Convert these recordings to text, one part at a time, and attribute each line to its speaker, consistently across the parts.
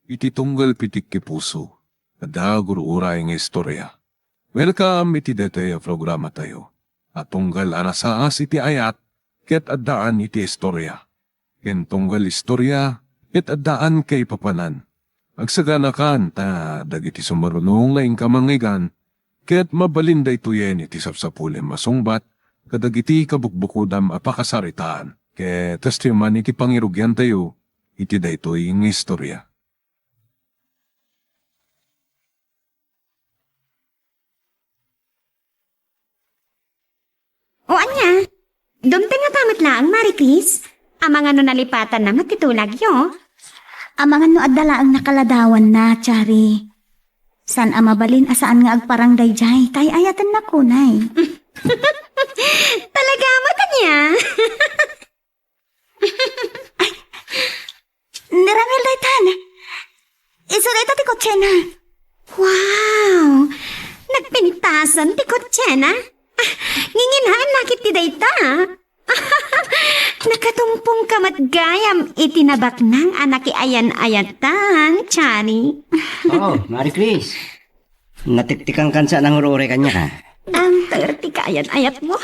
Speaker 1: iti tunggal pitik ki puso, kada guruuray ng istorya. Welcome iti dete programa tayo. At tunggal anasaas iti ayat, ket addaan iti istorya. Ken tunggal istorya, ket addaan kay papanan. Agsaganakan ta dagiti sumarunong laing kamangigan, ket mabalinday tuyen iti sapsapulem masungbat, kadagiti kabukbukudam apakasaritaan. Ket testiman iti pangirugyan tayo, iti daytoy ng istorya.
Speaker 2: O anya, dumte nga pamat laang, Mari Chris. Amang ano nalipatan na matitulag yo.
Speaker 3: Amang ano adala ang nakaladawan na, Chari. San amabalin asaan nga agparang dayjay, tay ayatan na kunay.
Speaker 2: Talaga mata niya.
Speaker 3: Nirangil daytan. Iso dayta ti kotse na.
Speaker 2: Wow! Nagpinitasan ti kotsena. Nginginahan nakit ti dayta. Nakatumpong kamat gayam itinabak ng anak ayan-ayatan, Chani.
Speaker 4: Oh, Mari Chris. Natiktikan kan sa nang urure kanya ka.
Speaker 2: Ang tagerti ka ayan-ayat mo.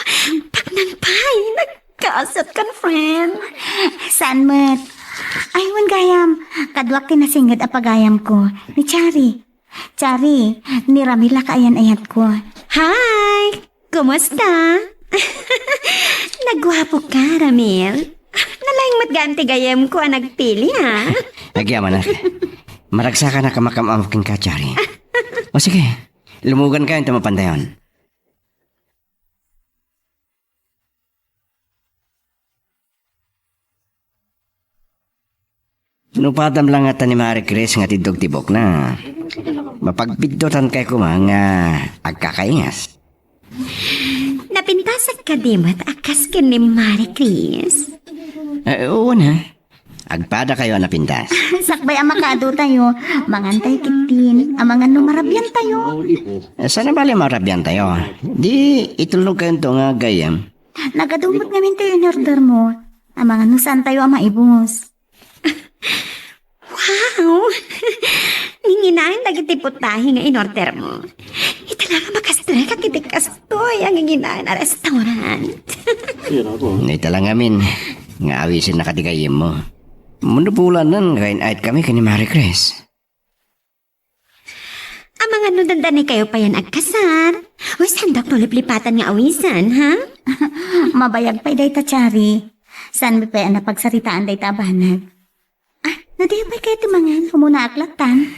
Speaker 2: Paknan pa'y nagkasat kan, friend.
Speaker 3: Saan met? Aywan gayam, kadwak tinasingad apagayam ko. Ni Chari. Chari, niramila ka ayan-ayat ko.
Speaker 2: Hi! Kumusta? Nagwapo ka, Ramil. Nalayang matganti gayam ko ang nagpili, ha?
Speaker 4: Nagyaman na. Maragsa ka na kamakamamukin ka, Chari. O sige, lumugan ka yung tumapandayon. Nupadam lang ata ni Mari Chris nga tidog tibok na. Mapagbigdotan kay ko mga agkakaingas.
Speaker 2: Napintasag ka di mat akas ka ni Mari Chris.
Speaker 4: Oo na. Agpada kayo napintas.
Speaker 3: Sakbay ang makado tayo, mangantay kitin, amangan numarabyan tayo.
Speaker 4: Sana bali marabyan tayo. Di itulog kayo ito nga gayam.
Speaker 3: Nagadumot namin tayo in order mo, amangan nusan tayo ang maibus.
Speaker 2: Wow! Nginginahin nagitiputahi nga inorder mo. Italaga makastra ka kitikastoy ang nginginahin na restaurant.
Speaker 4: Ito lang amin. Nga awisin na katigayim mo. Munupulan nun, kain ait kami kani Mari Chris.
Speaker 2: Ang mga nudandani kayo pa yan agkasar. Uy, sandak no liplipatan nga awisan, ha?
Speaker 3: Mabayag pa'y dayta, Chari. San mi pa'y napagsaritaan dayta banag? Ah, nadiya pa'y kayo timangan, humuna aklatan.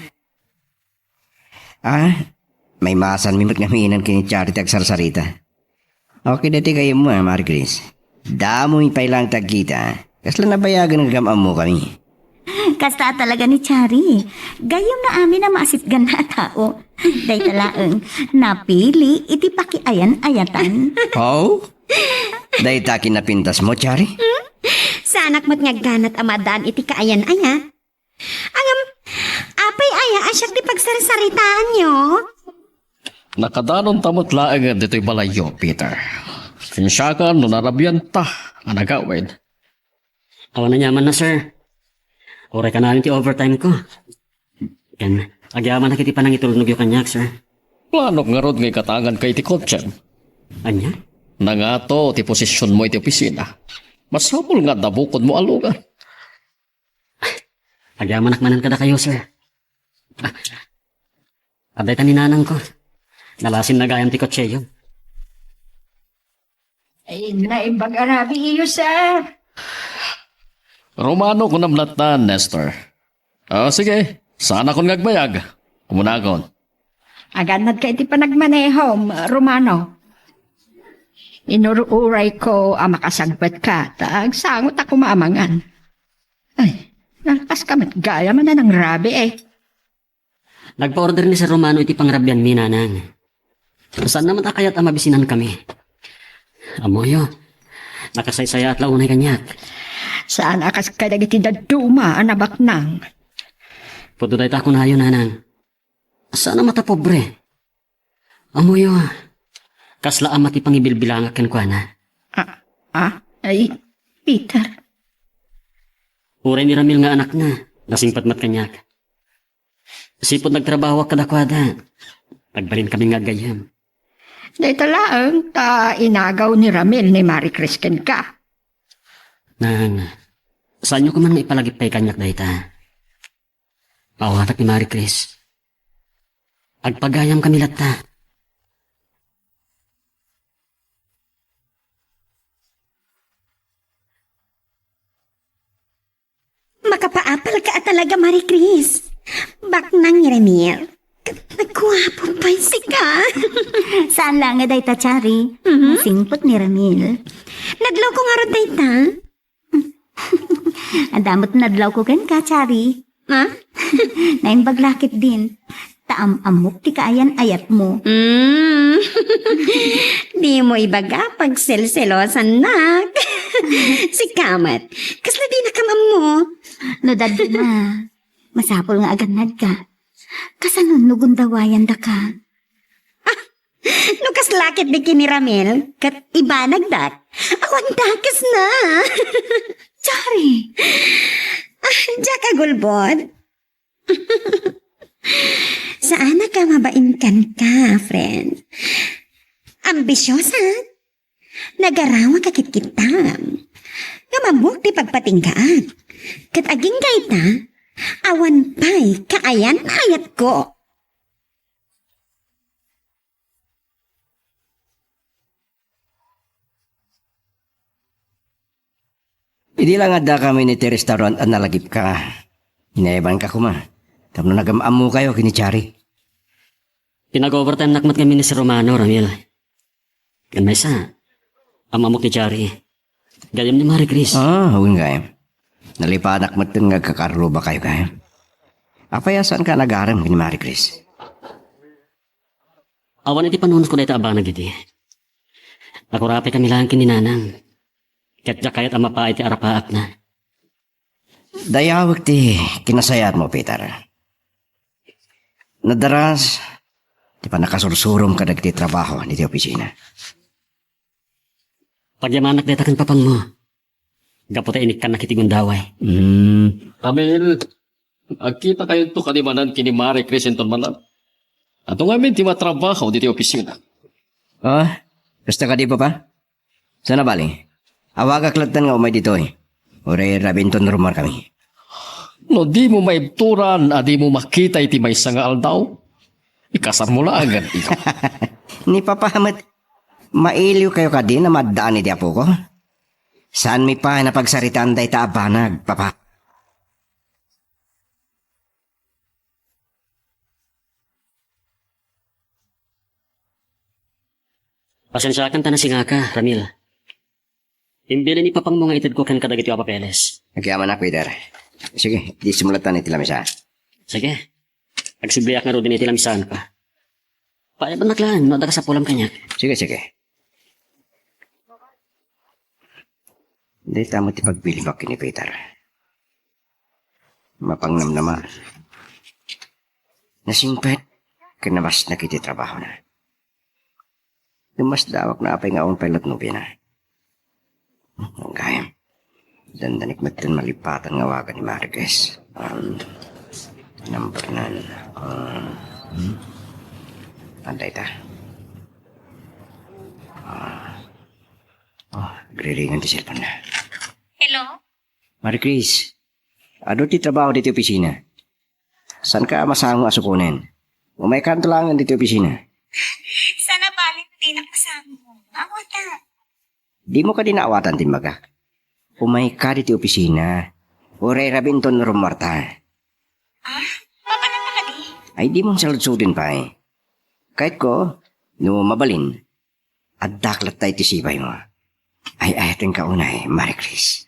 Speaker 4: May masan mimot nga miinan kini Charity ag sarsarita. Okay dati kayo mo, Mari Chris. Damoy pa ilang tagkita. Kasla nabayagan ng gamam mo kami.
Speaker 3: Kasta talaga ni Chari. Gayom na amin na maasitgan na tao. Dayta laeng, napili iti pakiayan-ayatan.
Speaker 4: Oh? Dahil takin na pintas mo, Chari?
Speaker 2: Sa anak mo't nga ganat amadaan iti kaayan-aya. Apay aya asyak di pagsarisaritaan nyo.
Speaker 5: Nakadanon tamot laang dito'y balayo, Peter. Sinsyakan, no narabyan ta, ang nagawin.
Speaker 6: Awan na nyaman na, sir. Oray ka na ti overtime ko. Yan, agyaman na kiti pa nang itulog yung kanyak, sir.
Speaker 5: Plano nga rod ngay katangan kay ti Kotchen.
Speaker 6: Anya?
Speaker 5: Nangato ti posisyon mo iti opisina. Masapul nga dabukod mo alugan.
Speaker 6: Agyaman nakmanan kada kayo, sir. Aday ta ni nanang ko. Nalasin na gayam ti kotse yun.
Speaker 7: Ay, naibag arabi iyo, sir.
Speaker 5: Romano ko namlatan, Nestor. Sige, sana kon ngagbayag. Kumunagon.
Speaker 7: Aganad ka iti panagmaneho, Romano. Inururay ko ang makasagpat ka, tag sangot ako maamangan. Ay, nalakas ka gaya man na ng rabi eh.
Speaker 6: Nagpa-order ni Sir Romano iti pangrabyan mi nanang. Saan naman takayat ang mabisinan kami? Amoyo, nakasaysaya at launay kanyak.
Speaker 7: Saan akas ka dagiti daduma anabak nang.
Speaker 6: Puto dahi ta na yun, nanang. Saan ang mata pobre? Amoyo, kasla ang mati pangibilbilang akin ko, na.
Speaker 7: Ay, Peter.
Speaker 6: Uray ni Ramil nga anak na, lasing patmat kanyak. Sipod nagtrabaho kadakwada. Nagbalin kami nga gayam.
Speaker 7: Dito lang, ta inagaw ni Ramil ni Marie Crisken ka.
Speaker 6: Nang, saan nyo ko man ipalagip pa'y kanyak dayta? Pawatak ni Marie Chris. Agpagayam kami latta.
Speaker 2: Makapaapal ka talaga, Marie Chris. Baknang Ramil. Nagkuwapo pa si ka.
Speaker 3: Saan lang nga dayta, Chari? Singpot ni Ramil.
Speaker 2: Nadlaw ko nga ron dayta.
Speaker 3: Ang damot nadlaw ko kan ka, Chari.
Speaker 2: Ha?
Speaker 3: Nain baglakit din. Taam-amok ti kaayan ayat mo.
Speaker 2: Di mo ibaga pag selselosan nak. Si Kamat. Kasla di na kamam mo.
Speaker 3: No, dad ma. Masapol nga aganad ka. Kasanon nugundawayan da ka.
Speaker 2: No kaslakit di kini Ramil. Kat iba nagdat. Awan dakas na.
Speaker 3: Chari!
Speaker 2: Diya ka gulbod. Saan ka mabainkan ka, friend? Ambisyosa. Nagarawa ka kitkitam. Ngamamok ti pagpatingkaan. Kat aging gaita, awan pa'y kaayan ayat ko.
Speaker 4: Hindi lang ada kami ni ti restaurant at nalagip ka. Hinayaban ka kuma. Tapos nagamamu kayo kini Chari.
Speaker 6: Pinag-overtime nakmat kami ni si Romano, Ramil. Kan may sa, amamok ni Chari. Gayam ni Marie Chris.
Speaker 4: Huwag nga nalipadak mo itong nagkakarlo ba kayo kaya? Apayasan ka nag-aram kini Marie Chris.
Speaker 6: Awan iti panunos ko dahil abang nagiti. Nakurapi kami lang kininanang. Kayat ama pa iti arapaak na.
Speaker 4: Dayawag ti kinasayat mo, Peter. Nadaras, di pa nakasursurom ka nagti trabaho ni ti opisina.
Speaker 6: Pagyamanak deta kan papang mo. Gaputa inik ka nakitigundaway.
Speaker 5: Ramil, agkita kayo to kanimanan kini Marie Chris enton manan. Ato nga min ti matrabaho diti opisina.
Speaker 4: Basta ka di pa? Sana bali? Awag aklatan nga umay dito eh. Ure rabinton rumar kami.
Speaker 5: No di mo maibturan, di mo makita iti may sanga aldaw. Ikasar mo lang agad ito.
Speaker 4: Ni papahamat, mailiw kayo ka din na maddaan ni di apo ko? Saan mi pa napagsaritaan day taabanag, papa?
Speaker 6: Pasensyakan ta na si nga ka, Ramil. Imbili ni papang mga itid ko kan kadagiti wa papeles.
Speaker 4: Nagyaman na, Peter. Sige, di simulatan ni tilamisa.
Speaker 6: Sige. Agsubliak nga ro din iti lamisan pa. Paano naklaan? Noda ka sa pulam kanya.
Speaker 4: Sige. Hindi tamo ti pagpili mo kini Peter. Mapangnam naman. Nasimpet, kinabas na kiti trabaho na. Dumas dawak na apay nga on pilot nubya na. Ang gayam. Dandanik matin malipatan nga wagan ni Marquez. Number 9. Anday ta. Griringan ti cellphone na.
Speaker 2: Hello?
Speaker 4: Marie Chris, ano ti trabaho dito opisina? San ka masango asukunin? Umay kanto lang dito opisina.
Speaker 2: Sana balik din ang kasama mo. Awata.
Speaker 4: Di mo ka dinaawatan timbaga. Umay ka dito opisina. Uray rabinton rumarta.
Speaker 2: Papanan ka di?
Speaker 4: Ay di mong saludsudin pa eh. Kahit ko, no mabalin, at daklat tayo tisibay mo. Ay ayatin ka unay, Marie Chris.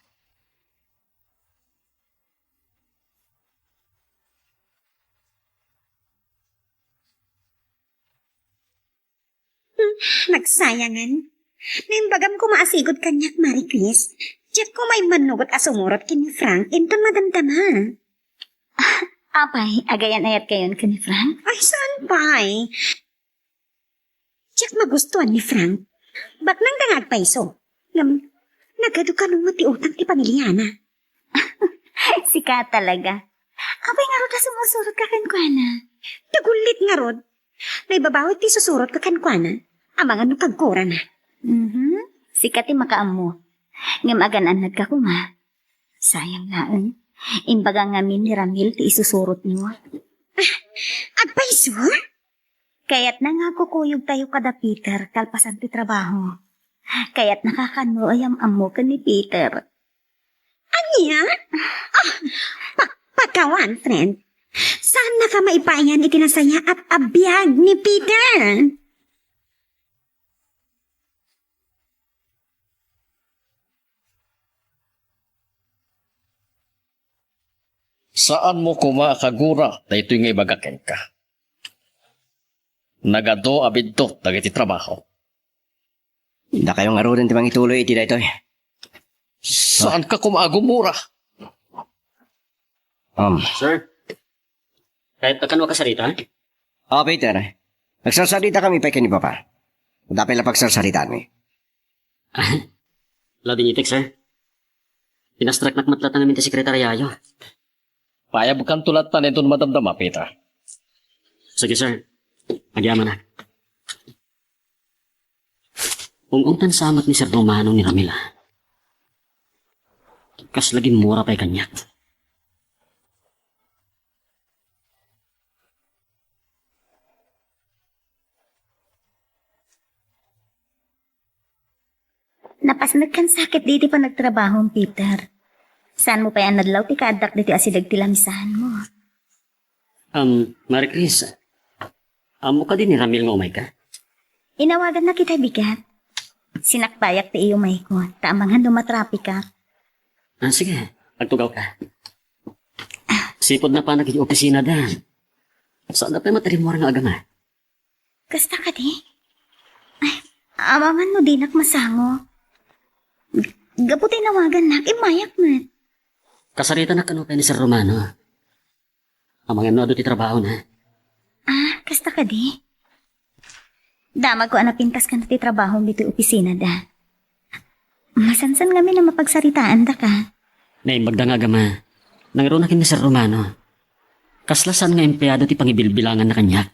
Speaker 2: Nagsayangan. Naimbagam ko maasigod kanyak, Marie Chris. Diyak ko may manugot asumurot kini Frank, inton madamdama.
Speaker 3: Apay, agayan ayat kayon ka ni Frank.
Speaker 2: Ay, saan pa eh? Diyak magustuhan ni Frank. Bak nang dangag paiso. Nagado ka nung mati utang ti pamilyana.
Speaker 3: Sika talaga. Apay nga ro ka
Speaker 2: sumusurot ka kan kuana. Tagulit nga rod. May babawit ti susurot ka kan kuana. Amang ano kagkura na.
Speaker 3: Sikat ti makaamo. Ngam agananad ka kuma. Sayang naon. Imbaga ngamin ni Ramil ti isusurot niyo.
Speaker 2: Agpay sur?
Speaker 3: Kaya't na nga kukuyog tayo kada Peter kalpasan ti trabaho. Kaya't nakakano ayam amo ka ni Peter.
Speaker 2: Anya? Pagkawan, friend. Saan na ka maipayan itinasaya at abiyag ni Peter?
Speaker 5: Saan mo kumakagura na ito'y nga ibagakin ka? Nagado abidto dagiti trabaho.
Speaker 4: Da kayo nga rin timang ituloy iti daytoy.
Speaker 5: Saan ka kumaagumura?
Speaker 6: Sir, kahit akan makasarita,
Speaker 4: Peter. Nagsasalita kami pa ni Papa. Dapat lang pagsasalitaan mo.
Speaker 6: labing itik, sir. Pinastrak nakmatlatan namin ti sekretaryayo.
Speaker 5: Payab kang tulatan ito madamdama, Peter.
Speaker 6: Sige, sir. Nagyaman na. Ungungtan samat ni Sir Romano ni Ramila. Kas laging mura pa'y kanyak.
Speaker 3: Napasnag kan sakit diti pa nagtrabaho, Peter. Saan mo pa yan nadlaw ti kaadak diti asidag ti lamisahan mo?
Speaker 6: Marie Chris, amo ka din ni Ramil nga umay ka?
Speaker 3: Inawagan na kita bigat. Sinakbayak ti iyo may ko. Tamangan dumatrapi ka.
Speaker 6: Sige, agtugaw ka. Sipod na pa nag-opisina da. Saan na pa matarimura nga agama?
Speaker 3: Kasta ka di? Ay, amaman no dinak masango. Gaputi nawagan nak, imayak mo.
Speaker 6: Kasarita na kano ni Sir Romano. Ang mga ano ti trabaho na.
Speaker 3: Kasta ka di? Damag ko pintas ka na ti trabaho dito opisina da. Masansan kami na mapagsaritaan da ka.
Speaker 6: Naimbag da nga agama. Nangiro na ni Sir Romano. Kaslasan nga empleyado ti pangibilbilangan na kanyak.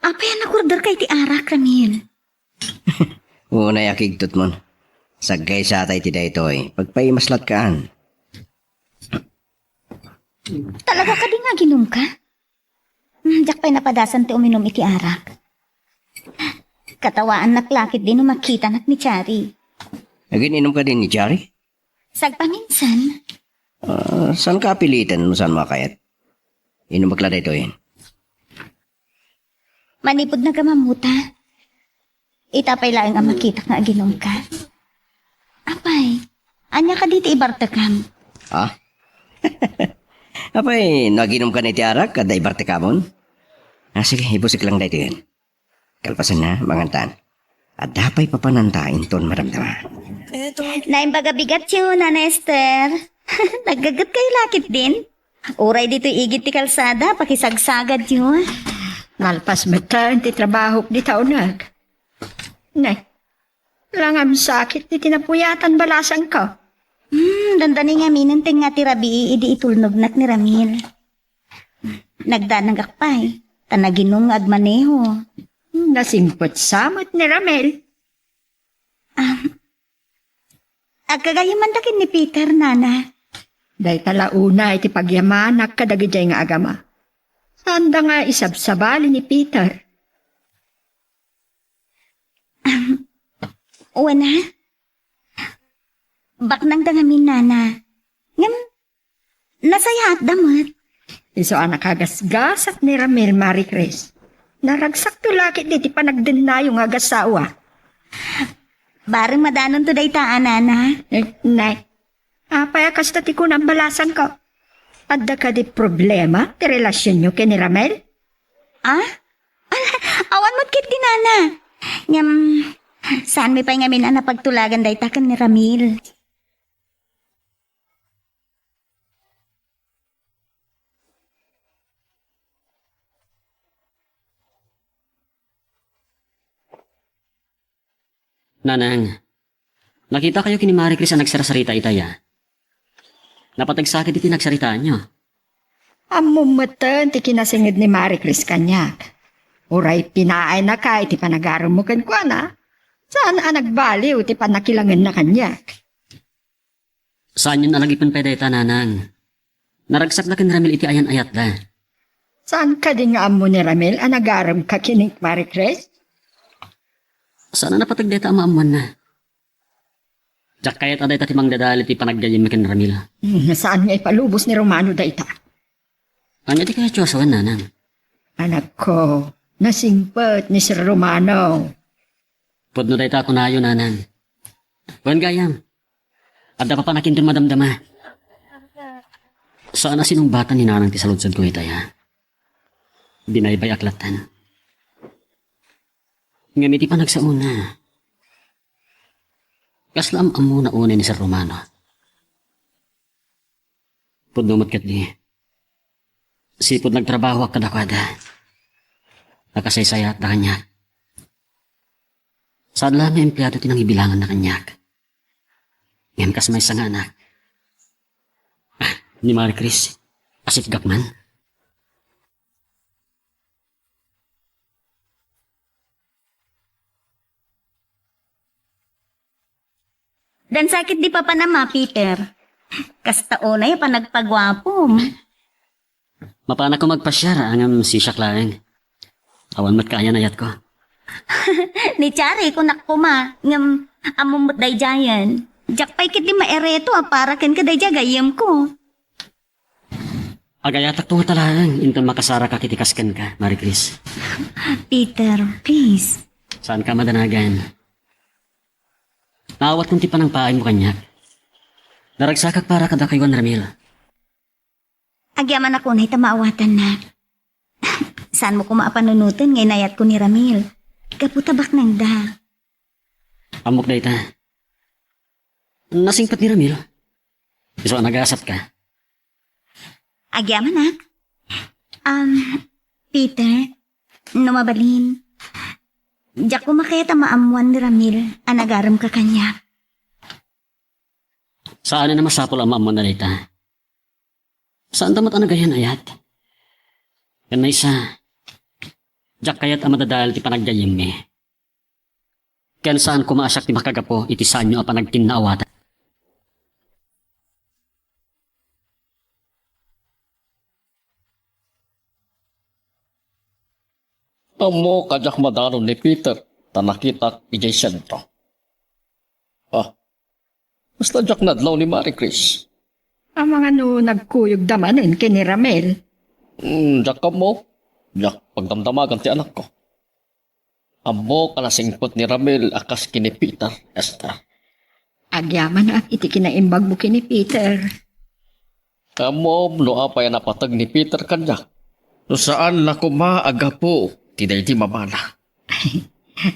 Speaker 2: Apa yan nakurder kay ti arak, Ramil?
Speaker 4: Una yakigtot mon. Sagay sa atay ti daytoy. Pagpaimaslat kaan.
Speaker 3: Talaga ka di nga ginom ka? Diyak pa'y napadasan ti uminom iti arak. Katawaan naklakit din makita nak ni Chari.
Speaker 4: Nagininom ka din ni Jari?
Speaker 3: Sagpaminsan,
Speaker 4: Saan ka pilitan mo saan makayat? Inom bakla daytoy.
Speaker 3: manipod na kamamuta. Itapay lang ang makita nga ginom ka. Apay, anya ka dito ibartakam.
Speaker 4: Apay, naginom ka ni ti arak kada ibarte kamon? Sige, ibusik lang dayto yan. Kalpasan na, mangantan. At dapay papanantain ton maramdama.
Speaker 3: Naimbaga bigat yun, Nana Esther. Nagagat kayo lakit din. Uray dito igit ti kalsada, pakisagsagad yun.
Speaker 7: Nalpas metan ti trabaho di taonag. Nay, langam sakit ti tinapuyatan balasan ko.
Speaker 3: Dandani nga minanteng nga ti Rabi, idi itulnog nak ni Ramil. Nagdanang akpay, tanaginom nga agmaneho.
Speaker 7: Nasimpot samot ni Ramel.
Speaker 3: Agkagayaman dakin ni Peter, Nana.
Speaker 7: Day talauna iti pagyamanak kadagijay nga agama. Sanda nga isabsabali ni Peter.
Speaker 3: Wana? Baknang dangamin, Nana. Ngam, nasaya at damat.
Speaker 7: Iso anak agasgasat ni Ramel Maricres. Naragsak to lakit di ti panagdinayo nga agasawa.
Speaker 3: Bareng madanon to day taan, Nana.
Speaker 7: Nay, apay akas ti ko ng balasan ko. Adda ka di problema ti relasyon nyo kay ni Ramel?
Speaker 3: Awan mo't kit di, Nana. Ngam, saan may pa'y ngamin na pagtulagan day takan ni Ramil?
Speaker 6: Nanang, nakita kayo kini Marie Chris ang nagsarasarita itaya. Napatagsakit iti nagsaritaan nyo.
Speaker 7: Amumatan ti kinasingid ni Marie Chris kanyak. Uray pinaay na ka, iti panagaram mo kan kwa na. Saan ang nagbaliw, ti panakilangan na kanyak.
Speaker 6: Saan yun alagipon pedeta, nanang? Naragsak na kin Ramil iti ayan ayat da.
Speaker 7: Saan ka din nga amo ni Ramil, ang nagaram ka kining Marie Chris?
Speaker 6: Saan na napatagdeta ang maamuan na? Diyak kayat aday tatimang dadali ti panaggayim kin Ramil.
Speaker 7: Saan nga ipalubos ni Romano da ita?
Speaker 6: Anya ti kaya tiyusawan, nanang?
Speaker 7: Anak ko, nasingpet ni Sir Romano.
Speaker 6: Pudno day ta ako na yun, nanang. Wan gayam. Adda pa panakin dun madamdama. Saan na sinumbatan ni nanang ti saludsod ko itaya? Binaybay aklatan. Ngamiti pa nagsauna. Kaslam ang muna una ni Sir Romano. Pudno matkat di. Sipod nagtrabaho ak kadakada. Nakasaysaya at na kanyak. Saan lang may empleyado tinang ibilangan na kanyak. Ngayon kas may isang anak. Ni Marie Chris, asif gakman.
Speaker 3: Dan sakit di pa panama, Peter. Kasta unay pa nagpagwapom.
Speaker 6: Mapana ko magpasyara ang si Shaklaeng. Awan mat kaya na yat ko.
Speaker 3: Ni Chari ko nakpuma. Ngam amumot day jayan. Jak pa'y kit di maereto para ken ka day jagayam ko.
Speaker 6: Agayatak tungo talang. Inton makasara ka kitikaskan ka, Marie Chris.
Speaker 3: Peter, please.
Speaker 6: Saan ka madanagan? Naawat kong tipa ng paay mo kanyak. Naragsakak para kada kaywan Ramil.
Speaker 3: Agyaman ako na itamaawatan na. Saan mo ko maapanunutan ngay nayat ko ni Ramil? Kaputabak nang da.
Speaker 6: Amok na ita. Nasingpat ni Ramil. Gusto ka nag-aasap ka?
Speaker 3: Agyaman nak. Peter, numabalin. Diyak ko makita maamuan ni Ramil, anagaram ka kanya.
Speaker 6: Saan na masapol ang maamon na ita? Saan damat ang nagayan ayat? Yan na isa. Diyak kayat ang madadal ti panaggayim me. Kaya saan kumaasak ti makagapo iti saan nyo ang panagkinaawatan.
Speaker 5: Amo kajak madaro ni Peter, tanakitak ijay sentro. Basta jak nadlaw ni Marie Chris.
Speaker 7: Ang mga nagkuyog damanin kini Ramil.
Speaker 5: Jak ka mo, jak pagdamdamagan ti anak ko. Amo kalasingpot ni Ramil akas kini Peter, Esther.
Speaker 7: Agyaman at iti kinaimbag mo kini Peter.
Speaker 5: Amo no apay napatag ni Peter kanyak. No saan na kumaaga po, tiday di mabala.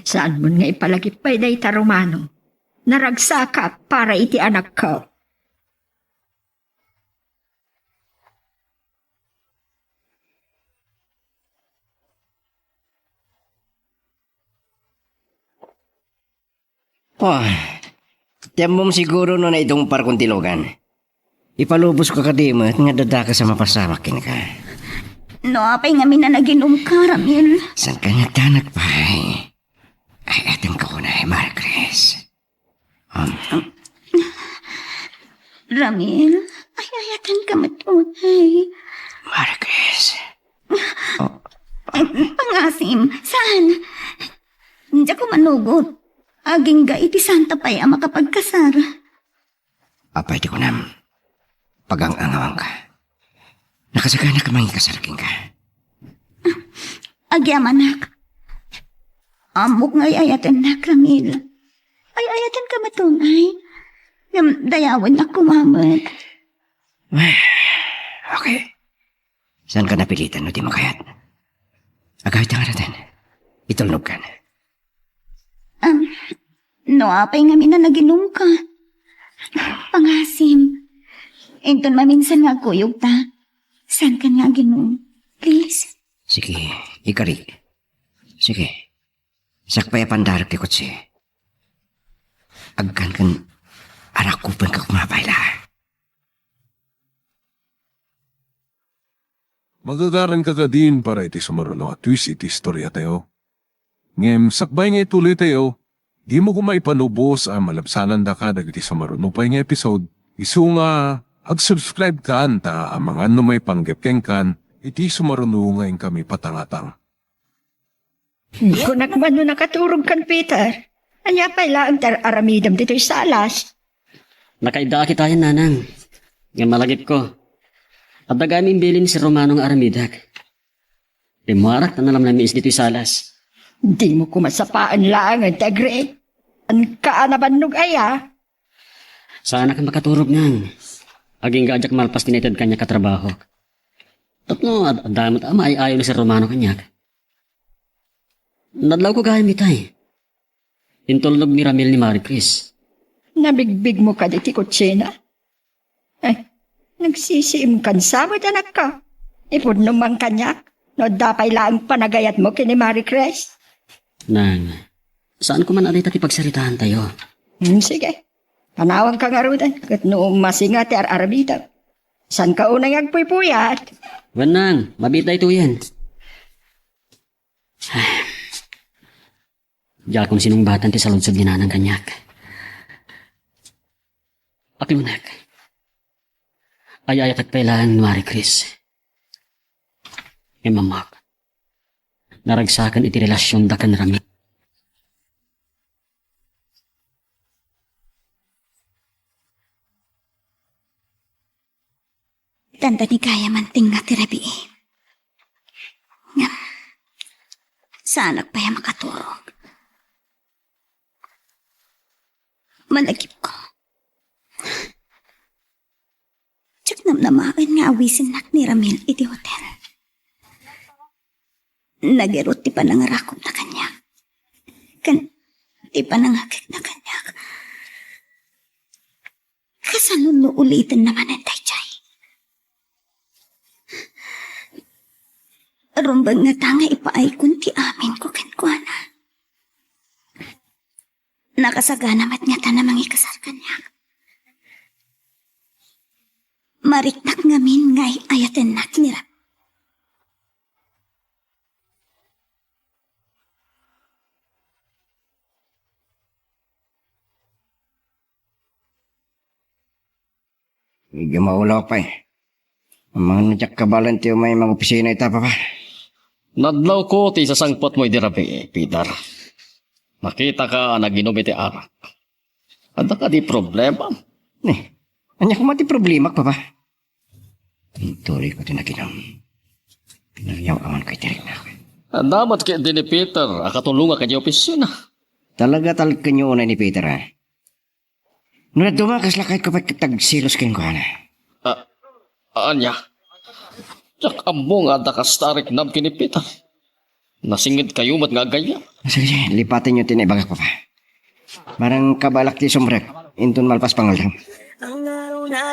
Speaker 7: Saan mo nga ipalagipay day ta Romano? Naragsakat para iti anak ko.
Speaker 4: Tiyam mo siguro no na itong parkong tilogan. Ipalubos ko kadimot nga dadaka sa mapasamak kin ka.
Speaker 3: No, apay nga minanaginom ka, Ramil.
Speaker 4: San ka nagtanak pa ay atang ka na Marie Chris.
Speaker 3: Ramil, ay ayatan ka matunay.
Speaker 4: Marie Chris.
Speaker 3: Pangasim, saan? Diyan ko manugot. Aging ga iti santa pa'y ang makapagkasar.
Speaker 4: Apay di ko nam. Pagang-angawang ka. Nakasagana ka manging kasaraking ka.
Speaker 3: Agyamanak. Amok nga ayatan na, Ramil. Ay ayatan ka matunay. Dayawan na kumamat.
Speaker 4: Okay. Saan ka napilitan no di makayat? Agawit ang natin. Itulnog ka na.
Speaker 3: No, apay nga minanaginom ka. Pangasim. Enton maminsan nga kuyog ta. Saan ka nga ginom? Please.
Speaker 4: Sige, ikari. Sige. Sakpay pandarap ti kutsi. agkan kan anak ko pa ka kumapayla.
Speaker 1: Magagaran ka din para iti sumaruno at twist iti istorya tayo. Ngem sakbay nga ituloy tayo, di mo kumay panubos ang malabsanan da ka dagiti sumaruno pa nga episode. Isu nga, ag-subscribe ka anta ang mga may panggapkeng kan, iti sumaruno ngayon kami patangatang.
Speaker 7: Kung nakman no nakaturog kan Peter, anya pala ang aramidam dito'y salas.
Speaker 6: Nakaida kitayan nanang. Nga malagip ko. At dagaming bilin si Romano nga aramidak. Limuarak na nalam namin dito'y salas.
Speaker 7: Di mo kumasapaan lang ang tagre. Ang kaanabanog aya.
Speaker 6: Sana ka makaturog nang. Aging gajak malpas tinited kanya katrabaho. Tapno, adamot ama ay ayaw na si Romano kanyak. Nadlaw ko gaya mitay. Intulog ni Ramil ni Marie Chris.
Speaker 7: Nabigbig mo ka diti kutsina. Ay, nagsisiim kan samot anak ka. Ipod numang kanyak. No dapay lang panagayat mo kini Marie Chris.
Speaker 6: Nang, saan ko man aday tati pagsalitaan tayo?
Speaker 7: Sige. Panawang ka nga rudan. Kat noong masinga ti arabita. San ka unang agpuypuyat?
Speaker 6: Wanang, mabita ito yan. Diya kung sinong batan ti saludsod ni nanang kanyak. Akimunak. Ay-ayat at pailaan ni Marie Chris. Mamak. Naragsakan iti relasyon da kan Rami.
Speaker 2: Tanda ni kaya manting nga tirabi eh. Nga, saan pa yung makaturog? Malagip ko. Tsak namnamaan nga awisin nak ni Ramil iti hotel. Nagirot ti pa nangarakot na kanya. Ti pa nangagit na kanya. Kasalun no ulitin naman ang taychay. Rumbang nga tanga ipaay kun ti amin ko kenkwana. Nakasaganamat nga ta namang ikasar kanya. Mariknak ngamin nga ayaten nak ni Rap.
Speaker 4: Hindi maulaw pa eh. Ang mga nadyak kabalan tiyo may mga opisina ita pa.
Speaker 5: Nadlaw ko ti sasangpot mo idirabi, Peter. Makita ka na ginom iti arak. Ada ka di problema.
Speaker 4: Anya ko mati problema pa. Tuloy ko tinaginom. Pinaryaw aman kay tirik na ako.
Speaker 5: Damat kaya din ni Peter, akatulungan ka niya opisina.
Speaker 4: Talaga kanyo una ni Peter ha. Nung dumakas lakay ko pa kitagsilos kin ko na.
Speaker 5: Anya? Tsak amo nga da ka starik nam kini Peter. Nasingid kayo mat nga gaya.
Speaker 4: Sige, lipatin nyo tinibagak pa. Marang kabalak ti sumrek. Intun malpas pangalang.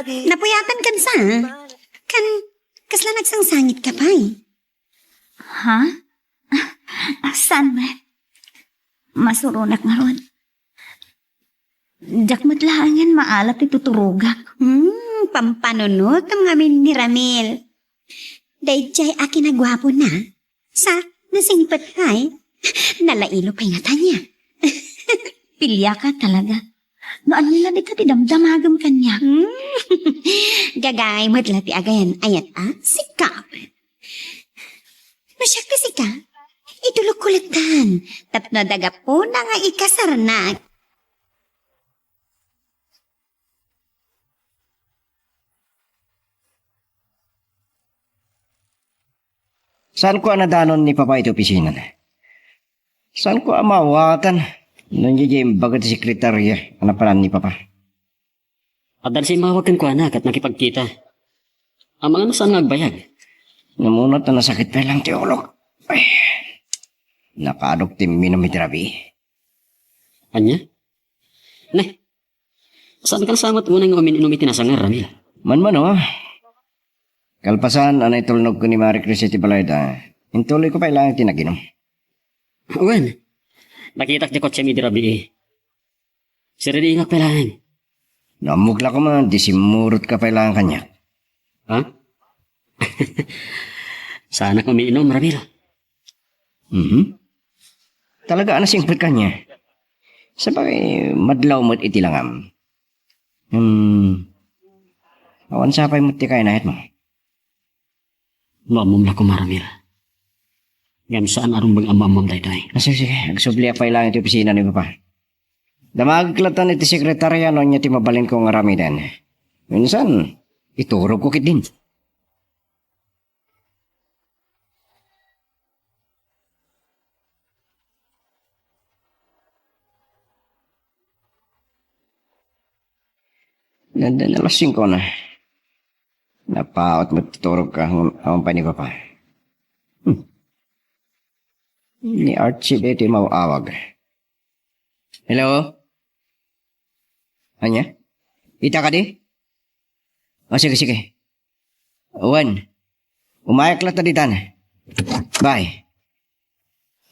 Speaker 2: Napuyatan kan sa? Kasla nagsangsangit ka pa eh.
Speaker 3: Ha? Saan ba? Masurunak nga ron. Diyak matlahangan maalat ituturugak.
Speaker 2: Pampanunot ang ngamin ni Ramil. Dayjay akin nagwapo na. Sa nasingpat ay. Nalailo pa nga tanya.
Speaker 3: Pilya ka talaga. Noan nila di ka tidamdamagam kanya.
Speaker 2: Gagay mo't lati agayan. Ayat sikap. Masyak ka sika. Itulog kulatan. Tapno daga po na nga ikasarnak.
Speaker 4: Saan ko anadanon ni Papa ito opisina na? Saan ko amawatan? Nandiyan bagat sekretarya. Ano pala ni Papa?
Speaker 6: Adal si mawagan ko anak at nakipagkita. Ang mga nasaan nga agbayag?
Speaker 4: Namunot na nasakit pa lang teolog. Ay, nakaadok tim minamitirabi.
Speaker 6: Anya? Ne, saan ka nasamat unang umin-inum itinasangar, Ramil?
Speaker 4: Man oh. Kalpasan, anay tulnog ko ni Marie Chris iti balayda. Intuloy ko pa ilang tinaginom.
Speaker 6: Uwan, nakitak di kotse mi dirabi eh. Sir, di ingat pailangan.
Speaker 4: Namugla ko man, disimurot ka pailangan kanya.
Speaker 6: Ha? Sana kung umiinom, Ramil.
Speaker 4: Talaga anasingpot kanya. Sabagay, madlaw mo't itilangam. Awan sapay mo't ti kainahit mo.
Speaker 6: Mamam na ko, Maramil. Ngam saan arumbang amamam daytoy.
Speaker 4: Sige, agsubli pa ilang iti opisina ni Papa. Damagklatan iti sekretarya no niya ti mabalin ko nga rami din. Minsan, iturog ko kit din. Ganda na lasing ko na. Napaot mo tuturog ka ang pa ni Papa. Ni Archie dito yung mauawag. Hello? Anya? Ita ka di? O sige. Uwan. Umayak lang taditan. Bye.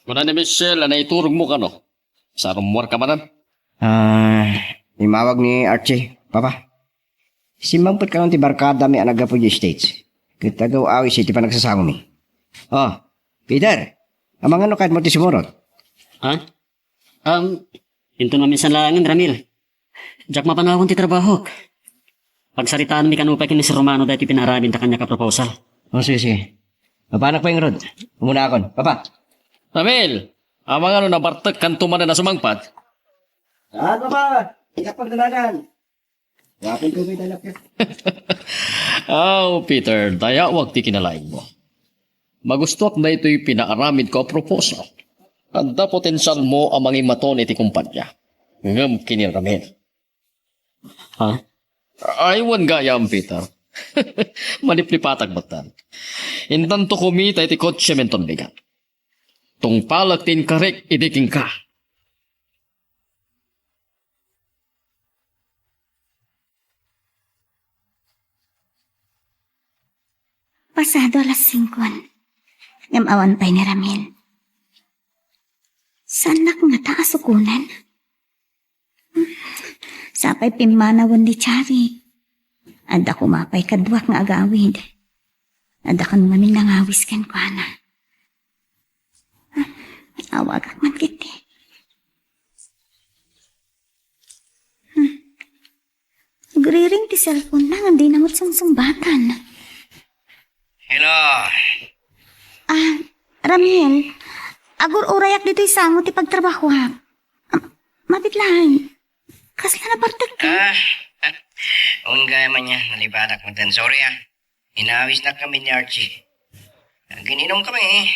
Speaker 5: Kuna ni Michelle, na iturog mo ka no? Sa rumor ka manan?
Speaker 4: Imawag ni Archie, Papa. Simampot ka lang ti barkada may anaga po yung States. Kita gaw awis iti pa nagsasamo mi. Oh, Peter. Amang ano kahit mo ti sumurot?
Speaker 6: Ha? Ito namin sa langin, Ramil. Jack mapanawon ti trabaho. Pagsaritaan mi kanupay kini si Romano dahil pinaramin ta kanya ka proposal.
Speaker 4: Oh, sige. Mapanak pa yung rod. Umuna akon. Papa.
Speaker 5: Ramil, amang ano na bartek kanto man na sumangpat?
Speaker 4: Papa. Ikapagdalagan. Wapin ko may dalap ka.
Speaker 5: Peter, daya wag ti kinalain mo. Magustuak na ito'y pinaaramid ko proposal. Anda potensyal mo ang mga maton iti kumpanya. Ngam kini Ramil.
Speaker 6: Ha?
Speaker 5: Aywan gayam, Peter. Maniplipatag batan. Intanto kumita iti kotse menton bigat. Tung palak tin karek idiking ka.
Speaker 3: Pasado alas 5. Ngam awan pa'y ni Ramil. Sanak nga taasukunan. Sapay pimanawan ni Chari. Ada kumapay kadwak nga agawid. Ada kan ngamin nangawis kan ko na. Awagak man kiti. Griring ti cellphone na nga di namot sang sumbatan.
Speaker 4: Hello.
Speaker 3: Ramil, agur urayak dito isango ti pagtrabaho ha. Mabitlahan. Kasla na partek ka.
Speaker 4: Unggay man niya, nalibadak mo din. Sorry Inawis na kami ni Archie. Gininom kami.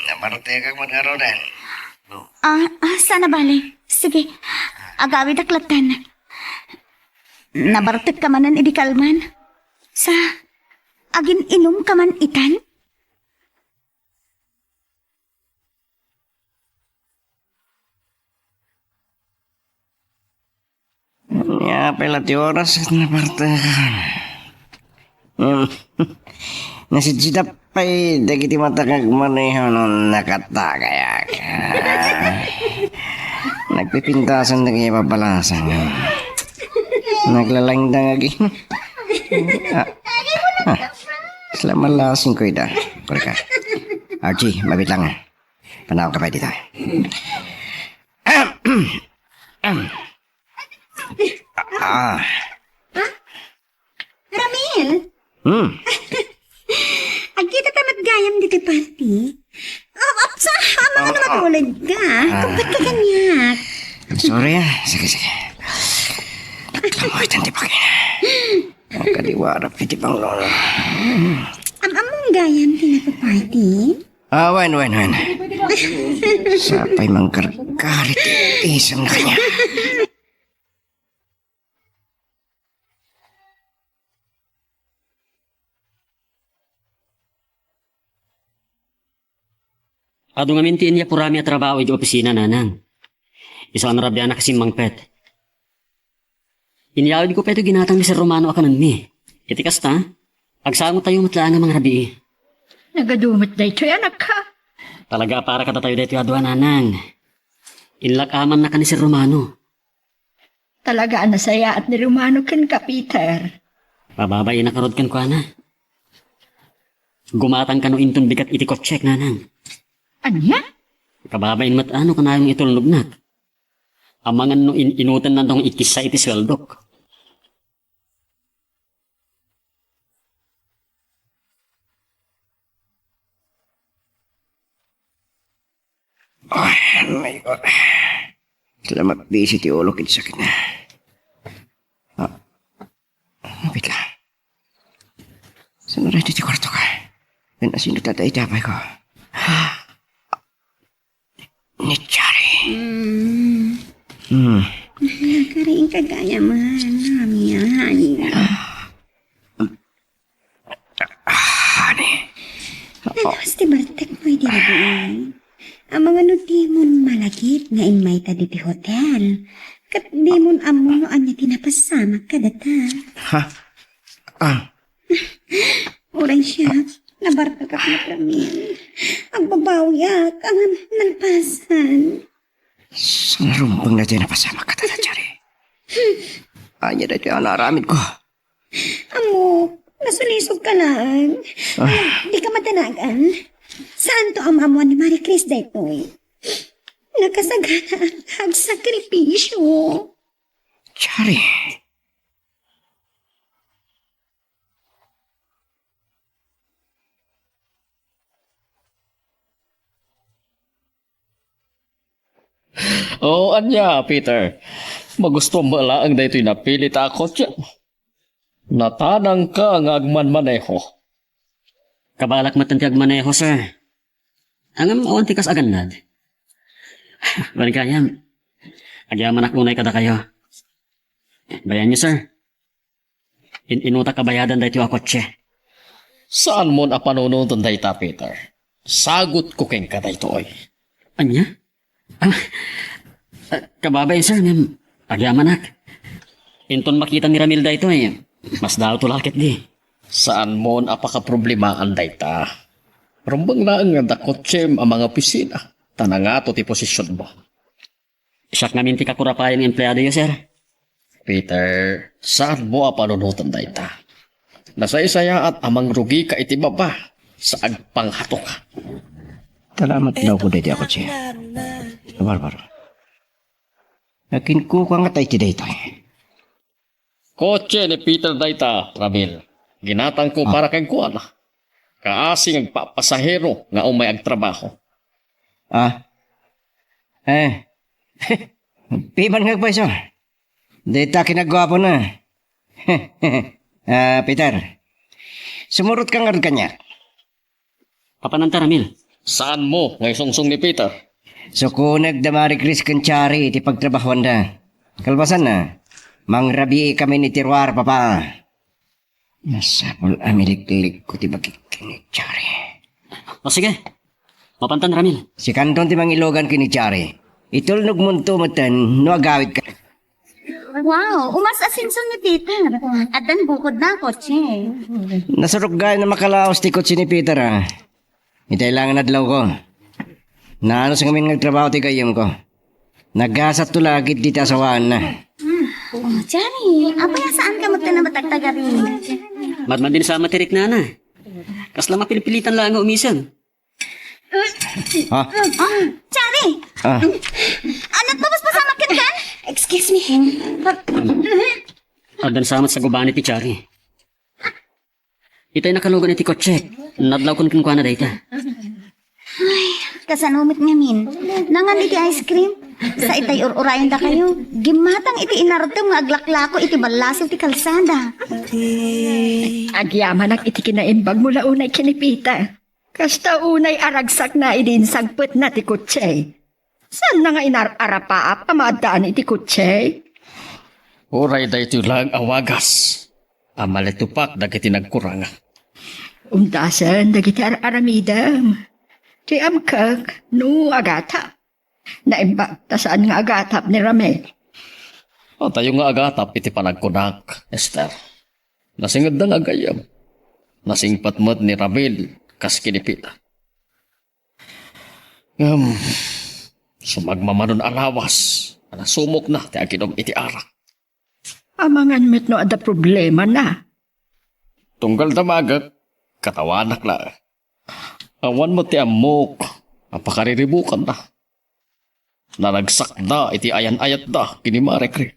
Speaker 4: Naparte ka magkaroon.
Speaker 3: Sana bali. Sige, agawid aklatan. Nabartek ka manan idikalman. Sa, agin inom ka man itan?
Speaker 4: Ya, pala ti oras at naparte ka. Nasidita pa'y dagiti matakag maneho nung nakatagaya ka. Nagpipintasan na kaya papalasan. Naglalangdang agin. Malasing ko ita. Kore ka. Archie, mabit lang. Panawag ka pa dito.
Speaker 2: Ramil! Agkita tamat gayam dito party. Sa amang ano matulad ka. Kapat ka kanyak.
Speaker 4: Sorry Sige. Naglamoy tanti pa kina. Ang kaliwarap iti pang lolo.
Speaker 2: Amang gayam party.
Speaker 4: Wen. Sapay mangkarkarit isang na kanya.
Speaker 6: Ado nga mintiin niya purami at trabaho iti opisina nanang. Isa ka narabyan na kasi mangpet. Inyawid ko pa ito ginatang ni Sir Romano akanan mi. Iti kasta, agsango tayo matlaan ng mga rabi.
Speaker 7: Nagadumot na ito, anak ka.
Speaker 6: Talaga para kata tayo dito adwa nanang. Inlakaman na ka ni Sir Romano.
Speaker 7: Talaga nasaya at ni Romano ken ka, Peter.
Speaker 6: Pababay na karod kan kwa na. Gumatang ka no inton bigat iti kotsek nanang.
Speaker 7: Anya?
Speaker 6: Kababain mat ano ka na yung itulnugnak. Amangan no inutan na tong ikisa iti sweldok.
Speaker 4: Oh my God. Salamat busy ti ulo kit sakit na. Ah. Wait lang. Saan na rin ti kwarto ka? Yan asino tatay tapay ko. Ni Chari.
Speaker 2: Nakariing kagaya man, Ramiel.
Speaker 4: Honey.
Speaker 2: Nalawas ti Bartek mo di rabuin. Ang mga nutimon malagip nga imay ta di ti hotel. Kat di mon amo no anya tinapasama ka data.
Speaker 4: Ha? Ah.
Speaker 2: Uray siya, nabarta ka na Ramiel. Ang babawyak, ang nalpasan.
Speaker 4: Saan rumbang na tayo napasama ka tata, Chari? Anya na tayo naramid ko.
Speaker 2: Amo, nasulisog ka lang. Di ka matanagan. Saan to ang amo ni Marie Chris daytoy? Nakasagana ang hagsakripisyo.
Speaker 4: Chari.
Speaker 5: Oo, anya, Peter. Magusto mo laang daytoy napilit ako dyan. Natanang ka ang agman-maneho.
Speaker 6: Kabalak matantiyag maneho, sir. Ang awanti kas aganad. Balikayam. Agyaman akunay kada kayo. Bayan niyo, sir. Inuta kabayadan dahito ako kotse.
Speaker 5: Saan mo na panununtun dayta, Peter? Sagot ko keng ka daytoy.
Speaker 6: Anya? Kababay, sir. Agyaman ak. Inton makita ni Ramil dahito mas daw tulakit di.
Speaker 5: Saan mo na apaka-problema dayta? Rumbang laang nga dakotsem ang mga opisina. Tanangato ti posisyon mo.
Speaker 6: Siyak ngamin ti kakurapayan ng empleyado yo, sir.
Speaker 5: Peter, saan mo panunutan dayta? Nasaysaya at amang rugi ka iti baba sa agpanghatok.
Speaker 4: Salamat daw ko dito ako siya. Barbaro. Nakin ko nga tayo ti dito.
Speaker 5: Kotse ni Peter dayta, Ramil. Ginatang ko para kay kuan. Kaasing agpapasahero nga umay agtrabaho.
Speaker 4: Ah. Piman nga pa iso. Dita kinagwapo na. Peter. Sumurot ka nga rin kanya.
Speaker 6: Papananta, Ramil.
Speaker 5: Saan mo ngay sungsong ni Peter?
Speaker 4: So kung nagdamari Chris Kanchari iti pagtrabahuan da. Kalbasan na. Mangrabi kami ni Tirwar, papa. Nasapol amilik-lik ko ti bagik Chari.
Speaker 6: O sige. Mapantan, Ramil.
Speaker 4: Si Kanton ti mangilogan kini Chari. Itulnog munto matan, no agawit ka.
Speaker 3: Wow, umas asinson ni Peter. At dan bukod na kotse.
Speaker 4: Nasurok gaya na makalaos ti kotse ni Peter ah. Itailangan adlaw ko. Naano sa ngamin nagtrabaho ti kayom ko. Nagasat to lagit di tasawaan na.
Speaker 3: Oh, Johnny, apaya saan ka magta na matagtaga rin?
Speaker 6: Madman din sa matirik na na. Kasla mapilipilitan lang ang umisan.
Speaker 4: Ha?
Speaker 3: Johnny!
Speaker 4: Ah,
Speaker 3: Anak mo, mas pasama ka ka?
Speaker 2: Excuse me.
Speaker 6: Adan samat sa gubani ti Chari. Itay nakalugan iti kotse. Nadlaw kun kunkwa na dayta.
Speaker 3: Kasanumit nga min. Nangan iti ice cream. Sa itay urayan da kayo. Gimatang iti inartom nga aglaklako iti balasiw ti kalsada.
Speaker 7: Agyaman ang iti kinaimbag mula unay kinipita. Kasta unay aragsak na idin sagput na ti kutse. Saan na nga inararapaap pamadaan iti kutse?
Speaker 5: Uray dayto lang awagas. Amalitupak dagiti nagkuranga.
Speaker 7: Undasan dagiti aramidam. Ti amkag no agata. Naimbag ta saan nga agatap ni Ramel.
Speaker 5: O tayo nga agatap iti panagkunak, Esther. Nasingad na agayam. Nasingpatmat ni Ramil kas kinipita. Sumagmamanon alawas. Nasumok na ti aginom iti arak.
Speaker 7: Amangan met no ada problema na.
Speaker 5: Tunggal damagak, katawanak na. Awan mo ti amok, ang pakariribukan na. Naragsak na, iti ayan-ayat na, kini Marekre.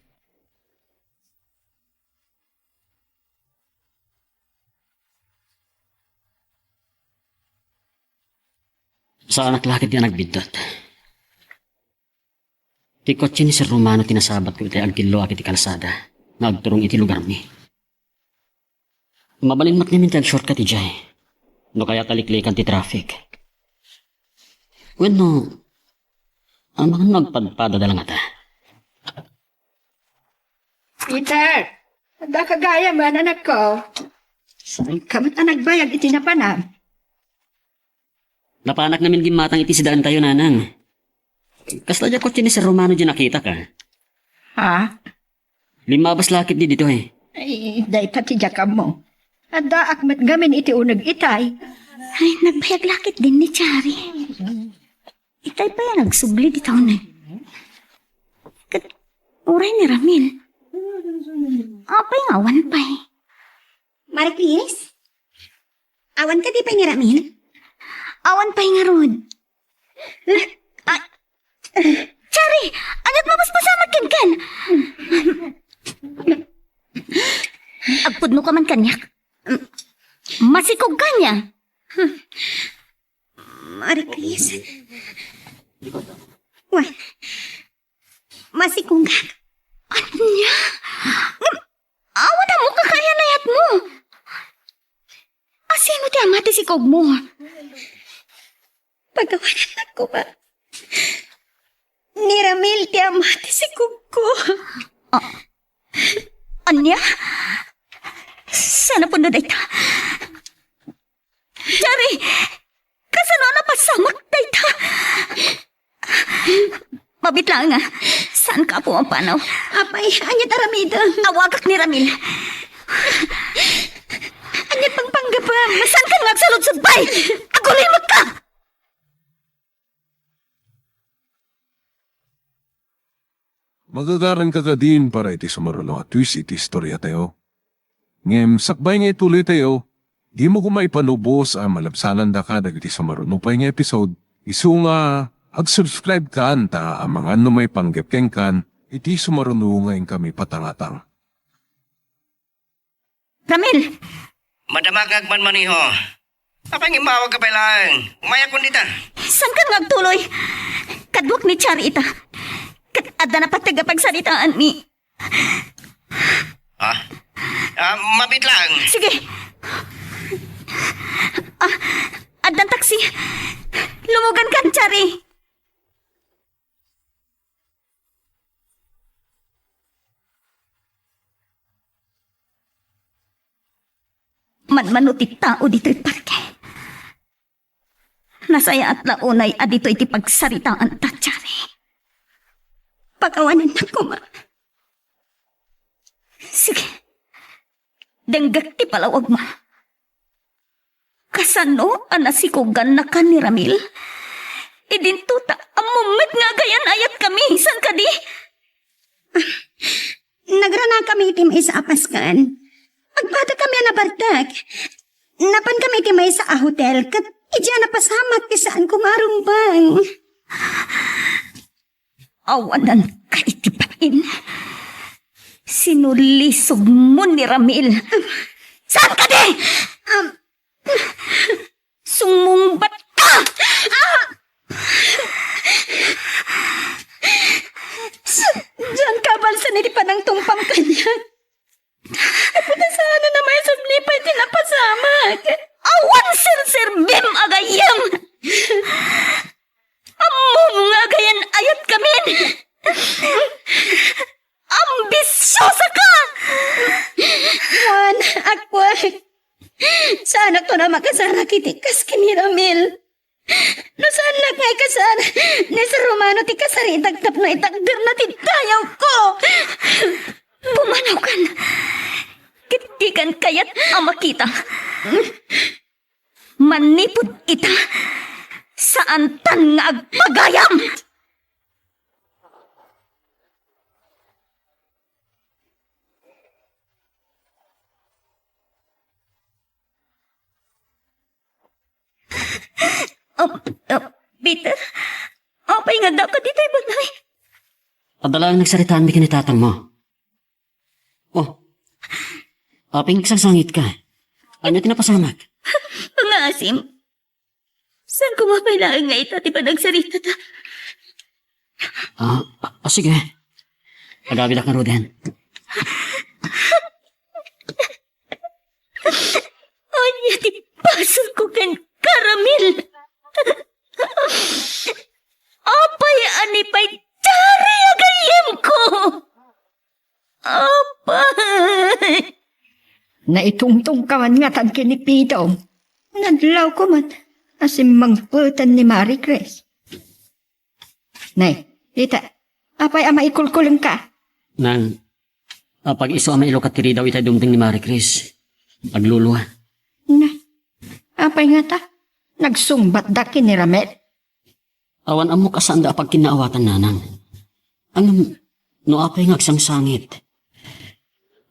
Speaker 6: Sa anak lakit niya nagbidot. Ti kotse ni Sir Romano tinasabat ko iti agkilo akit iti kalsada. Nagturong iti lugar mi. Mabalin mat nimin ti shortcut iti jay. No kaya taliklikan ti traffic. Bueno, amang nagpadpada dalang ata.
Speaker 7: Peter, ada kagaya man anak ko. Saan ka mat anak bayag iti napanam?
Speaker 6: Napanak namin gimatang iti sidaan tayo nanang. Kasta dya kotse ni Sir Romano dyan nakita ka.
Speaker 7: Ha?
Speaker 6: Limabas lakit di dito eh.
Speaker 7: Ay, day pati jakam mo. Ada akmat gamin iti unag itay.
Speaker 3: Ay, nagbayag lakit din ni Chari. Itay pa yan nagsubli di taon eh. Uray ni Ramil. Apay nga, awan pa eh.
Speaker 2: Marie Chris? Awan ka di pa ni Ramil?
Speaker 3: Awan pa nga rod. Chari, anat mapaspasamat kan? Agpudno ka man kanyak. Masikog kanya.
Speaker 2: Marie Chris? Wan, masikong ka.
Speaker 3: Anya? Awan na mo kakaya na yat mo. Asino ti amati sikog mo?
Speaker 2: Pagawanan ako ba? Ni Ramil ti amati si Kuko.
Speaker 3: Anya? Sana puno dayta. Chari, kasano na pasamak dayta? Mabitlang nga, saan ka po ang panaw?
Speaker 2: Apay, anyat aramida.
Speaker 3: Awagak ni Ramil.
Speaker 2: Anyat pang panggapam.
Speaker 3: Saan ka nagsalod-sud bay? Agulimot ka!
Speaker 1: Magagaran ka ka din para iti sumaralo at twist iti istorya tayo. Ngem, sakbay nga ituloy tayo, di mo kumaipanubos ang malabsanan da ka dagiti sumarano pa nga episode, isu nga ag-subscribe ka anta ang mga may panggapkeng kan, iti sumarano ngayon kami patangatang.
Speaker 3: Ramil,
Speaker 4: Madamagag man maniho. Apang imawag ka pa lang. Umaya ko dita.
Speaker 3: saan ka nagtuloy? Kadwak ni Chari ita. Ada na patagapagsalitaan ni...
Speaker 4: Ha? Mabit lang.
Speaker 3: Sige. Adan taksi. Lumugan ka, Chari. Manmanutit tao dito'y parke. Nasaya at launay adito iti pagsaritaan ta, Chari.
Speaker 2: Pagawanan ako ma.
Speaker 3: Sige. Denggak ti palawag mo. Kasano anasikugan na ka ni Ramil? Idintuta, amumit nga gayan ayat kami. San ka di?
Speaker 2: Nagrana kami iti may sa apaskan. Agpata kami na bartak. Napan kami iti may sa hotel. Kat idya na pasamat kisaan kumarumbang.
Speaker 3: Awanan ka itipain. Sinulisog mo ni Ramil. Saan ka di? Sumumbat ka!
Speaker 2: Diyan ka balsan iti panang tumpang kanya. Kaputa sana na may sublipay tinapasamak.
Speaker 3: Awan sir bim agayam! Amom nga gayan ayat kamin! Ambisyosa ka!
Speaker 2: Juan, akwag. Sana to na makasarak iti kas kini Ramil. No saan na kay kasar ni Sir Romano ti kasari itagtap na itagdir na titayaw ko.
Speaker 3: Pumanaw kan! Kitikan kayat amakita. Manipod ita saan tan nga agpagayam! Peter, apay nga daw ka dito, balay.
Speaker 6: Adala ang nagsaritaan mi kinitatang mo. Oh, aping sangit ka. Ano tinapasamak?
Speaker 3: Mga asim, saan kumapailaan nga ito, di ba nagsarita ta?
Speaker 6: Sige. Agabi na ka, Ruden.
Speaker 3: Anya, di pasok ko kan karamil. Apay, anipay, tari agayem ko. Apay.
Speaker 7: Naitungtong ka man nga tan kinipito. Nadlaw ko man, asim mangputan ni Marie Chris. Nay, tita, apay ama ikulkulong ka.
Speaker 6: Nang, pag iso ang mailok at tiri daw itay dumting ni Marie Chris. Agluluwa.
Speaker 7: Na, apay nga ta, nagsumbat daki ni Ramel.
Speaker 6: Awan amo kasaan da pag kinaawatan nanang. Ang, no apay nga agsang sangit.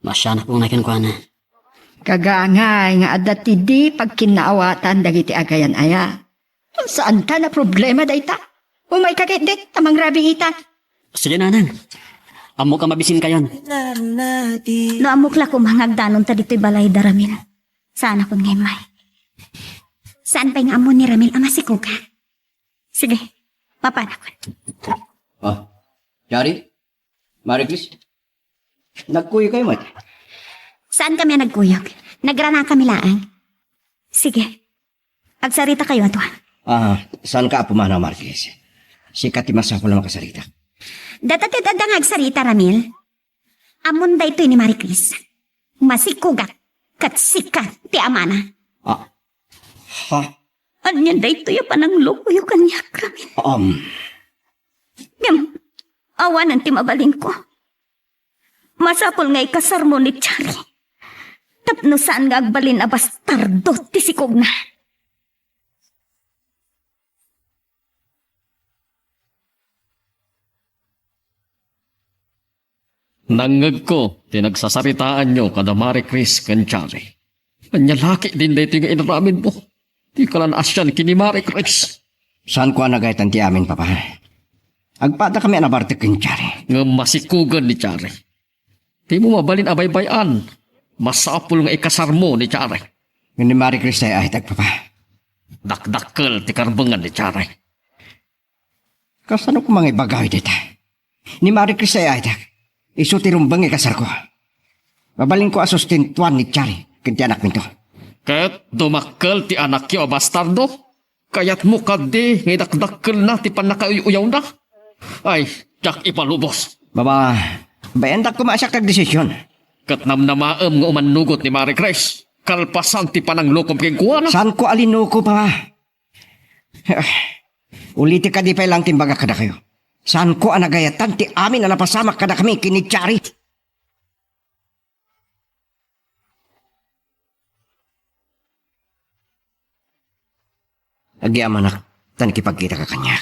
Speaker 6: Masya na kung nakinkwana.
Speaker 7: Kagangay nga adati di pag kinaawatan dagiti agayan aya. Saan ta na problema dayta? Umay kagit dit, tamang rabi ita.
Speaker 6: Sige nanang. Amo ka mabisin kayon.
Speaker 3: No amok la kumangagdanon ta dito'y balay da Ramil. Saan akong ngimay? Saan pa yung amo ni Ramil ama si Kuga? Sige, papanakon.
Speaker 4: Chari? Marie Chris? Nagkuyo kayo, mat?
Speaker 3: Saan kami nagkuyog? Nagrana kami laang. Sige, agsarita kayo ato.
Speaker 4: Saan ka pumanaw, Marie Chris? Sikat timasa ko lang makasalita.
Speaker 3: Datatid-adang agsarita, Ramil. Amon da ito'y ni Marie Chris. Masikugak, kat sikat, ti amana.
Speaker 4: Ha?
Speaker 3: Anyan da ito'y pananglo ko yung kanya, Ramil. Ngam, awanan ti mabalin ko. Masapol nga ikasar mo ni Chari. Tapno saan nga agbalin a bastardo ti sikog na.
Speaker 5: Nangag ko, tinagsasaritaan nyo kada Marie Chris Kanchari. Anya laki din dito nga inaramin mo. Di ka lang asyan kini Marie Chris.
Speaker 4: Saan ko anagaytan ti amin, papa? Agpada kami anabarte kinchari.
Speaker 5: Nga masikugan ni Chari. Di mo mabalin abay-bayan. Masapul nga ikasar mo ni Chari.
Speaker 4: Ni Marie Chris tayo ahitag, papa.
Speaker 5: Dakdakkel ti karbangan ni Chari.
Speaker 4: Kasano ko mga ibagay dito? Ni Marie Chris tayo ahitag. Isu ti rumbang ikasar ko. Babalin ko asustintuan ni Chari. Kinti anak minto.
Speaker 5: Ket dumakkel ti anak yo bastardo. Kayat mo kadi ngidakdakkel na ti panakauyuyaw na. Ay, jak ipalubos.
Speaker 4: Baba, bayandak ko maasyak kag desisyon.
Speaker 5: Ket namnamaem nga umanugot ni Marie Chris. Kalpasan ti pananglokom keng kuwana.
Speaker 4: Saan ko alinuko pa? Uliti ka di pa lang timbaga kada kayo. Saan ko anagayatan ti amin na napasamak kada kami kinitsari? Agyam anak, tan kipagkita ka kanya.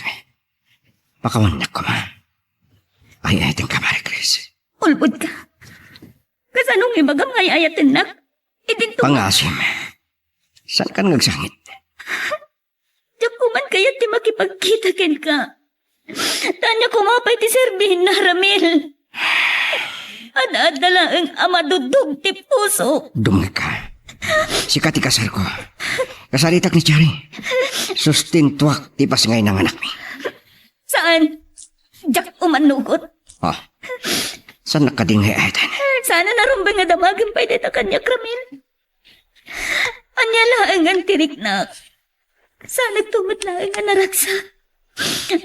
Speaker 4: Pakawanak ko ma. Ay ayatin ka, Marie Chris.
Speaker 3: Ulpod ka. Kasanong ibagam ngay ayatin nak? Idinto.
Speaker 4: Pangasim. Saan ka nagsangit?
Speaker 3: Diyak kuman kaya ti makipagkita ken ka. Tanya kumapay ti serbihin na Ramil. Ada-adala ang amadudog ti puso.
Speaker 4: Dungi ka. Sikat ikasar ko. Kasalitak ni Chari. Sustintuak tipas ngayon ng anak mi.
Speaker 3: Saan? Diyak umanugot.
Speaker 4: Saan nakadingay ayatan?
Speaker 3: Sana narumbang nga damagin pa ito kanya, Ramil. Anya laang ang tirik na. Sana tumat laang nga naraksa.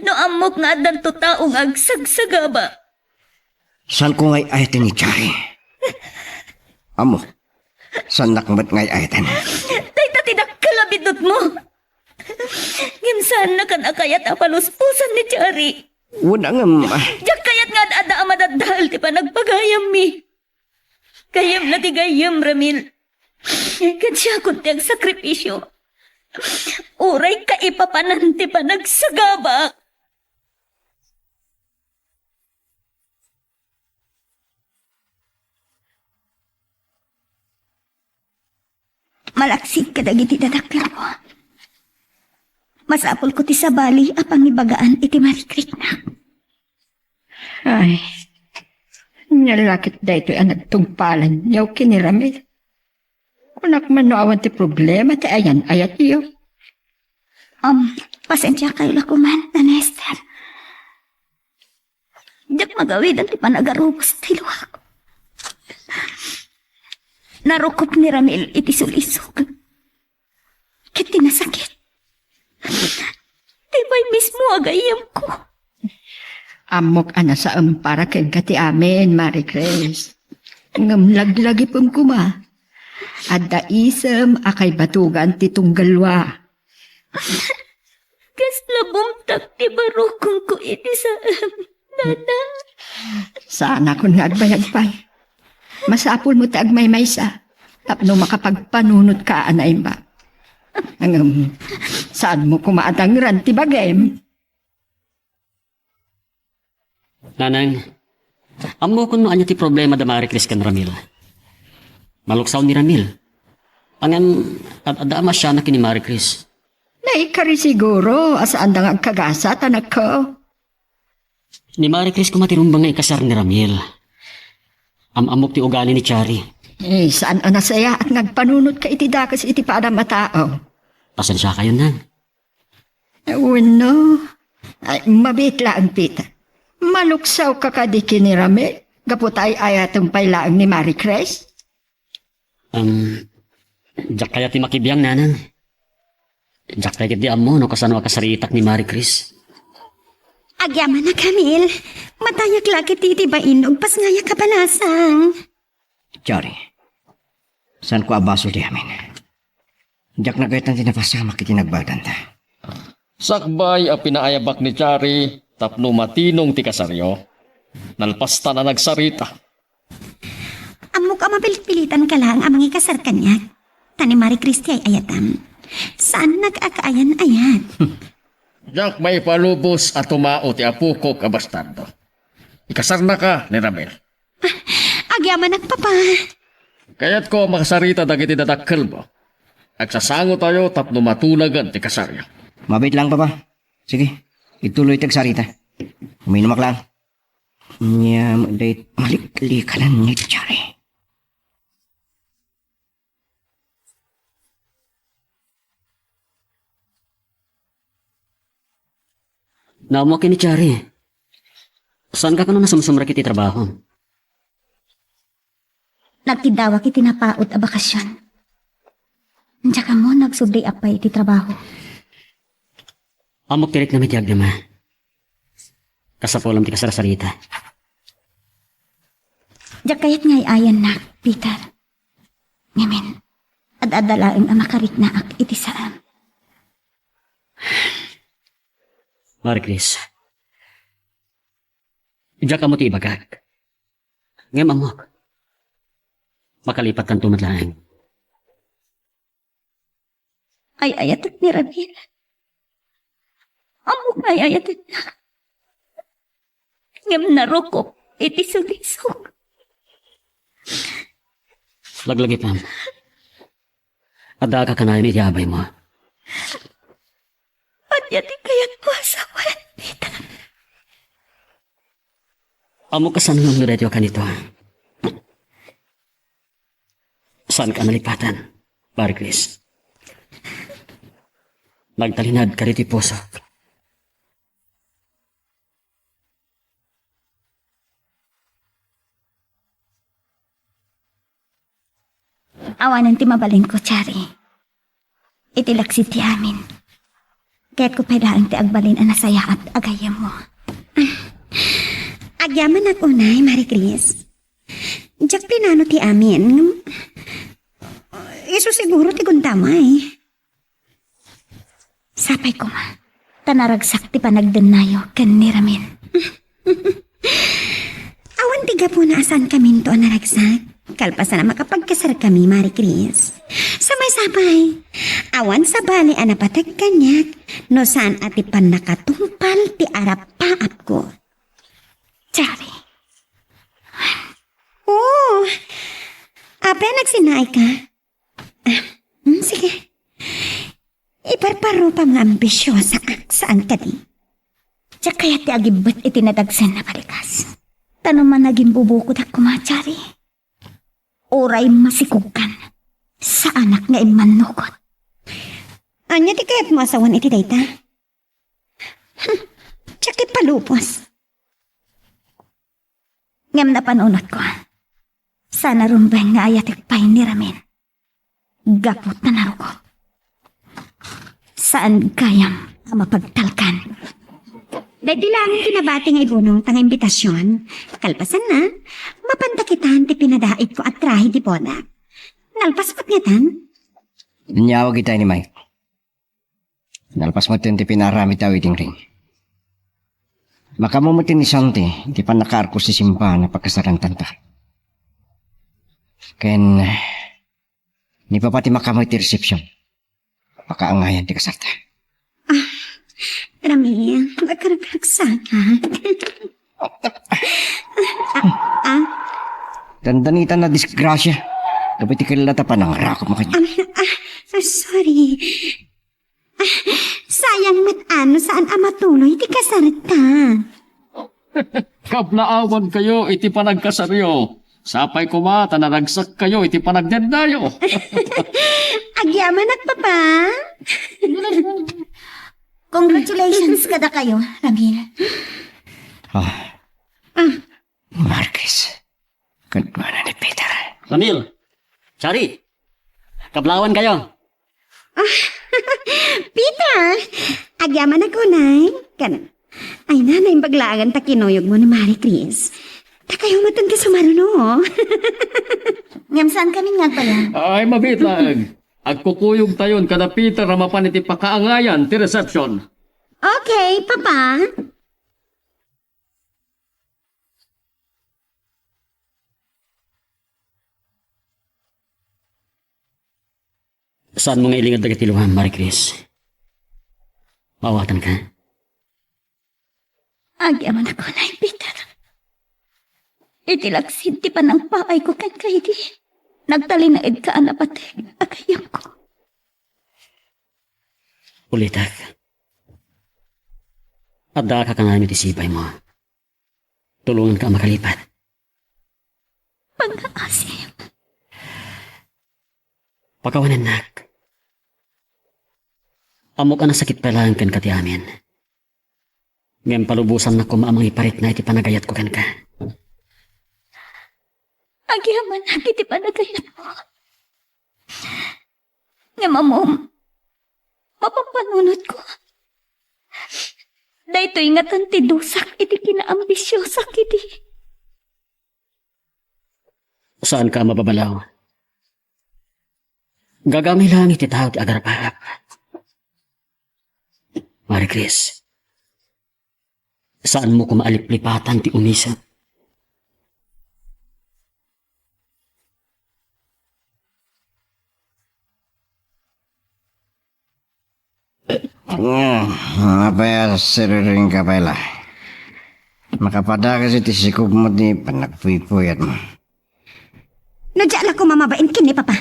Speaker 3: No amok nga adan to taong agsagsagaba.
Speaker 4: Saan ko ngay ayatan ni Chari? Amo, saan nakmat ngay ayatan?
Speaker 3: Dahil tidak kalabidot mo. Ngimsan na kan akayat apaluspusan ni Chari.
Speaker 4: Wala nga
Speaker 3: Diyak kayat nga ada amadadahal ti pa nagpagayam mi. Kayam na ti gayam, Ramil. Kansya kun ti ang sakripisyo. Uray ka ipapanan ti pa nagsagaba. Malaksik ka dagiti dadakkel ko. Masapol ko ti sa bali apang ibagaan iti Marikrik na.
Speaker 7: Ay, nalakit da ito ang nagtungpalan niyaw kiniramil. Kunak man no awan ti problema ti ayan ayat iyo.
Speaker 3: Pasensya kayo lakuman, na Esther. Diyak magawid ang ti panagarubos ti luha ko. Narukop ni Ramil iti sulisog. Kit tinasakit. Tibay mismo agayam ko.
Speaker 7: Amok ana sa para ken kati amin, Marie Grace. Ngam laglagi pong kuma. Adda isem akay batugan ti tunggalwa.
Speaker 3: Kas labumtak ti barukong ko iti sa nana.
Speaker 7: Sana kung nagbayag pa. Masapol mo ti agmay sa. Tapno makapagpanunod ka anay ba. Ang saan mo kumaatangran ti bagem?
Speaker 6: Nanang, amo kun no anya ti problema da Marie Chris ken Ramil. Maluksaw ni Ramil. Angan at ama siya na kini Marie Chris.
Speaker 7: Naikari siguro asaan da nga kagasa tanak ko.
Speaker 6: Ni Marie Chris kumatirumbang nga ikasar ni Ramil. Amok ti ugali ni Chari.
Speaker 7: Saan ang nasaya at nagpanunod ka iti dakas iti paadam matao?
Speaker 6: Pasensya kayo nang.
Speaker 7: Uno, ay mabitla ang pita. Maluksaw ka kadiki ni Ramil. Gaputay ayatong pailaang ni Marie Chris.
Speaker 6: Diyak kaya ti makibiyang nanang. Diyak kaya di amo no kasano akasaritak ni Marie Chris.
Speaker 2: Agyaman na, Camille. Matayak laki titi ba inog pas ngaya kapalasang.
Speaker 4: Chari, saan ko abaso di amin? Diyak na gaytan tinapasama kiti nagbadan ta.
Speaker 5: Sakbay a pinaayabak ni Chari tapno matinong ti kasaryo. Nalpasta na nagsarita.
Speaker 2: Amok ang mapilit-pilitan ka lang amang ikasar kanyak. Tani Marie Christi ay ayatam. Saan nag-akaayan-ayan?
Speaker 5: Diyak may palubos at tumao ti apo ko kabastardo. Ikasar na ka ni Ramil.
Speaker 2: Agyaman nagpapa.
Speaker 5: Kaya't ko makasarita dagiti dadakkel mo. Agsasango tayo tapno matulagan ti kasaryo.
Speaker 4: Mabait lang, Papa. Sige, ituloy tagsarita. Uminumak lang. Niya, dahil malikli-kalan ni Chari.
Speaker 6: Naamo kini Chari. Saan ka kuno nasumsumra kiti trabaho?
Speaker 2: Nagtidawa kiti napaot a bakasyon. Tsaka mo nagsubli apay iti trabaho.
Speaker 6: Amok tirik na mitiyag naman. Kasapulam ti kasarasarita.
Speaker 2: Diyak kayat ngay ayan na, Peter. Ngamin, ad-adalaing ang makarit na ak iti saan.
Speaker 6: Marie Chris. Diyak ka mo ti ibagag. Ngem amok. Makalipat kang tumatlaang.
Speaker 2: Ay ayatot ni Ramil. Amok ay ayatot na. Ngam narokop iti sulisog.
Speaker 6: Laglagi pa. Adda ka kanayan iti abay mo.
Speaker 2: At yati kayat mo asawan, Peter.
Speaker 6: Amo ka saan nung nuretyo ka nito? Saan ka nalipatan, Marie Chris? Nagtalinad ka riti puso.
Speaker 2: Awanan ti mabalin ko, Chari. Itilaksid ti amin. Kaya't ko pailaan ti agbalin ang nasaya at agayam mo. Agyaman ako na, Marie Chris. Diyak pinano ti amin. Iso siguro ti gundamay. Sapay ko ma. Tanaragsak ti panagdenayo ken ni Ramil. Awan tiga po na asan kami to naragsak. Kalpasan na makapagkasar kami, Marie Chris. Samay-sabay. Awan sa bali anapatag kanyak. No saan ati pan nakatumpal ti arap paap ko. Chari. Oh, ape nagsinay ka? Sige. Iparparo pa mga ambisyosa saan ka di. Diya kaya ti agibot itinadagsan na parikas. Tanong man naging bubukod at kumachari. Oray masikukan sa anak nga imanukot. Anya ti kaya't mo asawan iti dayta? Diya kay palupos. Ngam na panunot ko. Sana rumbeng nga ayatik pay ni Ramin. Gapot na naruko. Saan kayam ang mapagtalkan? Dahil lang kinabati nga ibunong tang imbitasyon. Kalpasan na, mapantakitan ti pinadait ko at trahi di poda. Nalpas kot nga tan?
Speaker 4: Ninyawag kita ni Mike. Nalpas mo ti pinarami tayo iting ring. Makamumutin ni Santi, di pa nakaarko si Simba na pagkasarantan ta. Ken, ni pa pati makamoy ti reception. Pakaangayan ti kasarta.
Speaker 2: Rami, magkaragagsangat.
Speaker 4: Dandanitan na disgrasya. Dapat ti kilala pa nang rakot mo kanya.
Speaker 2: Sorry. Sayang mat ano saan amatuloy ti kasarta.
Speaker 5: Kablaawan kayo, iti panagkasaryo. Sapay kumata na nagsak kayo, iti panagdendayo.
Speaker 2: Agyaman at papa. Congratulations kada kayo, Ramil.
Speaker 4: Marquez. Kadwana ni Peter.
Speaker 6: Ramil, Chari, kablawan kayo.
Speaker 2: Peter, agyaman ako, Nay. Ay, nanay, baglagan ta kinuyog mo ni Marie Chris. Takayo matan ka sa maruno. Ngamsaan kami nga pala.
Speaker 5: Ay, mabitlag. Agkukuyog tayon kada Peter na mapaniti pakaangayan ti reception.
Speaker 2: Okay, papa.
Speaker 6: Saan mo nga ilingad na katiluhan, Marie Chris? Mawatan ka?
Speaker 2: Agyaman ako, Nay, Peter. Itilaksin ti pa ng paay ko kay Kaidi. Nagtalinaid ka anapatig, agayam ko.
Speaker 6: Ulitak. Adda ka nga ti sibay mo. Tulungan ka makalipat.
Speaker 2: Pag-aasim.
Speaker 6: Pakawanan nak. Amo ka na sakit palang kan kati amin. Ngayon palubusan na kumaamang iparit na iti panagayat ko kan ka.
Speaker 2: Agyaman na kiti panagayat mo. Nga mamom, mapampanunod ko. Dahito ingatan ti dusak iti kinaambisyosa kiti.
Speaker 6: Saan ka mababalaw? Gagamay lang iti tao ti agarap-harap. Marie Chris, saan mo kumaalip-lipatan ti umisa?
Speaker 4: Apaya siriring ka pala. Makapada kasi ti sikub mo ni panagpuypuyat mo.
Speaker 2: Nadya ko mamabain kini, papa.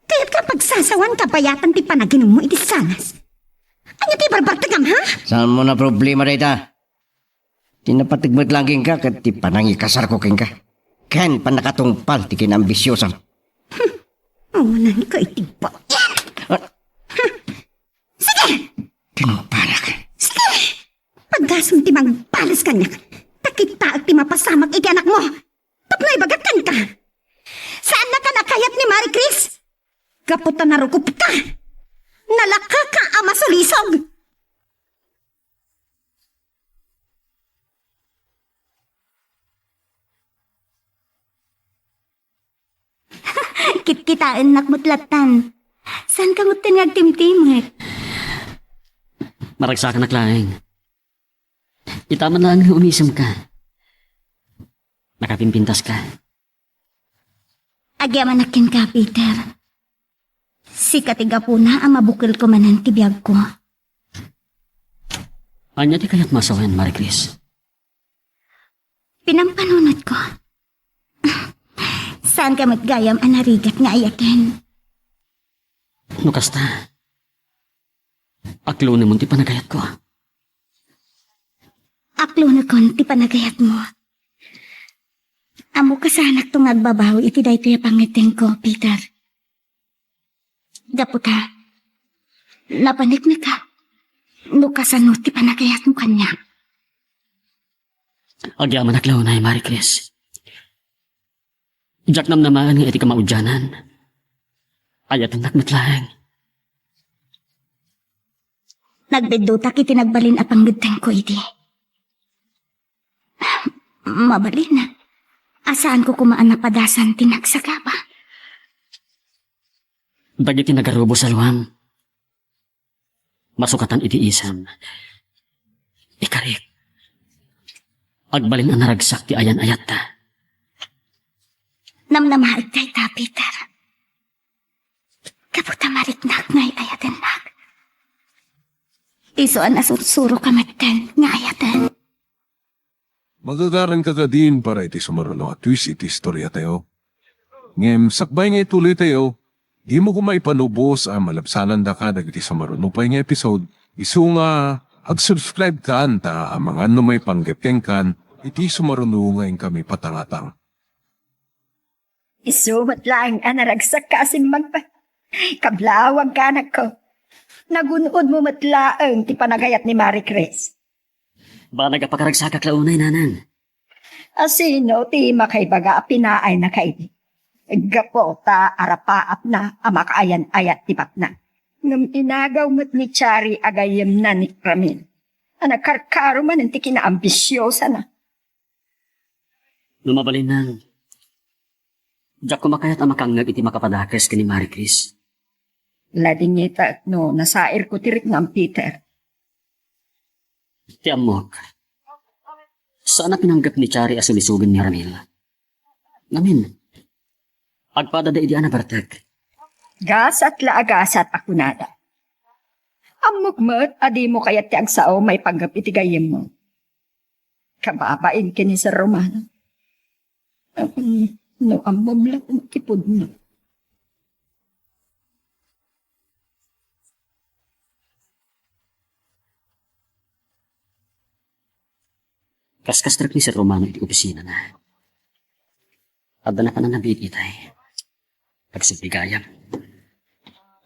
Speaker 2: Kaya't ka pagsasawan kapayatan ti panaginom mo iti sanas. Ano ti barbartagam, ha?
Speaker 4: Saan mo na problema dayta? Tinapatigmat langking ka kat ti panangi kasar ko king ka. Ken panakatungpal ti kinambisyosan.
Speaker 2: Unan ka itipa. Sige!
Speaker 4: Tinumpanak.
Speaker 2: Sige! Paggasong ti magpalas ka niya. Takita at ti mapasamak iti anak mo. Tapnoy bagatan ka. Saan na ka nakayat ni Marie Chris? Kaputan na rukup ka. Nalaka ka ama sulisog. Kit-kitaan nakmutlatan. Saan ka mo tinagtimtimit?
Speaker 6: Maragsakan na klaeng. Itaman lang umisam ka. Nakapimpintas ka.
Speaker 2: Agyaman nakin ka, Peter. Si katiga po na ang mabukil ko manan tibiyag ko.
Speaker 6: Anya di kaya't masawan, Marie Chris?
Speaker 2: Pinampanunod ko. Saan ka matgayam ang narigat nga ayakin?
Speaker 6: Nukasta. Aklo naman ti panagayat ko.
Speaker 2: Aklo na kon, ti panagayat mo. Amo ka sanak tong agbabaw, iti dayto ya pangiting ko, Peter. Gaputa, napanik na ka. Nukasano ti panagayat mo kanya.
Speaker 6: Agyaman aklaw na Marie Chris. Jack naman nga iti kamaudyanan. Ayat ang nakmatlaeng.
Speaker 2: Nagbedutak iti nagbalin apang giteng ko iti. Mabalin. Asaan ko kumaan na padasan tinagsagaba?
Speaker 6: Dagiti nagarubo sa luwam. Masukatan iti isam. Ikarik. Agbalin ang naragsak ti ayan-ayat ta.
Speaker 2: Namnamaig tayo ta, Peter. Kaputa mariknak ngay ayaten nak. Iso ang nasursuro kamaten nga ayaten.
Speaker 1: Magagaran ka din para iti sumaralo at twist iti istorya tayo. Ngem, sakbay nga ituloy tayo, di mo kumaipanubos ang malabsanan da ka dagiti sumarunupay nga episode. Isu nga, ag-subscribe ka anta ang mga ano may panggepeng kan, iti sumarunungay kami patangatang.
Speaker 7: Isumat lang ang naragsak ka asim magpa. Kablawag ka anak ko. Nagunod mo matlaang ti panagayat ni Marie Chris.
Speaker 6: Ba nagapakaragsak aklaunay nanan.
Speaker 7: Asino ti makaibaga pinaay na kaidi. Gapo ta arapaap na amakaayan-ayat ti na. Ngam inagaw mo't ni Chari agayem na ni Ramil. Anak karkaro man ti kinaambisyosa na.
Speaker 6: Lumabalin nang. Jack kumakayat ang makangag iti makapadakes kini Marie Chris.
Speaker 7: Lading ita no nasair ko tirik ng Peter.
Speaker 6: Ti amok. Saan na pinanggap ni Chari asulisugin ni Ramil? Namin. Agpada da idi anabartag.
Speaker 7: Gasat la agasat ako nada. Amugmat, adi mo kaya ti agsao may panggap itigayim mo. Kababain kini sa Romano. No, amom lang ang kipod no.
Speaker 6: Kaskastrak ni Sir Romano iti opisina na. Adda na ka na nabit itay. Pagsipigayam.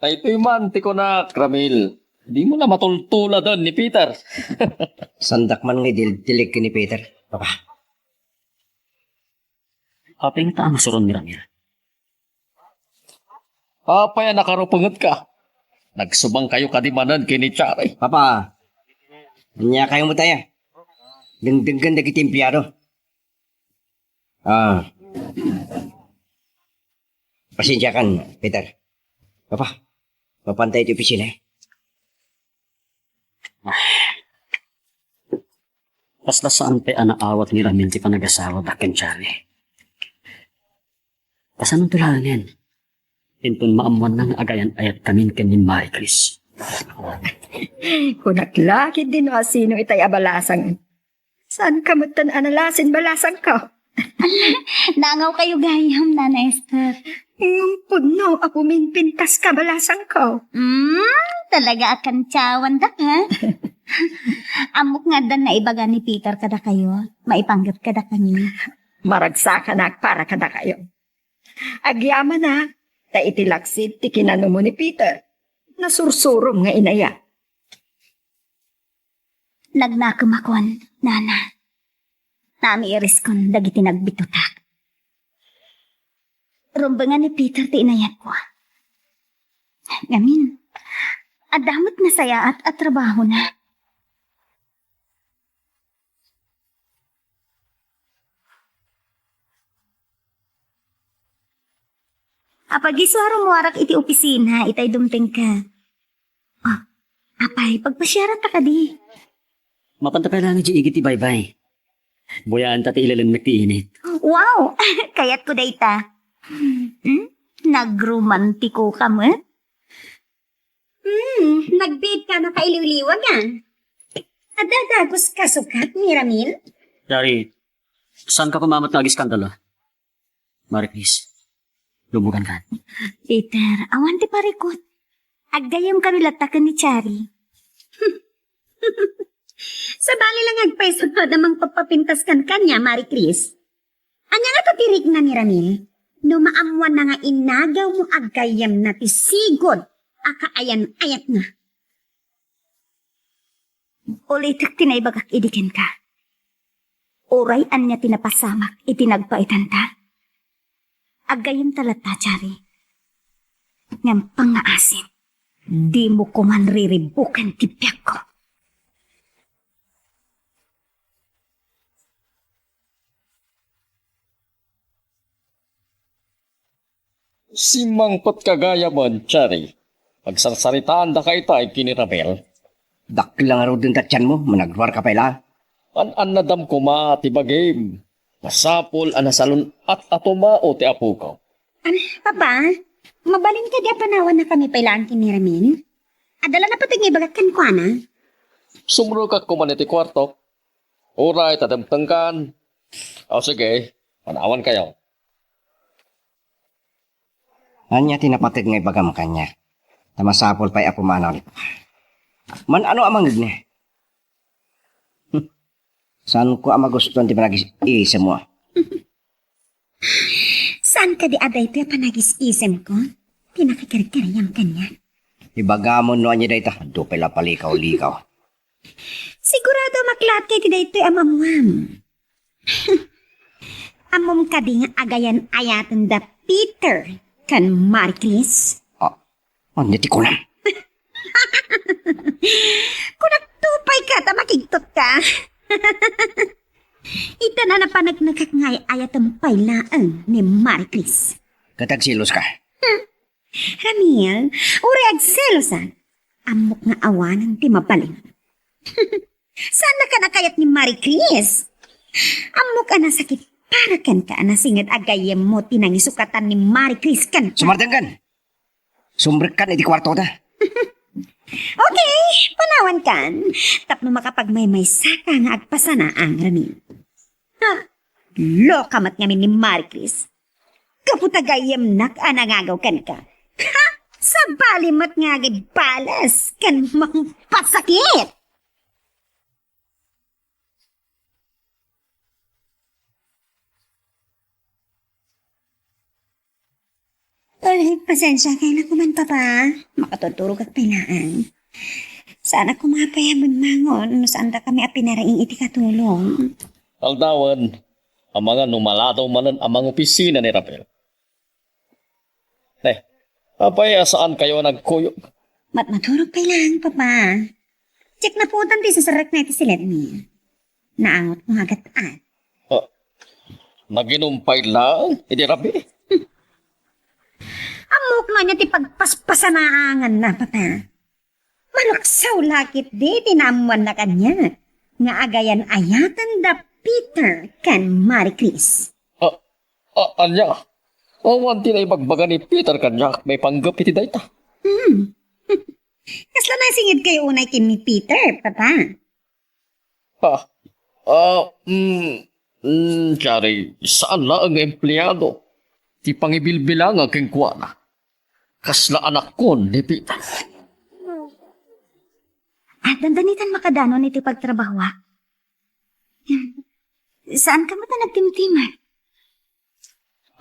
Speaker 5: Ay, ito'y man, tiko na, Ramil. Di mo na matultula doon ni Peter.
Speaker 4: Sandak man nga dilig ni Peter. Papa,
Speaker 6: Apeng ta ang masuron ni Ramil.
Speaker 5: Apay, nakarupungot ka. Nagsubang kayo kadimanan kini Chari.
Speaker 4: Papa, niya kayo mo tayo. Dengdenggan na kitimpiyado. Pasensya kan, Peter. Papa, mapantay ito opisina eh.
Speaker 6: Basta saan pa anaawat ni Ramil ti panag-asawa baken Chari. Pasanong tulanin? Intun maamuan ng agayan-ayat kamin kanin Marie Chris.
Speaker 7: Kunaklakid din o asino itay abalasang. Saan ka mutan analasin balasang ko?
Speaker 2: Nangaw kayo gayam, Nana Esther.
Speaker 7: Puno ako minpintas ka balasang ko.
Speaker 2: Talaga akan tiyawan da ha? Amok nga dan na ibaga ni Peter kada kayo. Maipanggap kada kami.
Speaker 7: Maragsakan na para kada kayo. Agyaman na, ta itilaksid ti kinano mo ni Peter. Nasursurom nga inaya.
Speaker 2: Nagnakumakon, Nana. Nami iris kon dagiti nagbitutak. Rumbangan ni Peter ti inayat ko. Ngamin, adamot na saya at trabaho na. Apagiswaro mo arak iti opisina, itay dumting ka. Oh, apay, pagpasyarat ta ka di.
Speaker 6: Mapanta pa lang iti igiti bye-bye. Buyaan ta ti ilalim ti init.
Speaker 2: Wow! Kayat ko dayta. Nagromantiko ka mo? Nagbid ka na kailiw-liwag yan. Adadagos ka sukat ni Ramil?
Speaker 6: Chari, saan ka pumamat na agiskandalo? Marie Chris, lumugan ka.
Speaker 2: Peter, awan ti parikot. Agdayam kami latakan ni Chari. Sa bali lang agpaisunod namang pagpapintas kan kanya, Marie Chris. Anya nga tatirik na ni Ramil, no maamuan na nga inagaw mo agayam na tisigod, akaayan-ayat na. Ulitik tinaibagak idikin ka. Oray anya tinapasamak itinagpaitan ta. Agayam talata, Chari. Ngam pangaasin, di mo ko man riribukan tipyak ko.
Speaker 5: Si mangpot kagaya mon, Chari. Pagsarsaritaan da ka itay kinirabel.
Speaker 4: Daklang araw din tatyan mo, managwar ka pa ila.
Speaker 5: An nadam ko ma ti bagim. Masapol anasalon at atuma o ti apo ko.
Speaker 2: Papa, mabalin ka di panawan na kami pailaan kiniramin? Adala na pati nga bagat kan kwa na?
Speaker 5: Sumro ka kuman iti kwarto. Oray, tadamtangkan. O sige, panawan kayo.
Speaker 4: Anya tinapatid nga ibagam kanya. Tamasapol pa'y apumanaw ni Papa. Man ano amang ni? Saan ko ama gusto ti panag-iisip mo?
Speaker 2: Saan ka di aday ito panagis-isem ko? Pinakikirikiriyam kanya.
Speaker 4: Ibagamon no anya dayta, dupela palikaw-likaw.
Speaker 2: Sigurado maklat kay ti daytoy amamuam. Amom ka di nga agayan ayatan da Peter kan Marie Chris.
Speaker 4: Anya ti kunam.
Speaker 2: Kung nagtupay ka, tamakigtot ka. Ita na napanagnagkak ngay ayatang pailaan ni Marie Chris.
Speaker 4: Katagsilos ka.
Speaker 2: Ramil, uri agselosan. Amok nga awanan ti mabalin. Saan na ka nakayat ni Marie Chris? Amok ka na sakit para kan ka na singad agayem mo tinangisukatan ni Marie Chris kan.
Speaker 4: Sumartanggan. Sumbrek kan iti kwarto ta.
Speaker 2: Okay, panawan kan. Tapno makapagmaymay saka nga agpasana ang Ramil. Ha, lokamat ngamin ni Marie Chris. Kaputagayem nak anangagaw kan ka. Ha, sa balimat nga balas kan mang pasakit. Ay, pasensya kay na kuman, Papa. Makatuturo kag pilaan. Sana kumapayamon mangon, no saan ta kami apinaraing iti katulong.
Speaker 5: Aldawan, ang mga numalataw manan ang mga opisina ni Rapel. Apay, saan kayo nagkuyog?
Speaker 2: Matmaturog pilaan, Papa. Check na po ti sa sarak na iti silet niya. Naangot mo hagataan.
Speaker 5: Naginumpay lang, hindi Rapel.
Speaker 2: Amok na niya ti pagpaspasanaangan na, Papa. Malaksaw lakit di, tinamuan na kanya. Nga agayan ayatan da Peter kan Marie Chris.
Speaker 5: Anya, awan tinay bagbaga ni Peter kanya, may panggap iti dayta.
Speaker 2: Kasla na singid kayo unay kin ni Peter, Papa.
Speaker 5: Chari, saan la ang empleyado? Ti pangibilbilang ang kengkwana. Kasla anak ko ni Peter.
Speaker 2: At dandanitan makadano nito pagtrabaho. Saan ka mo ta nagtimtiman?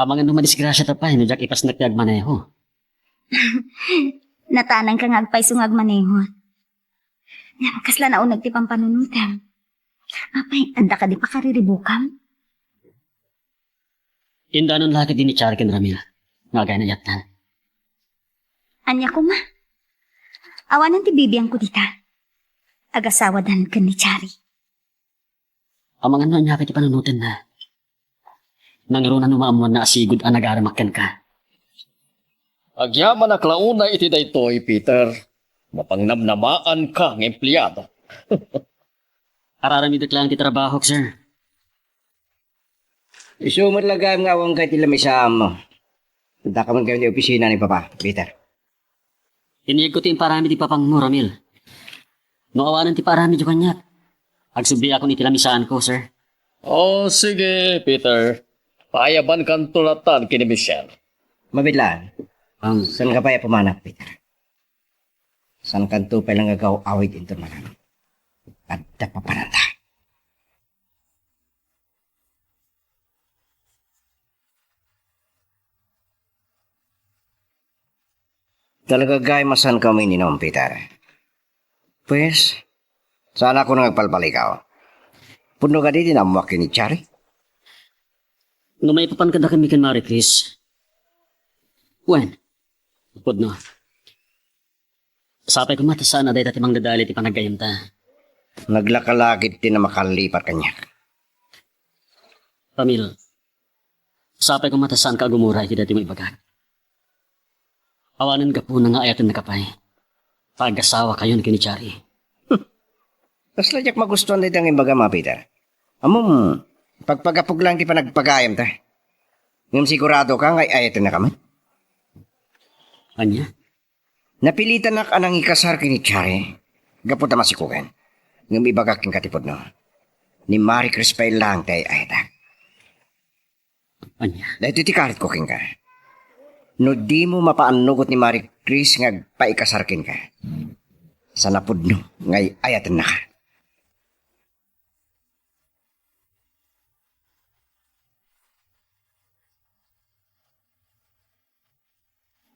Speaker 6: Amang ano madisgrasya ta pa, no jak ipas na tiyag maneho.
Speaker 2: Natanang ka nga agpaisong agmaneho. Kasla na unag ti pampanunutan. Apay, anda ka di pa kariribukam?
Speaker 6: Indanon laki din ni Charken Ramil. Nga gaya na yatan.
Speaker 2: Anya ko ma. Awanan ti bibiyang ko dita. Agasawadan ka ni Chari.
Speaker 6: Amang ano niya kiti panunutin na. Nangiro na numaamuan na asigod ang nag-aramakan ka.
Speaker 5: Agyaman na klauna iti daytoy, Peter. Mapangnamnamaan ka ng empleyado.
Speaker 6: Araramidot lang ti trabaho, sir.
Speaker 4: Isumot lagam nga awang kay tilamisa mo. Punta ka man kayo ni opisina ni Papa, Peter.
Speaker 6: Iniyag ko ti parami ti papang mo, Ramil. No awanan ti parami di kanyak. Agsubli ako ni tilamisaan ko, sir.
Speaker 5: Sige, Peter. Paayaban kang tulatan kini Michelle.
Speaker 4: Mabidlaan.
Speaker 6: Ang
Speaker 4: Saan ka pa pumanak, Peter? San kanto pa lang agaw awit into nalang. At dapapananta. Talaga gay masan kami ni Nom Peter. Pues, sana ko nang nagpalpal ikaw. Puno ka di dinamuak ni Chari.
Speaker 6: No may papan ka na kami kan Marie Chris. Wen, upod no. Sapay ko mata sana dahil tatimang dadali ti panagayam ta.
Speaker 4: Naglakalagit din na makalipat kanya.
Speaker 6: Pamil, sapay ko mata saan ka agumuray ti dati mo ibagag. Awanan ka po na nga ayatan na kapay. Pag-asawa kayo ni Kinichari.
Speaker 4: Tapos ladyak magustuhan dito ang imbaga mga Peter. Amom, pagpagapog lang di pa nagpagayam ta. Ngayon sigurado ka nga ayatin na kami.
Speaker 6: Anya?
Speaker 4: Napilitan na ka nang ikasar kini Chari. Gapot na masikugan. Ngayon ibagak king katipod no. Ni Marie Chris pa lang tayo ayata.
Speaker 6: Anya?
Speaker 4: Dahil titikarit ko king ka. No di mo mapaanugot ni Marie Chris nga paikasarkin ka. Sa napod no, ngay ayatan na ka.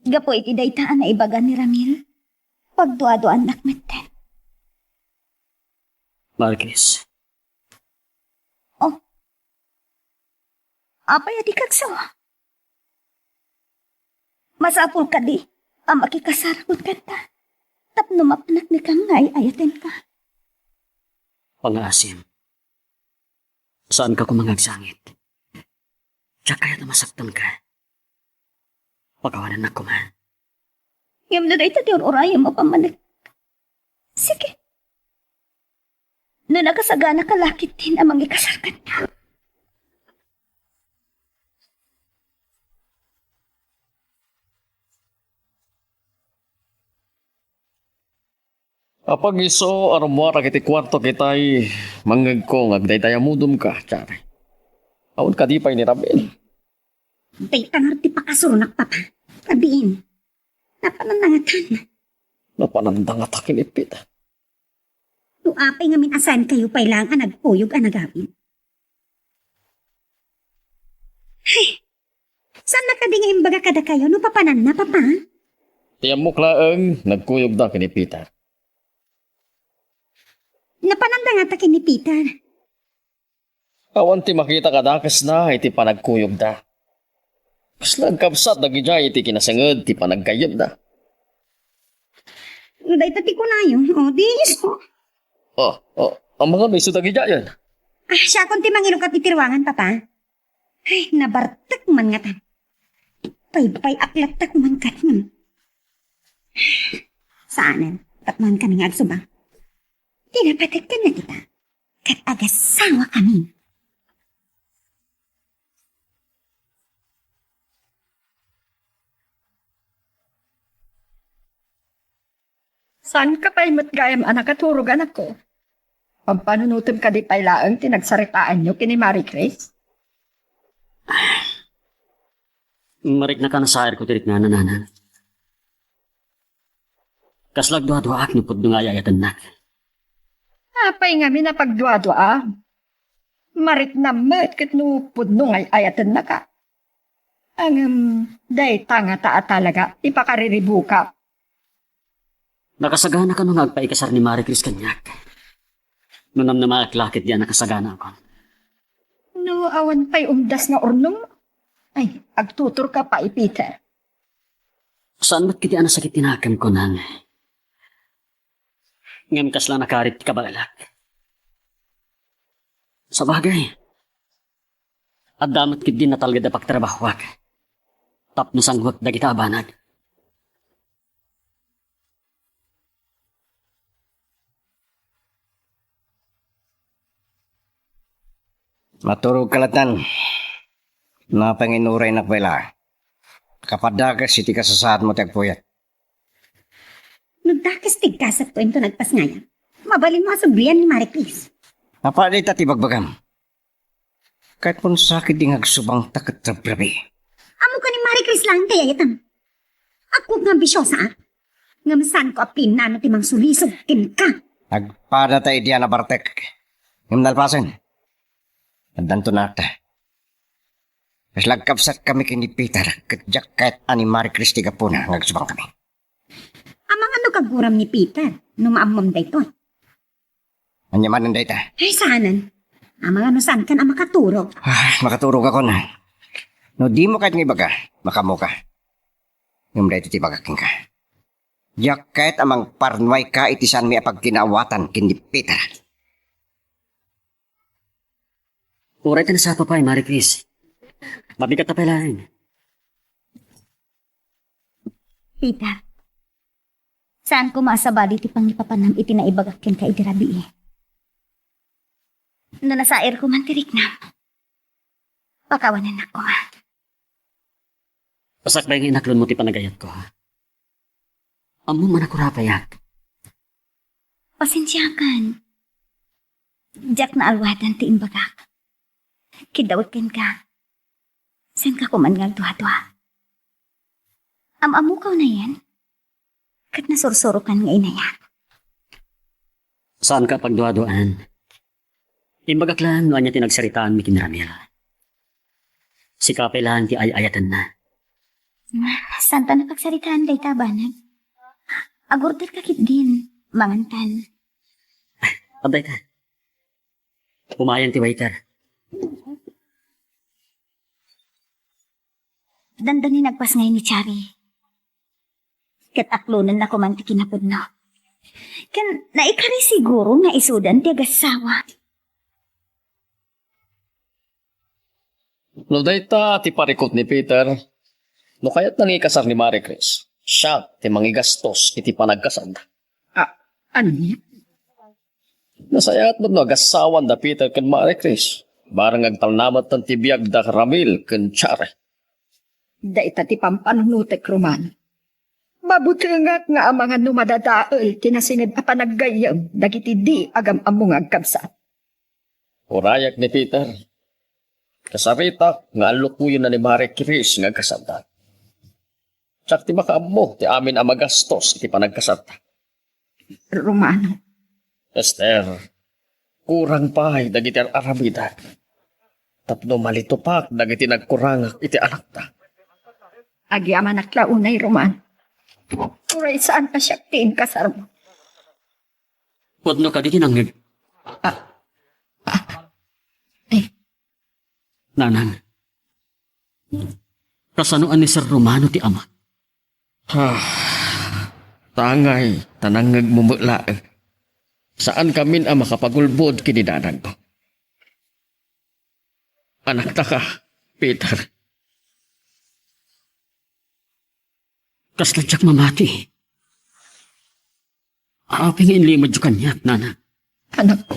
Speaker 2: Gapo iti daytaan na ibaga ni Ramil. Pagduado-duan nakmeten.
Speaker 6: Marie Chris.
Speaker 2: Oh. Apay adi kagsawa. Masapul ka di. Ang makikasarapod ka ta. Tapno mapanak ni kang ngay ayaten ka.
Speaker 6: Pangasim. Saan ka kumangagsangit? Diyak kaya na masaktan ka. Pagawanan na kuman.
Speaker 2: Ngam na dayta ti oraya mo pamanik. Sige. No nakasagana ka lakit din amang ikasarkan ka.
Speaker 5: Apag iso, arumwara kiti kwarto kitay, manggag ko, ngagday tayo mudum ka, Chari. Awan ka di pa ni Ramil.
Speaker 2: Dayta nga ti pakasurunak papa. Kabiin. Napanandangatan.
Speaker 5: Napanandang at akinipit.
Speaker 2: Tuapay nga minasan kayo pa ilang nagpuyog anagawin. Hey, saan nakadinga imbaga kada kayo no papanan na papa?
Speaker 5: Tiyam mo klaang, nagkuyog na kinipita.
Speaker 2: Napananda nga takin ni Peter.
Speaker 5: Awan ti makita ka dakas na, iti panagkuyog da. Kas nagkabsat na gidya, iti kinasangad, ti panagkayab da.
Speaker 2: No, dahi tati ko na yun. O, di iso.
Speaker 5: Ang mga may suda gidya yan.
Speaker 2: Ah, siya kung ti mangilong ka titirwangan, papa. Ay, nabartak man nga tan. Pay aklatak man ka. Saanan? Tatman ka nga agsubang. Tinapatak ka na kita. Kat agasawa kami.
Speaker 7: Saan ka pa'y matgayam anak at hurog anak ko? Pampanunutom ka di pailaang tinagsaritaan nyo kini Marie Chris?
Speaker 6: Marik na ka na sa air ko tirik na nananan. Kaslag dua-dua ak nupod nga ayatan na.
Speaker 7: Apay nga minapagdua-dua. Marit na met kit nupod nung ay ayatan na ka. Ang day tanga taa talaga, ipakariribu ka.
Speaker 6: Nakasagana ka nung agpaikasar ni Marie Chris kanyak. Nunam na maaklakit diyan nakasagana ako.
Speaker 7: No, awan pa'y umdas nga urnong. Ay, agtutur ka pa, Peter.
Speaker 6: Saan ba't kiti sakit tinakan ko nang? Ngam kas lang nakarit ka bagalak. Sa bagay. At damat kit din na talaga dapak trabahwak. Tapno sanghwak da kita abanag.
Speaker 4: Maturog kalatan. Napanginuray na kwela. Kapadagas iti kasasaad mo tagpuyat.
Speaker 2: Nagdakas tigkasat ko ito nagpas ngayon. Mabalin mo asublian ni Marie Chris.
Speaker 4: Napalit at ibagbagam. Kahit pun sakit di ngagsubang takat sa brabi.
Speaker 2: Amo ka ni Marie Chris lang tayo itam. Ako nga bisyosa. Ngamasan ko apin na ti mang sulisog kin ka.
Speaker 4: Nagpada tayo diyan na Bartek. Ngam nalpasan. Nandanto na ta. Mas lagkapsat kami kini Peter. Kadyak kahit ani Marie Christie kapuna. Ngagsubang kami.
Speaker 2: Amang ano kaguram ni Peter? Numaamam dayton.
Speaker 4: Anyamanan dahi ta.
Speaker 2: Ay saanan. Amang ano saan kan ang makaturog.
Speaker 4: Makaturog ako na. No di mo kahit ng ibaga. Makamo ka. Ngam dahi ti bagaking ka. Yak kahit amang parnway ka itisan mi apag kinawatan kini Peter.
Speaker 6: Uray ta na sa papay, Marie Chris. Mabigat na palain.
Speaker 2: Peter, saan ko maasabali ti pangipapanam iti naibagakin ka idirabi eh. No nasair ko man tirik na. Pakawanan ako ha.
Speaker 6: Pasak ba yung inaklon mo ti panagayat ko, ha? Amo man ako rapayak.
Speaker 2: Pasensyakan. Diyak na alwadan ti imbagak. Kidawat ka. San ka kuman nga duha-duha. Amamukaw na yan. Kat nasursuro kan nga inayan.
Speaker 6: Saan ka pagduwa-duaan? Imbagaklan no anya tinagsaritaan mi kinramil. Si kapelan ti ay-ayatan na.
Speaker 2: Santa na pagsaritaan day tabanag. Agurter kakit din, mangantan.
Speaker 6: Abday ka. Pumayan ti waiter.
Speaker 2: Dandani nagpas ngayon ni Chari. Kat aklunan na kumanti kinapudno. Kan naikari siguro nga isudan ti agasawa.
Speaker 5: No dayta ti parikot ni Peter. No kaya't nangikasar ni Marie Chris. Siya ti mangigastos iti panagkasad.
Speaker 7: Ano niya?
Speaker 5: Nasayat mo no agasawan da Peter ken Marie Chris. Barang agtalnamat ng tibiyag da Ramil ken Chare.
Speaker 7: Da ita ti pampanunutek Roman. Mabutengak nga amangan numadadaol tinasinid a panaggayam dagiti di agam among agkabsat.
Speaker 5: Urayak ni Peter. Kasarita nga alukuyon na ni Marie Chris nga kasada. Tsak ti makaamo ti amin ang magastos iti panagkasat.
Speaker 7: Romano,
Speaker 5: Esther, kurang pahay dagiti aramida. Tapno malitupak dagiti nagkurangak iti anak ta.
Speaker 7: agyaman aklaunay Roman. Uray saan ka siya tiin kasar mo?
Speaker 6: Wadno ka di tinanggag. Nanan. Kasanuan ni Sir Romano ti ama.
Speaker 5: Tangay, tanangag mumula. Saan kamin ang makapagulbod kinidanan ko? Anak ta ka, Peter.
Speaker 6: Kasladyak mamati. Aping inlimad yung kanya, nana.
Speaker 7: Anak ko,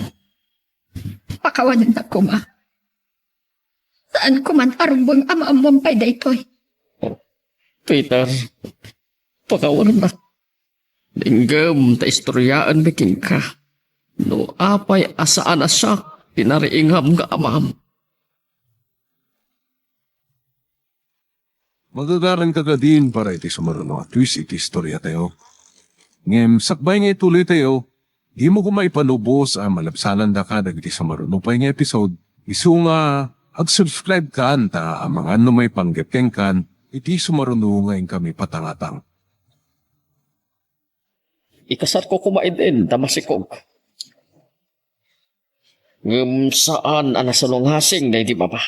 Speaker 7: pakawanan na ko ma. Saan ko man arumbang ama-amang pay daytoy?
Speaker 5: Peter, pakawalan na. Linggam ta istoryaan bikin ka. No apay asaan asak, pinariingam nga amam.
Speaker 1: Magagaran ka din para iti sumaruno at twist iti istorya tayo. Ngem, sakbay nga ituloy tayo, di mo kumaipanubos ang malapsanan da ka dagiti sumaruno pa nga episode. Isu nga, ag-subscribe ka anta ang mga ano may panggepkeng kan, iti sumaruno ngayon kami patangatang.
Speaker 5: Ikasar ko kumain din, damasikog. Saan anasalunghasing na hindi ba ba?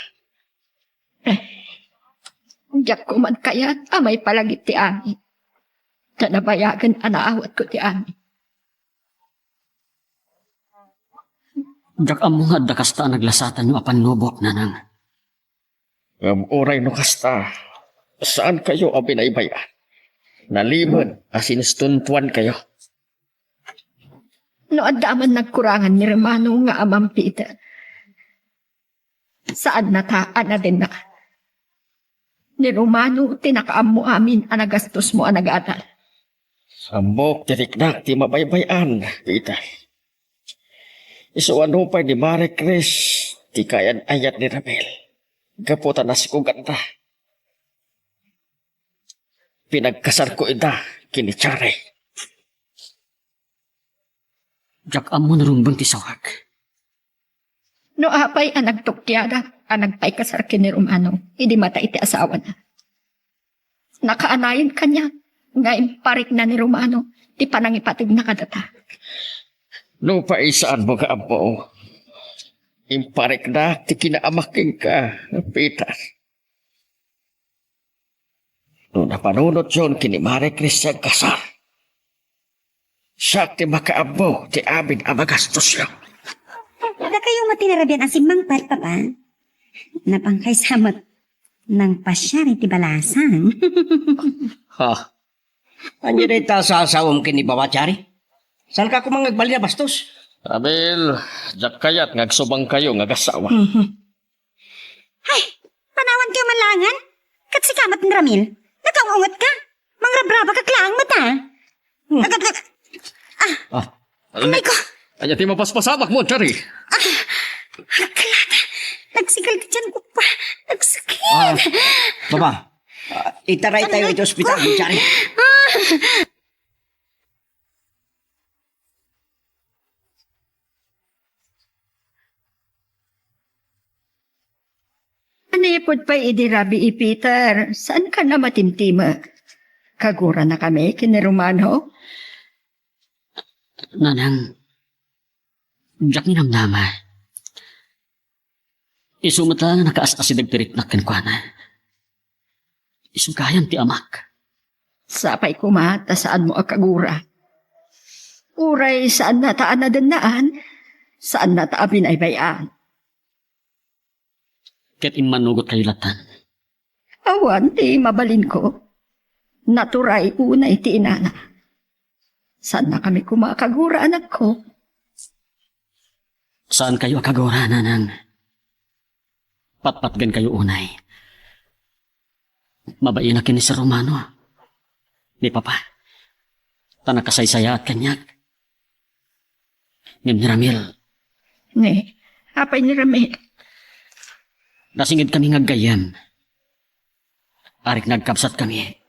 Speaker 7: Diyak ko man kaya't amay palagit ti ani. Na nabayagan anaawat ko ti ani.
Speaker 6: Jak amo nga dakasta naglasatan yung apan nubok, nanang.
Speaker 5: Oray no kasta, saan kayo ang pinaibayan? Nalimod, asinistuntuan kayo.
Speaker 7: No adaman nagkurangan ni Romano nga amang Peter. Saan nataan na din na? Ni Romano, tinakaam mo amin anagastos mo anagatal.
Speaker 5: Sambok, tirik na, ti mabaybayan, Peter. Isuano pa ni Marie Chris, ti kayan ayat ni Ramel. Kaputan na si kuganda. Pinagkasar ko ida, kini Chare.
Speaker 6: Jak amo narumbang ti sawag.
Speaker 7: No apay ang nagtukyada, ang nagpay kasarkin ni Romano, hindi mata iti asawa na. Nakaanayon kanya, nga imparik na ni Romano, di pa nang ipatig na kadata.
Speaker 5: No pa isaan mo ka amo. Imparik na, ti kinaamaking ka, Peter. No napanunod yun, kini Marie Chris ang kasal. Siya ti makaabo, ti amin ang magastos yun.
Speaker 2: Da kayo matinarabian ang simbang papa. Napangkay samot ng pasyari ti balasan.
Speaker 4: Ha? Anya na ita sa asawam kini Bawachari? Saan ka kumang nagbali na bastos?
Speaker 5: Abil, jak kayat ngagsubang kayo ngagasawa.
Speaker 2: Ay, panawan kayo malangan? Kat si kamat ni Ramil. Nakaungot ka? Mangrabraba ka klaang mata. Amay ko.
Speaker 5: Anya ti mapaspasamak mo, Chari.
Speaker 2: Kalata. Nagsigal ka dyan ko pa. Nagsakit.
Speaker 4: Baba, itaray tayo ito ospital, Bawachari.
Speaker 7: Ano ipod pa idirabi Peter? Saan ka na matimtima? Kagura na kami kini Romano?
Speaker 6: Nanang, jak ni namnama. Isumata nga nakaas-asidag tirik na kenkwana. Isugayan ti amak.
Speaker 7: Sapay kumata saan mo akagura. Uray saan na taan na danaan, saan na taabin ay bayan.
Speaker 6: Ket imanugot kayo latan.
Speaker 7: Awan ti mabalin ko. Naturay unay ti inana. Saan na kami kumakagura anak ko?
Speaker 6: Saan kayo akagora nanang? Patpatgan kayo unay. Mabain na kini sa Romano. Ni Papa. Tanakasaysaya at kanyak. Ni Ramil.
Speaker 7: Ne, apay ni Ramil.
Speaker 6: Nasingid kami ngaggayam. Arik nagkabsat kami.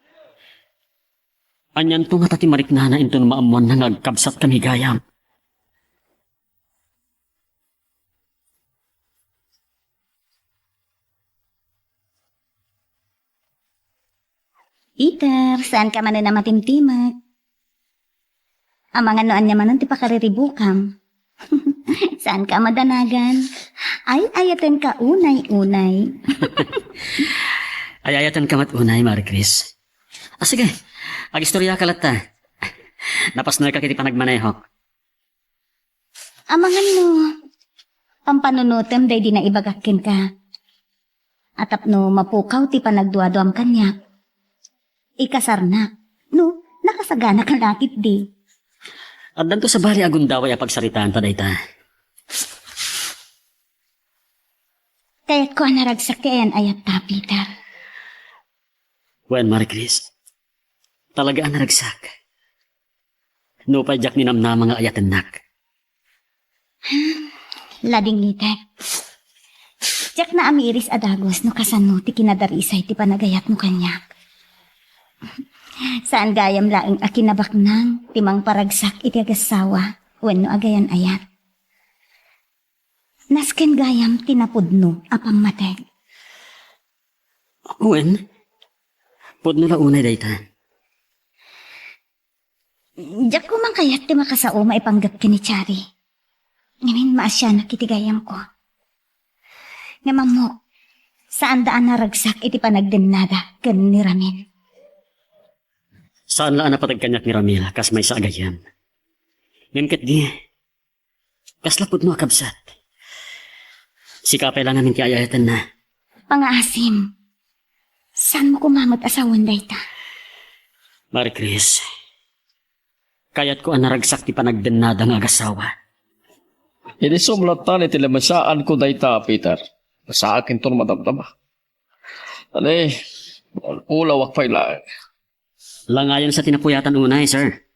Speaker 6: Anyan to nga tati mariknana into maamuan na nagkabsat kami gayam.
Speaker 2: Peter, saan ka man na matimtimag? Ang mga noan niya manon ti pakariribukam. Saan ka madanagan? Ay, ayatan ka unay-unay.
Speaker 6: Ayayatan kamat unay, Marie Chris. Sige, agistorya ka lata. Napasnal ka kiti panagmanayhok.
Speaker 2: Ang mga no, pampanunutem day di na ibagakin ka. Atap no, mapukaw ti panagduaduam kanya. Ikasar na. No, nakasagana ka lakit di.
Speaker 6: At danto sa bali agundaway apagsaritaan pa dayta.
Speaker 2: Kaya't ko naragsak kayan ayat ta, Peter.
Speaker 6: Wen, Marie Chris. Talaga ang naragsak. No pa jak ni namna mga ayatan nak.
Speaker 2: Lading nite. Diyak na amiris adagos no kasano ti kinadarisay ti panagayat mo kanya. Saan gayam laing akinabak nang timang paragsak iti agasawa wenno agayan ayat. Nasken gayam tinapudno apang mateg.
Speaker 6: Wen, pudno la unay dayta.
Speaker 2: Diyak ko man kayat ti makasao maipanggap kini Chari. Ngamin maasya na kitigayam ko. Nga mo, saan daan naragsak iti panagdennada gan ni Ramin.
Speaker 6: Saan laan napatagkanyak ni Ramil kas may sa agayam. Ngimket di, kas lapod no akabsat. Sikapay lang namin ti ayayatan na.
Speaker 2: Pangaasim, saan mo kumamot asawan dayta?
Speaker 6: Marie Chris, kayat ko ang naragsak ti panagdennada ng agasawa.
Speaker 5: Hindi sumlatan iti lamasaan ko dayta, Peter. Sa akin to madamdama. Ani, ulawak pa ilang.
Speaker 6: Langayon sa tinapuyatan unay, sir.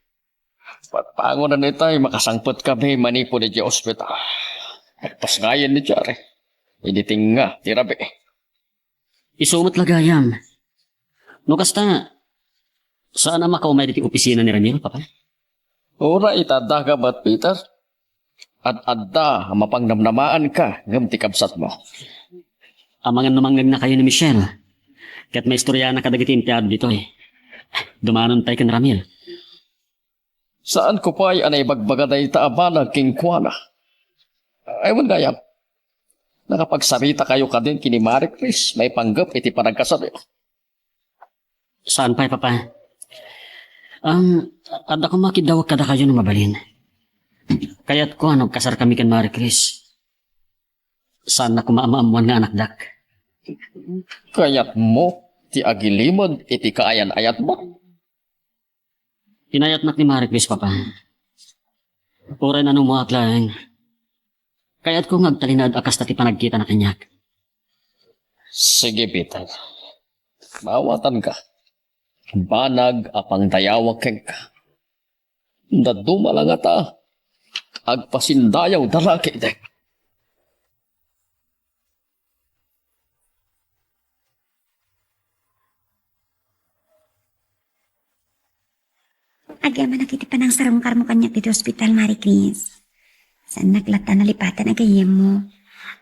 Speaker 5: Patpango na nito ay makasangpot kami manipo ni ospital. Agpas ngayon ni Chari. Hindi tinga, tirabi.
Speaker 6: Isumot lagayam. No kasta, saan ang makaumay diti opisina ni Ramil, papa?
Speaker 5: Ura itadaga ba't, Peter? At adda, mapangnamnamaan ka, ngam ti kabsat mo.
Speaker 6: Amangan numanggag na kayo ni Michelle. Kaya't may istorya na kadagiti empleyado dito eh. Dumanon tayo kan Ramil.
Speaker 5: Saan ko pa'y anay bagbagaday taabana king kuana? Aywan gayam. Nakapagsarita kayo ka din kini Marie Chris, may panggap iti panagkasabi.
Speaker 6: Saan pa, Papa? Ada ko makidawag kada kayo ng mabalin. Kaya't ko kasar kami kan Marie Chris. Saan na kumaamuan nga anak dak?
Speaker 5: Kayat mo, ti agilimod iti kaayan-ayat mo.
Speaker 6: Inayat nak ni Marie Chris, Papa. Uray na nung mga atlaeng. Kaya't ko ngagtalinad akas tati panagkita na kanyak.
Speaker 5: Sige, Peter. Mawatan ka. Banag apang dayawag keng ka. Daduma lang ata. Agpasindayaw daraki dek.
Speaker 2: Agyaman nakiti pa ng sarungkar mo kanyak dito hospital, Marie Chris. Saan naglata na lipatan agayem mo?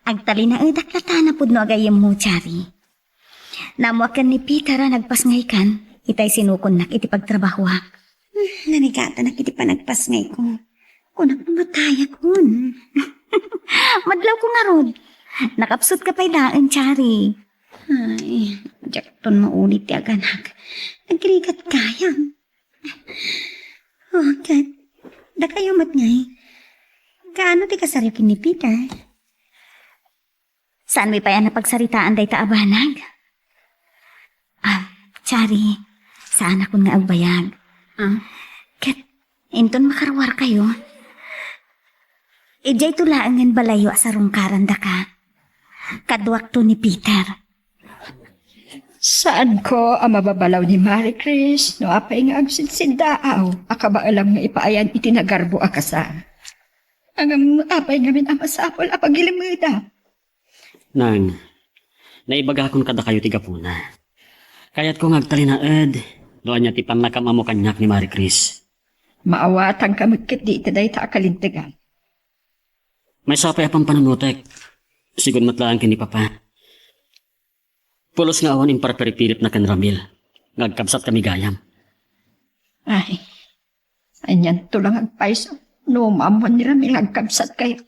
Speaker 2: Agtali na daklata na pud no agayem mo, Chari. Namuakan ni Peter nagpasngay kan, itay sinukon nak iti pagtrabahuak. Nanigata nak iti panagpasngay ko. Kunak mamataya kun. Madlaw ko nga rod. Nakapsut ka pa'y daan, Chari. Ay, jakton maulit ti aganak. Nagkirikat kayang. Oh, God. Da kayo matngay. Kaano ti kasarikin ni Peter? Saan may pa yan napagsaritaan day taabanag? Chari, saan ako nga agbayag? Kat, inton makarwar kayo. Ijay tulaangan balayo sa rungkaran da ka. Kadwak to ni Peter.
Speaker 7: Saan ko ang mababalaw ni Marie Chris no apay nga agsinsindaaw akaba alam nga ipaayan itinagarbo akasa. Ang apay ngamin ang masapol apagilimida.
Speaker 6: Nang, naibaga kon kada kayo tigapuna. Kaya't ko ngagtalinaed, doon niya tipan nakamamo kanyak ni Marie Chris.
Speaker 7: Maawatan ka magkit di itaday ta akalintigan.
Speaker 6: May sapay apang panunutek. Sigun matlaan kini Papa. Pulos nga awan imparperipilip na kan Ramil. Ngagkabsat kami gayam.
Speaker 7: Ay, anyan to lang ang paiso. No, mamon ni Ramil agkabsat kayo.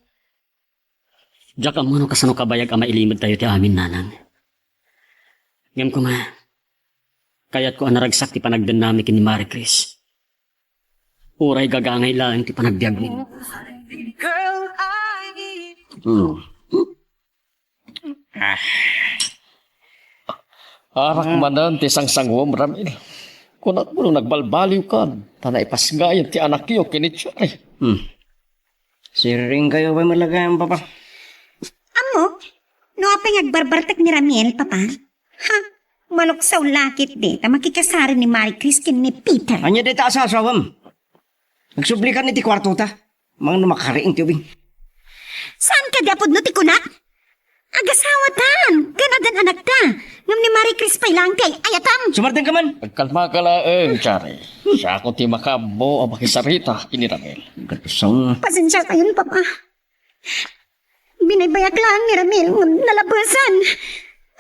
Speaker 6: Diyak ang mano kasano kabayag ama ilimod tayo ti amin nanang. Ngam ko ma, kaya't ko anaragsak ti panagdanami kini Marie Chris. Uray gagangay lang ti panagbiag ni.
Speaker 5: Arak manan ti sangsangwom Ramil. Kunat mo nung nagbalbaliw ka, tanay pasgayan ti anak iyo kinitsari.
Speaker 4: Siring kayo ba malagayang papa?
Speaker 2: Amo, no apay ngagbarbartak ni Ramiel, Papa? Ha? Maluksaw lakit di, ta makikasari ni Marie Chris kin ni Peter.
Speaker 4: Anya di ta asasawam. Nagsublikan ni ti kwarto ta. Mga namakariing ti ubing.
Speaker 2: Saan ka dapod no ti kunak? Agasawatan, ganadan anak ta. Ngam ni Marie Chris pa'y lang kay ayatam.
Speaker 4: Sumartin ka man.
Speaker 5: Pagkalma ka laeng, Chari. Siya ako ti makabo ang makisarita kini Ramil.
Speaker 4: Gatusang.
Speaker 2: Pasensya kayon, Papa. Binabayak lang ni Ramil ngam nalabasan.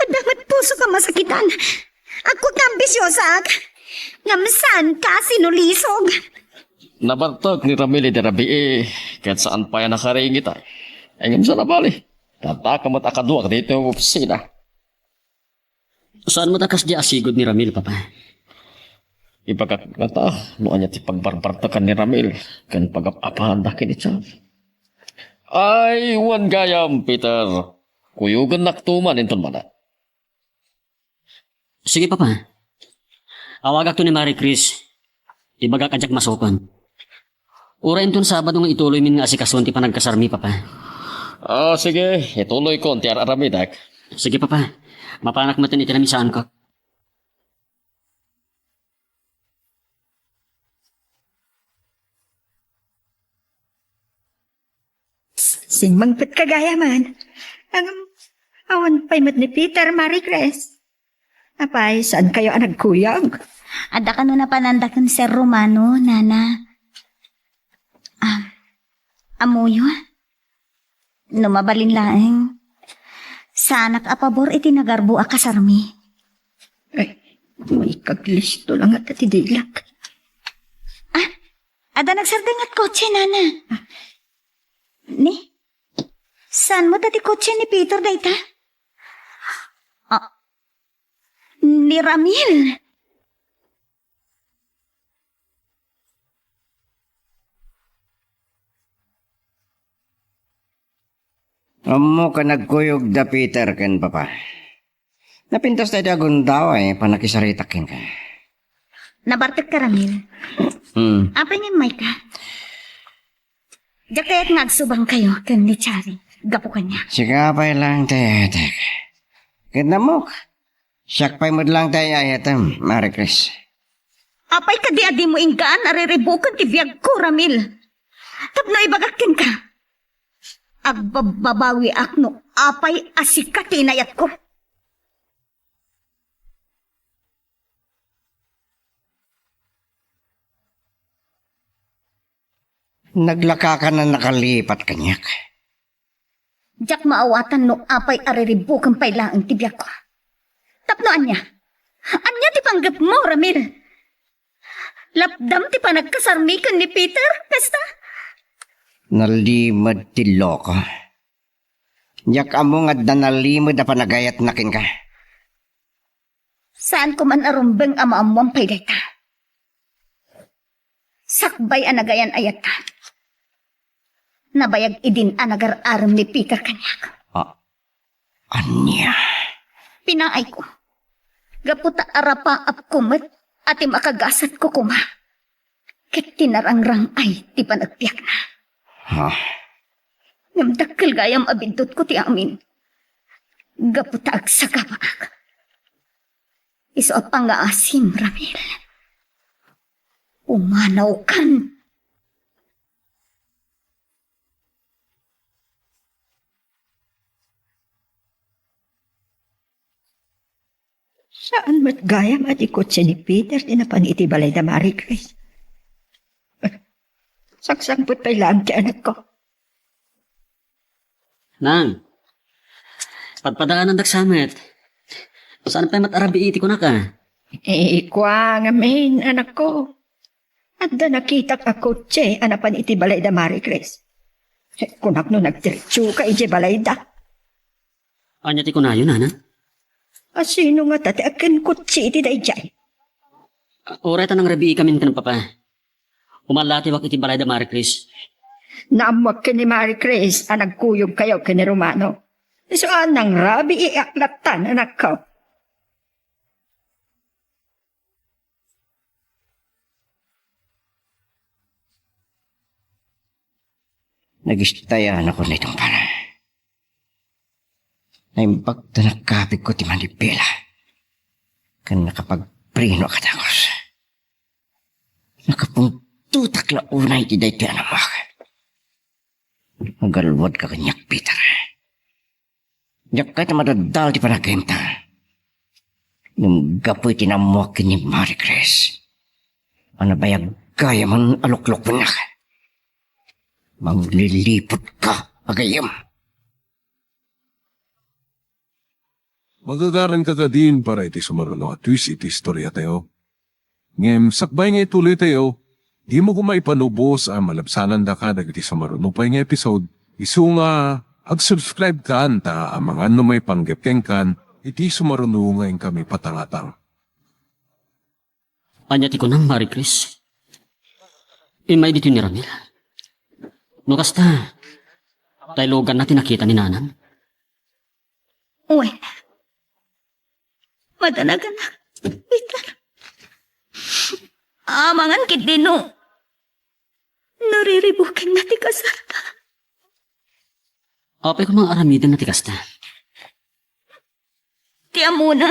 Speaker 2: At damat puso ka masakitan. Ako kambisyosak. Ngam saan ka sinulisog.
Speaker 5: Nabartog ni Ramil di Rabi kahit saan pa yan nakaringit ay. Ay ngam sa nabali. Tataka mo't akaduak dito yung opisina.
Speaker 6: Saan mo takas di asigod ni Ramil, Papa?
Speaker 5: Ipagkakata, noon niya ti pagbarbartakan ni Ramil, kan pag-apahan da kinitsa. Ay, wan gayam, Peter. Kuyugan naktuman inton mana.
Speaker 6: Sige, Papa. Awagak to ni Marie Chris. Ibagak ajak masukon. Ura inton Sabado nga ituloy min nga asikason ti panagkasarmi, Papa.
Speaker 5: Sige, ituloy ko, ti aramidak.
Speaker 6: Sige, Papa. Mapanak mo tin itinamisaan ko.
Speaker 7: Singmangpit kagaya man. Ang awan pa'y mat ni Peter, Marie Chris. Apay, saan kayo ang nagkuyag?
Speaker 2: Ada ka no na panandak ni Sir Romano, Nana. Amuyo?
Speaker 3: Numabalin laeng. Sanak apabor iti nagarbo a kasarmi.
Speaker 7: Ay, may kaglisto lang at atidilak.
Speaker 3: Ada nagsardengat kotse, nana. Ni? Saan mo dati kotse ni Peter dayta? Ni Ramil.
Speaker 4: Amo ka nagkuyog da Peter ken papa. Napintas tayo agundaw panakisaritakin ka.
Speaker 3: Nabartek ka, Ramil. Apa niyan, Maika? Diyak kaya't nagsubang kayo kan ni Chari. Gapo ka niya.
Speaker 4: Sigapay lang tayo, tek. Ganda mo. Sakpay mo lang tayo ayatam, Marie Chris.
Speaker 3: Apay ka di adi mo inggaan ariribukan ti biyag ko, Ramil. Tapno ibagakin ka. Agbababawi akno apay asika tinayat ko.
Speaker 4: Naglaka ka na nakalipat kanyak.
Speaker 3: Diyak maawatan no apay ariribukan pailaan ti biyag ko. Tapno anya. Anya ti panggap mo, Ramil. Lapdam ti panagkasarmikan ni Peter, kasta?
Speaker 4: Nalimad ti loko. Yak amo nga nalimad na panagayat nakin ka.
Speaker 3: Saan ko man arumbeng ama-amuang payday ka? Sakbay anagayan ayat ka. Nabayag idin anagar-aram ni Peter kanyak.
Speaker 4: Anya?
Speaker 3: Pinaay ko. Gaputa arapa ap kumat at makagasat ko kuma. Ket tinarangrang ay ti panagpiyak na. Ngamdakkel gayam abindot ko ti amin. Gaputa ag sagabaak. Iso at pangaasim, Ramil. Umanaw kan.
Speaker 7: Saan mat gayam at ikotse ni Peter tinapan iti balay da Marie Chris? Saksangpot pa lang ti anak ko.
Speaker 6: Nang, padpadaan ang daksamet. Saan pa matarabi iti ko na ka?
Speaker 7: Kwa nga main, anak ko. At da nakita ka kotse, anapan iti balay da Marie Chris. Kunak no nagdiretso ka iti balay da.
Speaker 6: Anya ti ko na yun, nana?
Speaker 7: Sino nga tati akin kotse iti dayjay?
Speaker 6: Oray tanang rabi kamin ka ng papa. Umalati wak iti balay da Marie Chris.
Speaker 7: Naamwag ka ni Marie Chris, nagkuyog kayo ka ni Romano. So anang rabi iaklatan, anak ko.
Speaker 4: Nagistayan ako na itong para. Naimbag na nakapig ko ti Manipila. Kan nakapagprino ka takos. Nakapuntutak la unay ti dahi ti anamak. Magalwad ka kanyak, Peter. Yak ka na madadal ti panagimta. Nung gapoy tinamuak ni Marie Chris. Anabayag gaya man aluklok mo na. Manglilipot ka, agayam.
Speaker 1: Magagaran ka ka din para iti sumaruno at twist iti istorya tayo. Ngem, sakbay nga ituloy tayo, di mo kumaipanubos ang malabsanan da ka dagiti sumaruno pa nga episode. Isu nga, ag-subscribe ka anta ang mga ano may panggepkeng kan, iti sumaruno ngayon kami patangatang.
Speaker 6: Anya ti ko nang Marie Chris. Imay dito ni Ramil. No kasta, tayo logan natin nakita ni Nanang.
Speaker 3: Uwe. Madanagan na. Peter. Amangan kit dino. Nariribukin na ti kasarta.
Speaker 6: Apay ko mga aramidan na ti kasta.
Speaker 3: Ti amuna.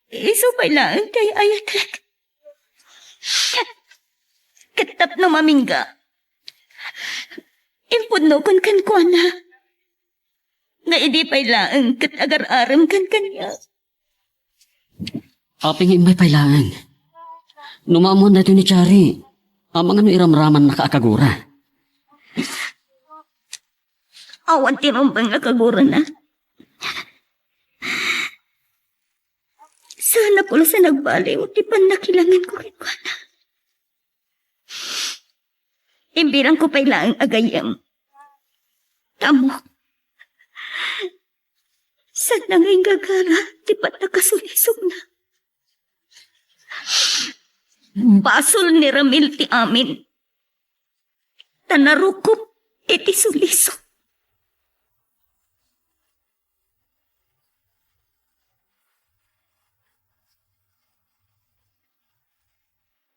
Speaker 3: Iso pa lang tayo ayatek. Katap no mamingga. Impudno kon kan ko na. Nga idi pa lang kat agar-aram kan kanya.
Speaker 6: Apay nga imay pailangan. Numamon na ito ni Chari. Amang ano iramraman na kaakagura.
Speaker 3: Awan tinumbang nakagura na. Sana pula sa nagbali o di pa nakilangan ko rin ko na. Imbirang ko pa'y laang agayam. Tamo. Saan na ngayong gagara, di pa nakasulisog na. Basol ni Ramil ti amin. Tanarukop iti sulisog.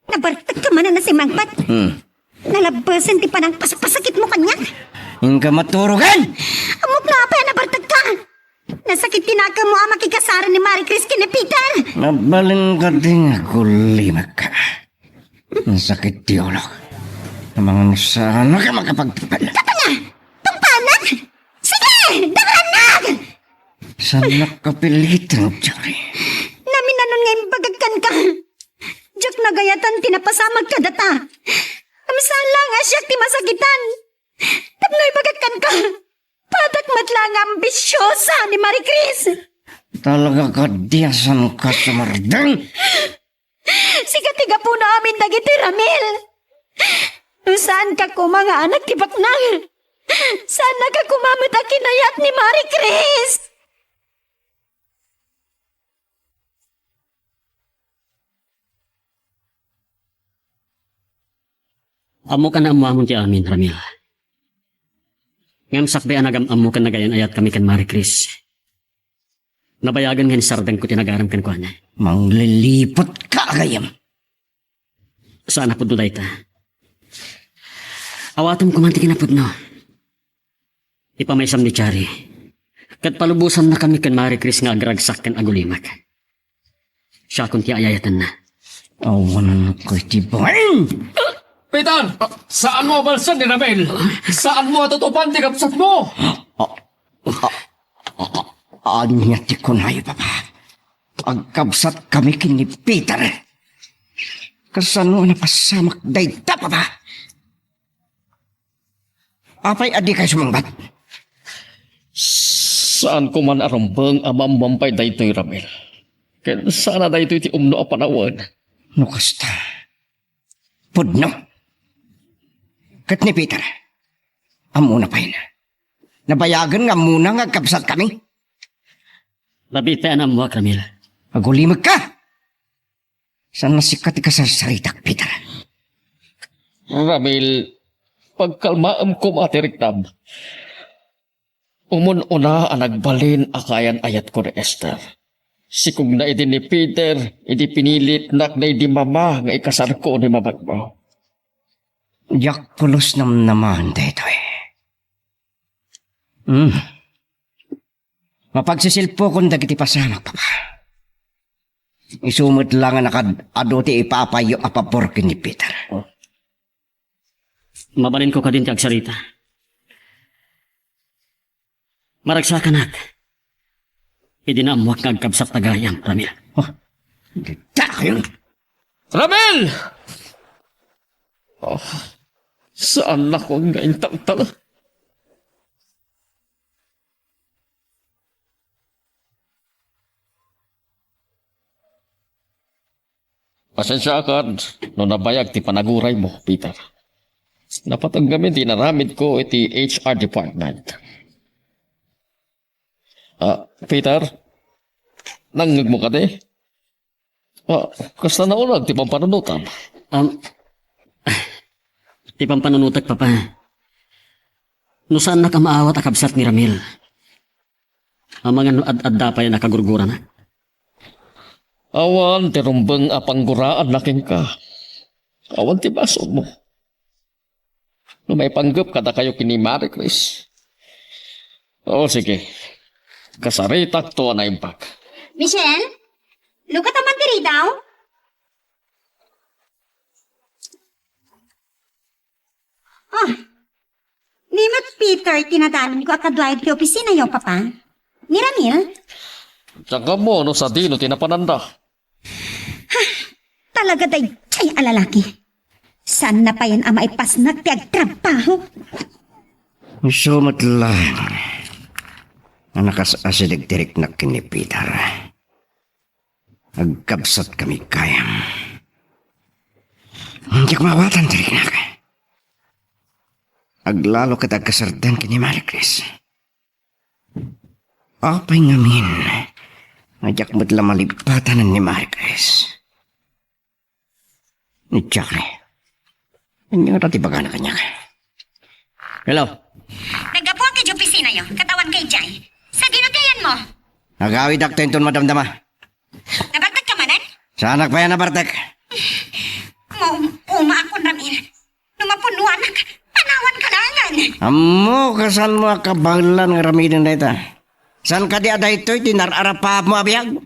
Speaker 2: Nabartag ka man na si Mangpat. Nalabasan ti pa ng pasakit mo kanya.
Speaker 4: Yung ka maturugan!
Speaker 2: Amok na pa nabartag ka. Nasakit tinaka mo ang makikasara ni Marie Chris kina Peter.
Speaker 4: Mabaling ka din ako limak ka. Ang sakit tiyolog. Ang mga nasaan ka makapagpapal.
Speaker 2: Kapanga! Tungpanan! Sige! Dahanag!
Speaker 4: Saan nakapilitan, Jory?
Speaker 2: Namin nanon ngayong bagagkan ka. Diyak nagayatan tinapasamag ka data. Amsala nga siya ti masagitan. Tapnoy bagagkan ka. Patak matlang ambisyosa ni Marie Chris.
Speaker 4: Talaga ka diyasan ka sa mardang.
Speaker 2: Sigatiga po na amin dagiti Ramil. Saan ka ko mga anak tibak nang? Saan ka kumamit ang kinayat ni Marie Chris?
Speaker 6: Amo ka na amuamon ti amin, Ramil. Ngam sakbe anagam amo ka nagayan ayat kami kan Marie Chris. Nabayagan nga ni Sardang ko tinagaram kan kuha na.
Speaker 4: Manglilipot ka agayam.
Speaker 6: Saan na po doon ta? Awatom ko man ti kinapod no. Ipamaysam ni Chari. Kat palubusan na kami kan Marie Chris nga agragsak kan agulimak. Siya kung ti ayayatan na.
Speaker 4: Awan ko'y tibain!
Speaker 5: Peter! Saan mo balsan ni Ramil? Saan mo tutupan ti kapsat mo?
Speaker 4: Anya ti kunay, papa. Pagkabsat kami kini Peter. Kasano na pasamak dayta, papa. Apay adi kayo sumangbat?
Speaker 5: Saan ko man arambang amambampay daytoy Ramil? Kaya sana daytoy ti umno a panawan.
Speaker 4: No kasta. Pudno. Kat ni Peter. Amuna pa yun. Nabayagan nga muna nga kabsat kami.
Speaker 6: Labitaan ang mo, Ramil.
Speaker 4: Agulimag ka. Saan nasikat ka sa saritak, Peter?
Speaker 5: Ramil, pagkalmaam ko matiriktab. Umun-una ang nagbalin akayan ayat ko ni Esther. Sikog na iti ni Peter, iti pinilit nak na iti mama nga ikasar ko ni mamag mo.
Speaker 4: Yak pulos nam naman dito eh. Mapagsisilpo kong dagiti pasamak, papa. Isumot lang nga nakad-ado ti ipapayo apaporkin ni Peter.
Speaker 6: Mabalin ko ka din ti agsarita. Maragsakan at. Idinamuak nga agkabsat tagayam, Ramil.
Speaker 4: Dahil!
Speaker 5: Ramil! Oh, saan ako ngayon tangtang? Pasensya ka, no nabayag ti panaguray mo, Peter. Napatanggamin ti naramid ko iti HR department. Peter, nangag mo ka de? Kasta na ulag ti pampanunutan.
Speaker 6: Ti pampanunutak, papa. No saan na ka maawat akabsat ni Ramil? Ang mga ad-adda pa yan nakagurgura na.
Speaker 5: Awan, ti rumbang apangguraan laking ka. Awan ti baso mo. No may panggap kada kayo kini Marie Chris. O sige, kasaritak to na impak.
Speaker 2: Michelle? Luka taman diri daw? Ni Mat Peter, tinadanan ko akadway ti opisina yo, papa. Ni Ramil?
Speaker 5: Tsaka mo, no sa dino tinapananda.
Speaker 2: Talaga day, ay alalaki. Saan na pa yan ang maipasnak ti agtrabaho?
Speaker 4: Sumat lang. Anakas asidig tirik na kinipitar. Agkabsat kami kayam. Hindi ko mawatan tirik na. Aglalo kita kasardan kini Maricris. Apay ngamin. Ajak mo't lamalipatan ni Maricris. Ni Jackie. Ano rati baga na kanya? Hello.
Speaker 2: Nagabuang kay opisina yo, katawan kay Jay. Sa ginutian mo,
Speaker 4: Nagawid ak tenton madamdama.
Speaker 2: nabartag ka manan?
Speaker 4: Sa anak pa yan na Bartek.
Speaker 2: Uma akong Ramil. Numapunuan na panawan kalangan.
Speaker 4: Amo, kasan mo kabanglan ng ramidin na ito? San ka di ada ito'y tinararapa mo abiyag?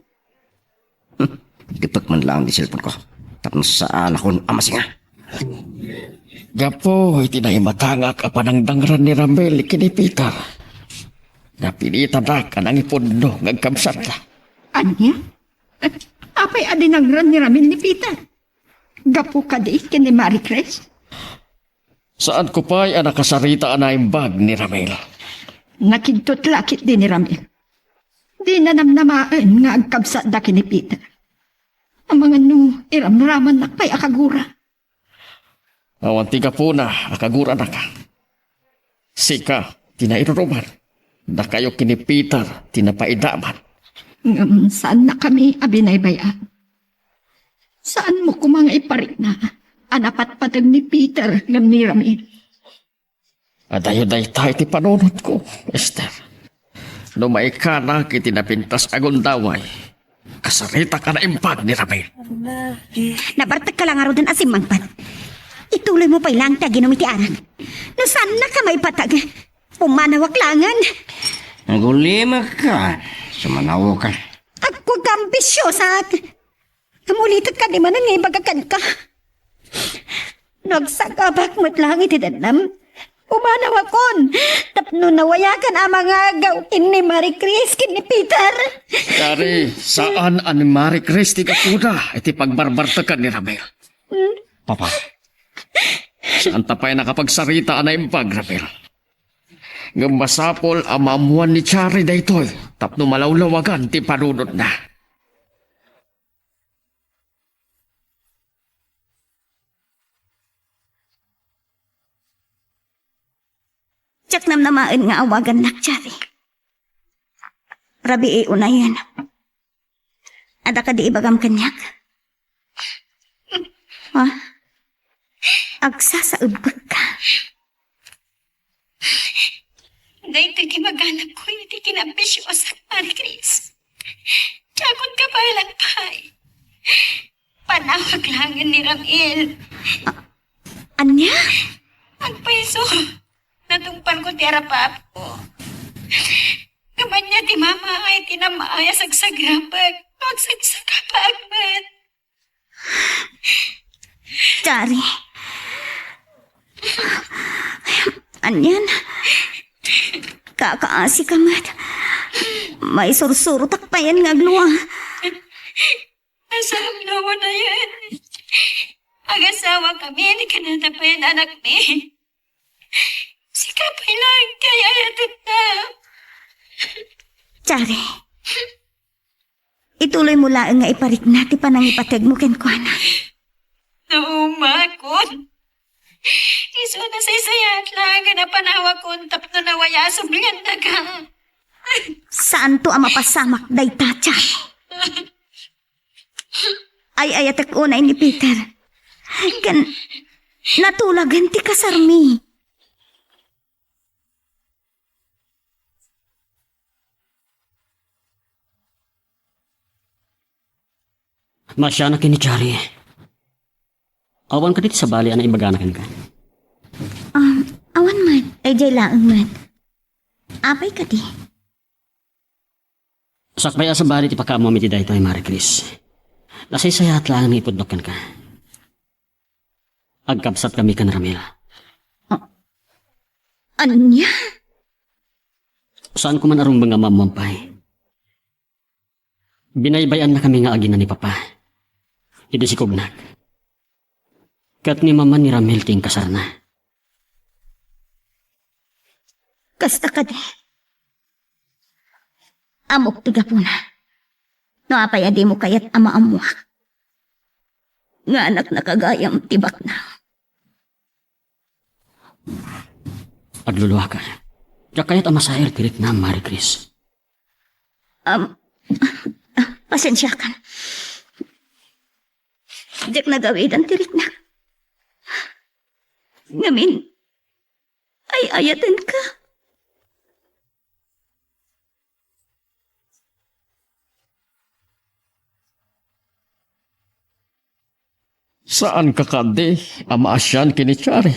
Speaker 4: Dipak man lang di cellphone ko. Tapos saan akong amasing nga.
Speaker 5: Gapo, iti na imatangak apa ng dangran ni Ramel kini Peter. Napilitan na ka ng ipundo ngagkamsat na.
Speaker 7: Anya? Apay adinagran ni Ramil ni Peter. Gapu ka di kini Maricres.
Speaker 5: Saan ko pa'y nakasarita na yung bag ni Ramel?
Speaker 7: Nakidtot lakit din ni Ramil. Di na namnamaan nga agkabsat da kini Peter. Ang mga iramraman nakpay akagura.
Speaker 5: Awanti ka po na, akagura na ka. Sika, tinairuruman. Na kayo kini Peter, tinapaidaman.
Speaker 7: Saan na kami abinaybayan? Saan mo kumang iparik na? Anapat-patag ni Peter ngam ni Ramil.
Speaker 5: Adayo-day tayo ti panunod ko, Esther. Lumay ka na kitinapintas agon daway. Kasarita ka na impag ni Ramel.
Speaker 2: Nabartag ka lang aro din asim mangpat. Ituloy mo pa ilang ta ginumiti aran. No saan na ka may patag? Pumanawak langan.
Speaker 4: Nagulima ka. Sumanawo ka.
Speaker 2: Ako kambisyosa. Kamulitat ka di manan ngay bagakan ka. Nagsagabak mo't lang itidanam. Umanawakon. Tapno nawayakan ang mga gawin ni Marie Chris ni Peter.
Speaker 5: Kari, saan an Marie Christi ka puda? Iti pagbarbarta ka ni Ramel. Papa, saan tapay nakapagsarita na impag, Ramel? Ngamasapol ang mamuan ni Chari daytoy. Tapno malawlawagan ti panunod na.
Speaker 3: Tsak nam namaan nga awagan nak, Chari. Rabi unayan. Ada ka di ibagam kanyak? Ha? Agsa sa ubag ka.
Speaker 2: Dahil ito'y timaganap ko yung iti kinambisyosa, Marie Chris. Tsakot ka pa ilang pay. Panawag langan ni Ramil.
Speaker 3: Anya?
Speaker 2: Agpaiso. Natungpan ko ti arapap ko. Kaman niya ti mama ay tinamaaya sagsagrapag. Magsagsagapag man.
Speaker 3: Chari. Anyan? Kakaasi ka mat. May sursuro takpayan nga agluwa.
Speaker 2: Asam lawa na yan. Ang-asawa kami, hindi ka natapayan anak ni. Si Kapay lang, kaya yatot na.
Speaker 3: Chari. Ituloy mo lang nga iparik nati pa nang ipateg mo kenkwana.
Speaker 2: Naumakon. Iso na sa isayat lang, na panawa ko, tapno na waya, sublihan na ka.
Speaker 3: Saan to ang mapasamak dayta, Chari? Ay ayatek unay ni Peter. Kan natulagan ti kasarmi.
Speaker 6: Masya na kini Chari. Awan ka dito sa bali na ibaganakan ka.
Speaker 3: Awan man. Ay jay laang man. Apay ka di.
Speaker 6: Sakbaya sa bali ti pakamo mi ti dayto ay Marie Chris. Lasay sayat lang ni ipudnokan ka. Agkabsat kami kan Ramil.
Speaker 3: Anya?
Speaker 6: Saan ko man arong mga mamampay? Binaybayan na kami nga agina ni Papa. Ito si Kugnak. Kat ni Mama ni Ramil ting kasarna.
Speaker 3: Kasta ka di. Amok tiga po na. No apay adi mo kayat ama-amuak. Nga anak na kagayam tibak na.
Speaker 6: Agluluwa ka. Diyak kayat amasaher tirik na, Marie Chris.
Speaker 3: Pasensya ka. Diyak nagawid ang tirik na. Ngamin, ay ayatan ka.
Speaker 5: Saan ka kandi? Amaasyan kinichari.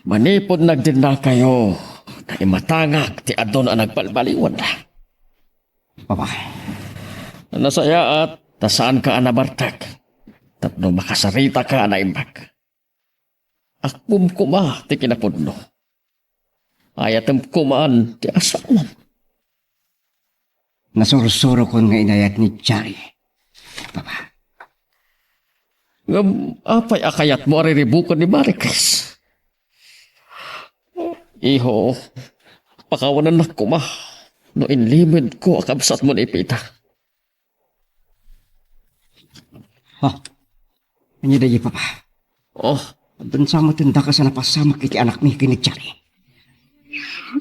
Speaker 5: Manipod nagdinal kayo. Na imatangak ti adon ang nagbalbaliwan na.
Speaker 4: Papa,
Speaker 5: Nasaya at tasaan ka anabartag. Tapno makasarita ka na imbag. Akum kuma ti kinapudno. Ayatem kumaan ti asawan.
Speaker 4: nasurusuro ko nga inayat ni Chari. Papa,
Speaker 5: Ngam apay akayat mo ariribukan ni Maricas. Iho, pakawanan na kuma. No inlimid ko akabsat mo ni Pita.
Speaker 4: ano dahi papa?
Speaker 5: Oh,
Speaker 4: Doon sa matanda ka sa napasama kiti anak mi kini Chari.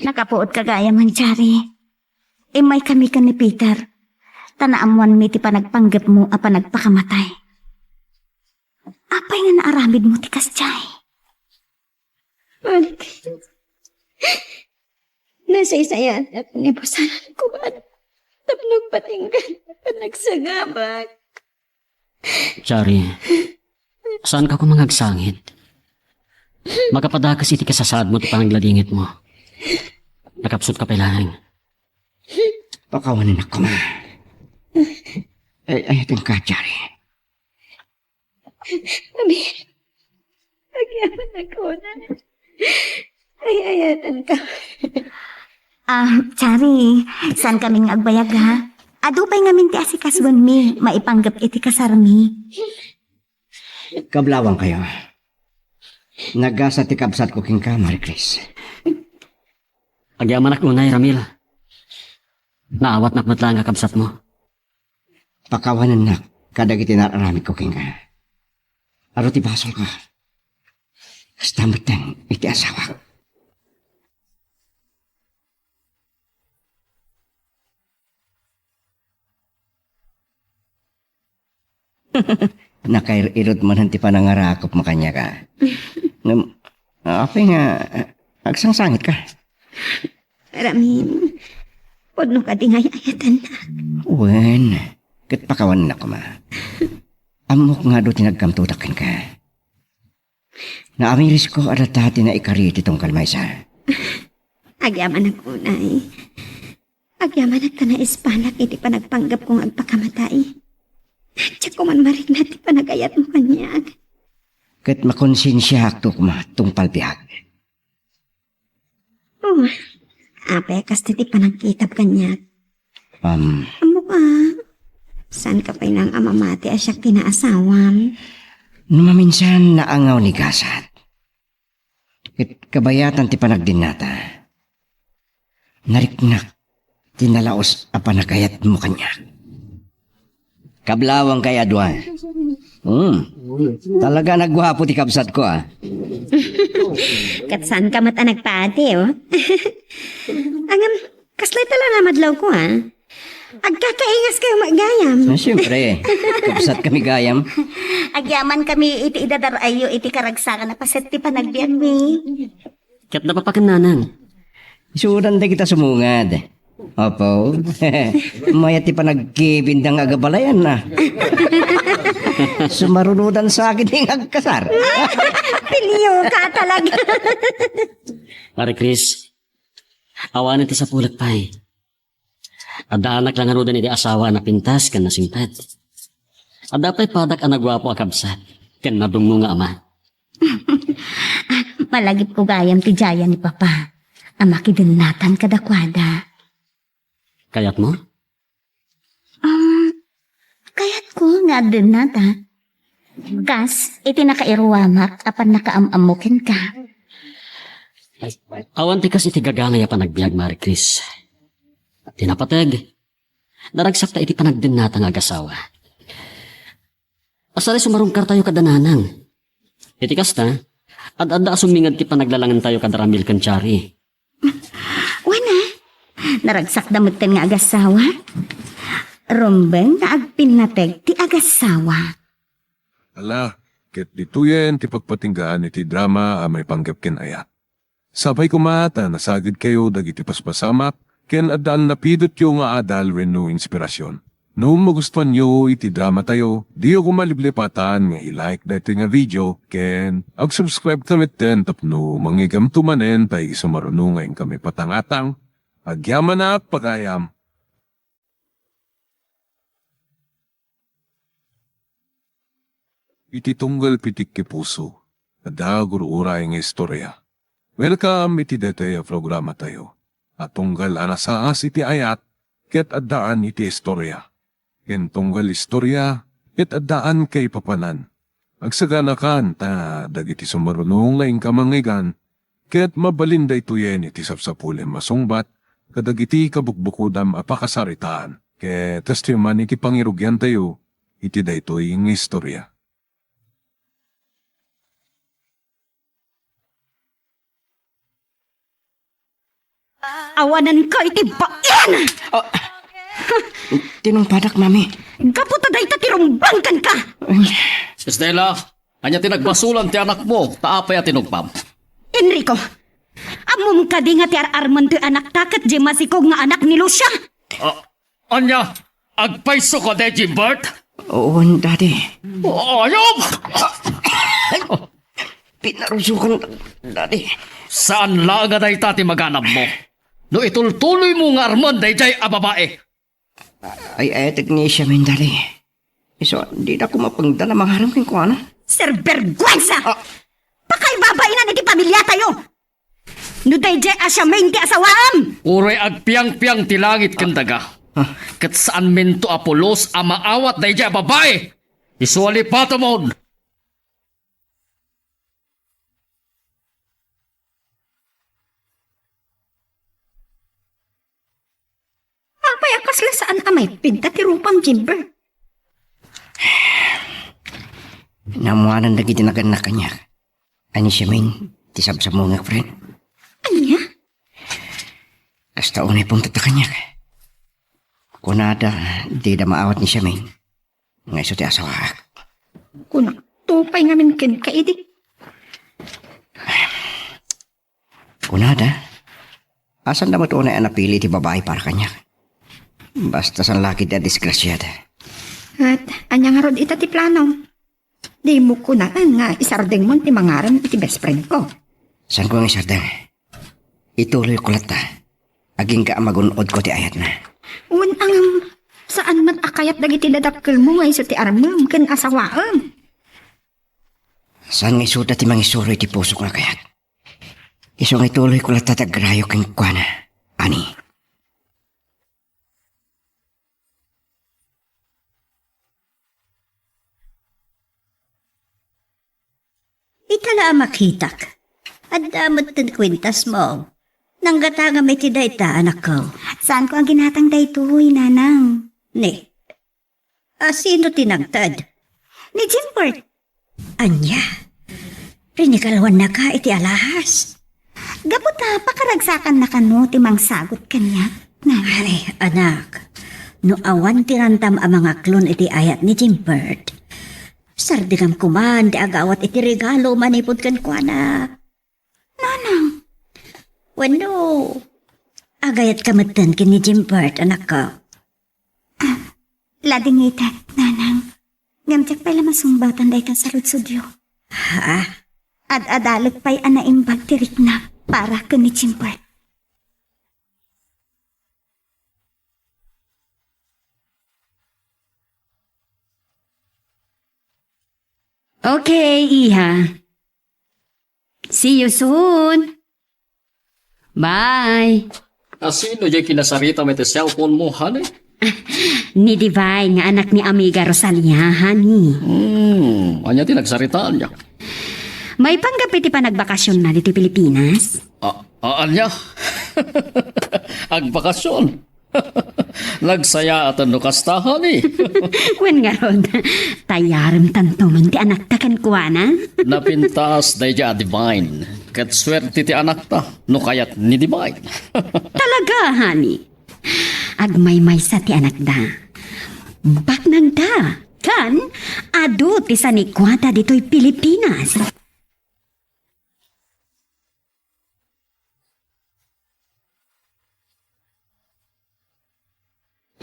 Speaker 3: Nakapuot kagaya man, Chari. Imay kami ka ni Peter. Tanaamuan mi ti panagpanggap mo a panagpakamatay. Apay nga naaramid mo ti Kasyay.
Speaker 2: Nasa isayan at nipusanan ko ba? Tapnog patinggan at nagsagabag.
Speaker 6: Chari, saan ka kumangagsangit? Magapadakas iti kasasad mo ti panagladingit mo. Nakapsot ka pailangan.
Speaker 4: Pakawanan ako ma. Ayatin ka, Chari.
Speaker 2: Amir, agyaman ako na. Ay, ayatan ka.
Speaker 3: Chari, saan kaming agbayag ha? Adupay ngamin ti asikaswan mi, maipanggap iti kasarmi.
Speaker 4: Kablawang kayo. Nagasa ti kabsat ko king ka, Marie Chris.
Speaker 6: Agyaman ak unay, Ramil. Naawat nakmatlang nga kabsat mo.
Speaker 4: Pakawanan na kadagiti nararamid ko king ka. Aro ti basol ka. Stamatang iti asawa. Nakairot man hanti pa nangarakop makanya ka. Apa nga, agsangsangit ka.
Speaker 2: Ramin, podno ka di ngay ayatan na.
Speaker 4: Wen, kat pakawan na ko ma. Amok nga do tinagkamtutakin ka. Naamiris ko adatati na ikari itong kalmaysa.
Speaker 2: Agyaman ako na Agyaman at ka na ispanak iti panagpanggap kong agpakamatay. Tiyak ko man marig na ti panagayat mo kanyag.
Speaker 4: Kat makonsensya akto ko ma itong palbihag.
Speaker 2: Oh, apay kas ti panagkitab kanyag. Amo ka, saan ka pa'y nang amamati asyak tinaasawam?
Speaker 4: Numaminsan naangaw ni gasat. Kat kabayatan ti panagdinata. Nariknak, tinalaos a panagayat mo kanya. Kablawang kay Adwan. Talaga nagwapo ti kabsat ko ah.
Speaker 2: Kat saan ka mata nagpaati, oh? Angam, kaslay tala na madlaw ko, ah. Agkakaingas kayo magayam.
Speaker 4: Siyempre, kabsat kami gayam.
Speaker 3: Agyaman kami iti idadarayo iti karagsakan na paset ti panagbiag mi.
Speaker 6: Kat napapakinanan.
Speaker 4: Isuran da kita sumungad. Opo. Mayati pa nagkibindang agabalayan na. Sumarunudan sa akin yung agkasar.
Speaker 2: Piliyo ka talaga.
Speaker 6: Marie Chris, awanan ti sa pulag pa'y. Adaanak lang hanudan iti asawa na pintas kan nasingpad. Adapay padak ang nagwapo akabsat kan nadungo nga ama.
Speaker 3: Malagip ko gayam ti jaya ni Papa. Amaki din natan kadakwada.
Speaker 6: Kayat mo?
Speaker 3: Kayat ko nga din nata. Kas, iti nakairuwamak apan nakaamamukin ka.
Speaker 6: Awan ti kas iti gagangay a panagbiag, Mari Chris. At tinapateg, naragsak ta iti panagdin natang agasawa. Asali sumarungkar tayo kadananang. Iti kasta, ad-adda sumingad ti panaglalangan tayo kadaramil kansyari.
Speaker 2: Wana, naragsak damutin nga agasawa. Rumbeng na agpinateg ti agasawa.
Speaker 1: Ala, ket dituyen ti pagpatinggaan iti drama a may panggap ken ayat. Sabay kumata nasagid kayo dagiti paspasamak ken addaan napidot yo nga adal wenno inspirasyon. No magustuhan nyo iti drama tayo, di ako maliblipatan nga i-like dati nga video ken ag-subscribe tamit ten tapno mangigam tumanen tay sumarunungayin kami patangatang agyaman na pagayam. Iti tunggal pitik ki puso, adagur uray nga istorya. Welcome iti dete programa tayo. At tunggal anasaas iti ayat, ket addaan iti istorya. Ken tunggal istorya, ket addaan kay papanan. Agsaganakan ta dagiti sumarunong laing kamangigan, ket mabalinday tuyen iti sapsapulem masungbat, kadagiti kabukbukudam apakasaritaan. Ket testiman iti pangirugyan tayo, iti daytoy nga istorya.
Speaker 2: Awanan ka iti bain!
Speaker 4: Tinumpadak, mami.
Speaker 2: Kaputa day tatirumbangkan ka!
Speaker 5: Estela, anya tinagbasulan ti anak mo, taapay at tinugpam.
Speaker 2: Enrico, amom ka di nga ti ararman ti anak takat di masikog nga anak ni Lucia.
Speaker 5: Anya, agpaiso ko de Jimbert?
Speaker 4: Oo, daddy.
Speaker 5: Ayop!
Speaker 4: Pinarusukan, daddy.
Speaker 5: Saan laga day tati maganap mo? No itultuloy mo nga arman day jay a babae.
Speaker 4: Ay, etag ni siya, min, daddy. So, di na ko mapangdala mangharam kin ko, ano?
Speaker 2: Sir Bergüenza! Pakay babae na iti pamilya tayo! No day di asya main ti asawam!
Speaker 5: Uray agpiang-piang ti langit kendaga. Kat saan mento Apolos a maawat day jay a babae? Isuali patamon!
Speaker 2: Apay akasla saan amay pinta ti rupang Jimber.
Speaker 4: Namuanan lagi tinagan na kanya. Ani siya, min, tisab sa mga friend.
Speaker 2: Anya?
Speaker 4: Kasta unay pong tatakanya. Kunada, di na maawat ni siya, min. Nga iso ti asawa.
Speaker 7: Kunak, tupay ngamin kin kaidi.
Speaker 4: Kunada, asan na mo ito na napili ti babae para kanya. Basta sa laki di disgrasyada.
Speaker 7: At anya nga rod ita ti plano. Di mo kunaan nga isardeng mo ti mangaran iti best friend ko.
Speaker 4: San ko ang isardang? Ituloy ko lata. Aging ka magunod ko ti ayat na.
Speaker 7: Ang saan man akayat dagiti dadakkel mo nga iso ti armam ken asawaam.
Speaker 4: San nga isuda ti mangisuro ti puso ko na kayat. Iso nga ituloy ko lata tagrayo king kwa na. Ani.
Speaker 3: Itala makitak. At damot tin kwintas mo. Nanggata nga may tidayta, anak ko.
Speaker 2: Saan ko ang ginatang daytoy, nanang?
Speaker 3: Ni, sino tinagtad?
Speaker 2: Ni Jimbert.
Speaker 3: Anya, rinikalwan na ka iti alahas.
Speaker 2: Gabuta, pakaragsakan na kano ti mangsagot kanya.
Speaker 3: Ay, anak, no awan tirantam ang mga klon iti ayat ni Jimbert. Sardigam kuman, di agawat iti regalo manipod kan kwa na.
Speaker 2: Nanang,
Speaker 3: Wano, agayat kamatan kin ni Jimbert, anak ko.
Speaker 2: lading itat, nanang. Ngamtsak pala masumbatan day kan sa lutsudyo.
Speaker 3: Ha?
Speaker 2: At adalot pa'y anaimbag tirik na para ka ni Jimbert.
Speaker 3: Okay, Iha. See you soon. Bye.
Speaker 5: Sino jay kinasarita may ti cellphone mo, honey?
Speaker 3: Ni Divine nga anak ni Amiga Rosalia, honey.
Speaker 5: Anya ti nagsaritaan niya.
Speaker 3: May panggapit pa nagbakasyon na dito Pilipinas?
Speaker 5: Anya? Ang bakasyon. Nagsaya at ano kastahan eh.
Speaker 3: Wen nga ron, tayarim tantuman ti anak ta ken kuana.
Speaker 5: Napintas day ja divine. Kat swerte ti anak ta. No kayat ni divine.
Speaker 3: Talaga, honey. Agmay-may sa ti anak da. Baknang da. Kan, ado ti sanikwata dito'y Pilipinas.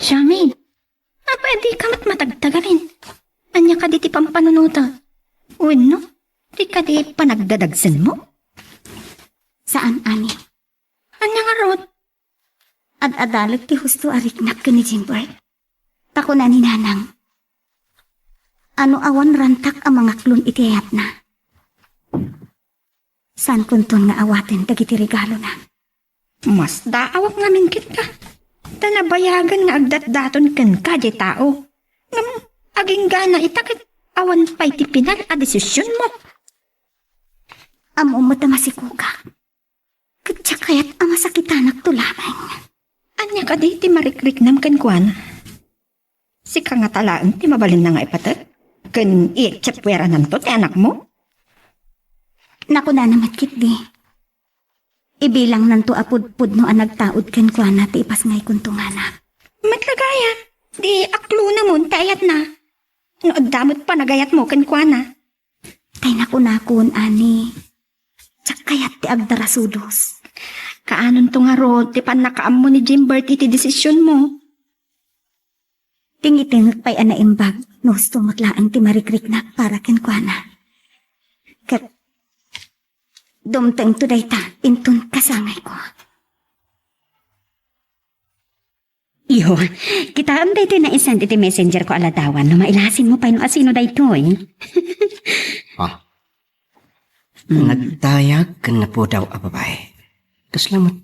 Speaker 7: Shami, pwede ka matagtagalin. Anya ka di ti pampanunuta. Uwin no? Di ka di panagdadagsan mo?
Speaker 2: Saan, ani?
Speaker 7: Anya nga rod?
Speaker 2: Ad-adalag ti husto ariknak ka ni Jimboy. Tako na ni Nanang. Ano awan rantak ang mga klon itiyat na. San kunton nga awaten dagiti regalo na.
Speaker 7: Mas daawak nga min kita. Tanabayagan nga agdat-daton ken ka di tao. Ngam, aging gana itakit awan pa'y ti pinal a desisyon mo.
Speaker 2: Amo mo tamasikuga. Katsa kaya't ang masakitanak tulamang.
Speaker 7: Anya ka di ti marikrik nam ken kuan. Si ka nga talaan ti mabalin na nga ipatat. Ken i-tsapwera nam to ti anak mo.
Speaker 2: Naku na namatkit di. Ibilang nanto apud-pud no ang nagtaod ken kuana ti ipas ngay kuntungana.
Speaker 7: Matlagayat. Di aklo na mo tayat na. No damot pa nagayat mo ken kuana.
Speaker 2: Kay naku-nakun, ani. Tsak kayat ti agdarasudos.
Speaker 7: Kaanon to nga rod ti panakaam mo ni Jimbert iti desisyon mo.
Speaker 2: Tingitingag pa'y anaimbag, no gusto matlaang ti marikrik na para ken kuana. Kat, dumteng to dayta, intun kasangay ko.
Speaker 3: Iho, kita am daytoy na isend iti messenger ko aladawan no mailasin mo pa no asino daytoy.
Speaker 4: Nagtayag ka na po daw a babae. Kaslamat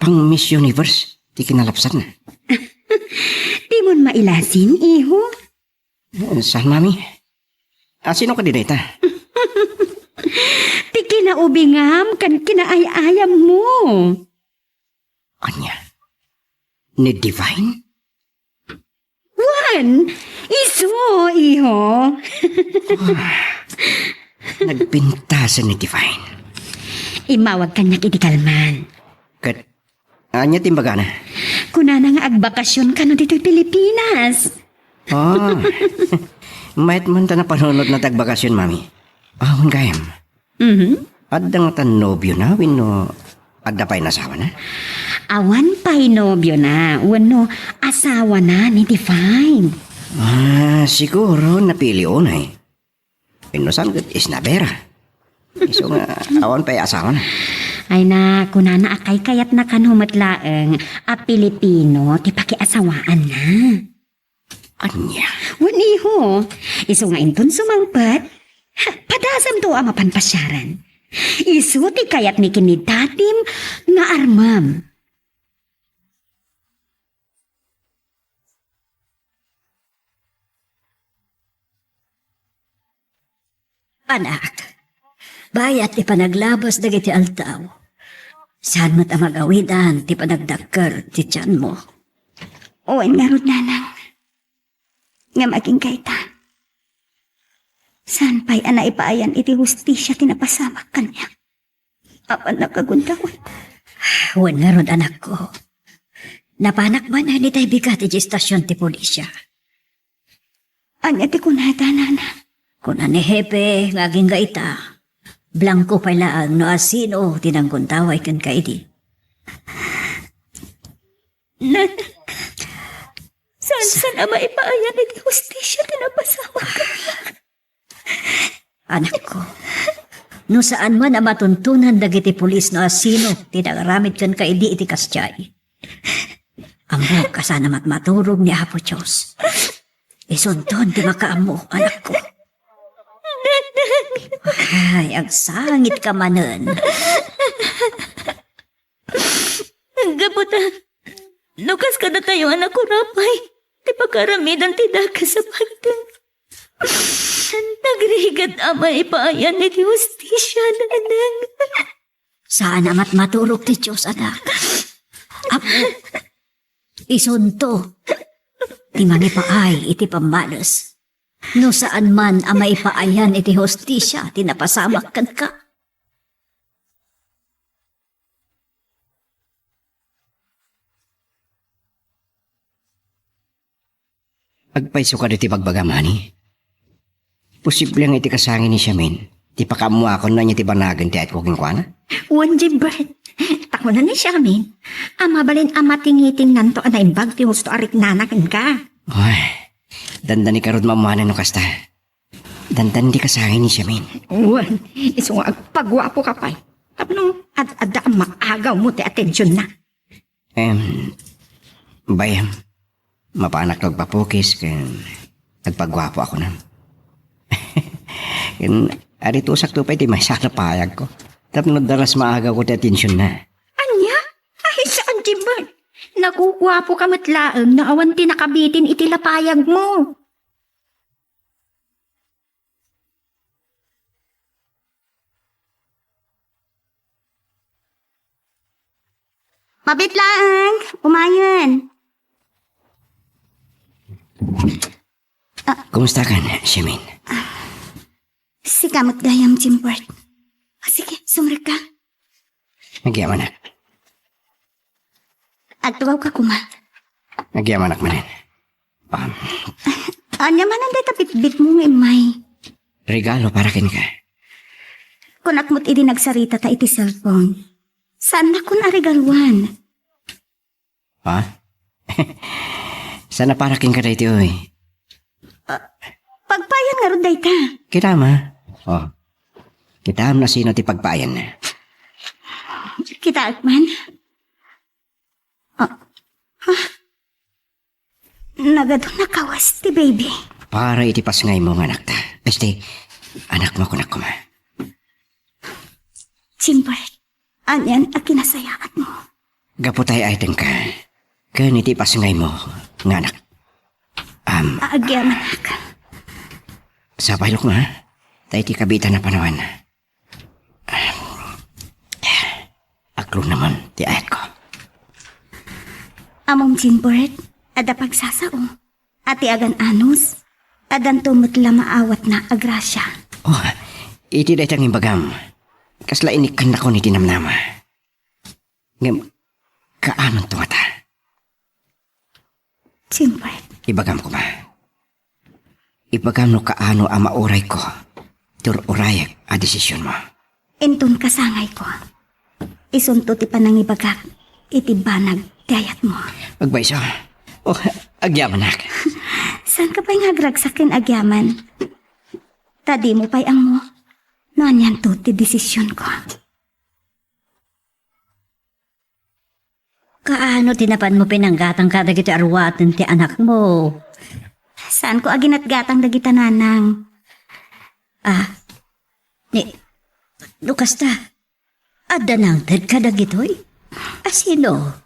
Speaker 4: pang Miss Universe. Di kinalapsan na.
Speaker 3: Di mo mailasin, iho?
Speaker 4: Saan, mami? Sino ka din ita?
Speaker 3: Ti kinaubingam kan kinaayayam mo.
Speaker 4: Anya? Ni Divine?
Speaker 3: Juan, iso, iho.
Speaker 4: Nagpintasan ni Divine.
Speaker 3: Imawag kanya iti kalman.
Speaker 4: Kat, anya timbaga na?
Speaker 3: Kuna na nga agbakasyon ka no dito'y Pilipinas.
Speaker 4: Mayat man ta na panunod na tagbakasyon, mami. Ang gayam. Adang tan nobyo na, wino adda pa'y nasawa na?
Speaker 3: Awan pa'y nobyo na, wano asawa na ni Divine.
Speaker 4: Siguro napili unay. Pinusan kat isnabera. So nga, awan pa'y asawa na.
Speaker 3: Ay na, kuna na akay kayat na kanumatlaeng a Pilipino, ti pakiasawaan na.
Speaker 4: Anya?
Speaker 3: Waniho, iso nga intun sumangpat, padasam to ang mapanpasyaran. Iso ti kayat ni kinidatim nga armam.
Speaker 8: Anak, bayat ti panaglabas dagiti altaw. Saan mo't ang magawidan ti panagdakkel ti tiyan mo?
Speaker 2: Uwan nga rod, Nanang. Nga maging kayta. Saan pa'y ipaayan iti hustisya tinapasamak kanya? Apan nakaguntawan.
Speaker 8: Wan nga ron, anak ko. Napanak ba na ni tayo bigat iti istasyon ti polisya?
Speaker 2: Anya ti kunata, Nanang.
Speaker 8: Kuna ni Hepe, ngaging gaita. Blanco pa laang no asino tinangkuntaway kan kaidi.
Speaker 3: Nanang, saan ama ipaayan iti hustisya tinapasamak kanya?
Speaker 8: Anak ko, no saan man na matuntunan dagiti pulis no asino tinagaramid kan kaidi iti kastyay. Amo kasana maturog ni Apo Diyos. Isunton di makaamo, anak ko. Ay, ang sangit ka manen.
Speaker 3: Gabuta, lukas ka na tayo anak ko rapay. Di pagkaramidan ti daka sa pagtan. Nagrigat ama ipaayan ni hustisya, Nanang.
Speaker 8: Saan amat maturok ti Diyos, anak. Apo, isunto. Ti mangipaay iti pamalas. No saan man ang maipaayan iti hostisya, tinapasamak kan ka.
Speaker 4: Agpaiso ka diti pagbagamani. Posible ang iti kasangin ni Siamin. Ti pakamuakon na niya ti banagan ti ayat ko kinkwana.
Speaker 7: Wan Jimbert. Tako na ni Siamin. Ama balin ama tingiting nanto anaimbag ti husto arik nanakan ka.
Speaker 4: Ay, dandan ni karod mamuhanan no kasta. Dandan di kasangin ni Siamin.
Speaker 7: Wan, iso nga agpagwapo ka pa'y. Tapno, ad-ada ang maagaw mo ti atensyon na.
Speaker 4: Bayam. Mapanak nagpapukis kan nagpagwapo ako na. Kan arito sakto pa iti may sana payag ko. Tapno daras maaga ko ti atensyon na.
Speaker 7: Anya? Ay saan Jimbert? Nagukwapo ka matlaang na awan tinakabitin iti lapayag mo.
Speaker 2: Mabit lang. Umayon.
Speaker 4: Kumusta ka na, Siamin?
Speaker 2: Si kamot gayam, Jimbert. Sige, sumrik ka.
Speaker 4: Nagyaman na.
Speaker 2: Agtugaw ka kuma.
Speaker 4: Nagyaman na manin.
Speaker 2: Anya man ang tapit-bit mo nga imay.
Speaker 4: Regalo para kin ka.
Speaker 2: Kung akmot idi nagsarita ta iti cellphone. Saan na kun arigalwan?
Speaker 4: Ha? Sana para kin ka da iti oy.
Speaker 2: Pagpayan nga ron day ta.
Speaker 4: Kitama. Oh. Kitam na sino ti pagpayan na.
Speaker 2: Kita man. Nagado nakawas ti baby.
Speaker 4: Para iti pasngay mo nga anak ta. Este, anak mo kunak kuma.
Speaker 2: Jimbert, anyan ang kinasayaan mo.
Speaker 4: Gaputay ay ka. Kan iti pasngay mo nga anak.
Speaker 2: Aagyaman ka.
Speaker 4: Sa pailok mo ha. Tayo iti kabitan na panawan. Aklo naman ti ayat ko.
Speaker 2: Among Jimbert, ada pagsasao. Ati agan anos, adan tumutla maawat na agrasya.
Speaker 4: Oh, iti daytang imbagam. Kasla inikan na ko ni tinamnama. Ngam, kaanon to mata.
Speaker 2: Jimbert,
Speaker 4: Ibagam ko ba? Ibagam no kaano ang mauray ko. Tur urayag a desisyon mo.
Speaker 2: entun kasangay ko. Isunto ti panangibagak, iti banag dayat mo.
Speaker 4: Magbayso. Oh, agyaman nak.
Speaker 2: Saan ka pa'y ngagragsakin agyaman? Tadi mo pa'y ang mo. Nanyan to ti desisyon ko.
Speaker 8: Kaano tinapan mo pinanggatang ka dagiti arwaten ti anak mo?
Speaker 2: Saan ko aginatgatang dagita nanang?
Speaker 8: Lukas ta. Adda nang ted ka dagitoy? Asino?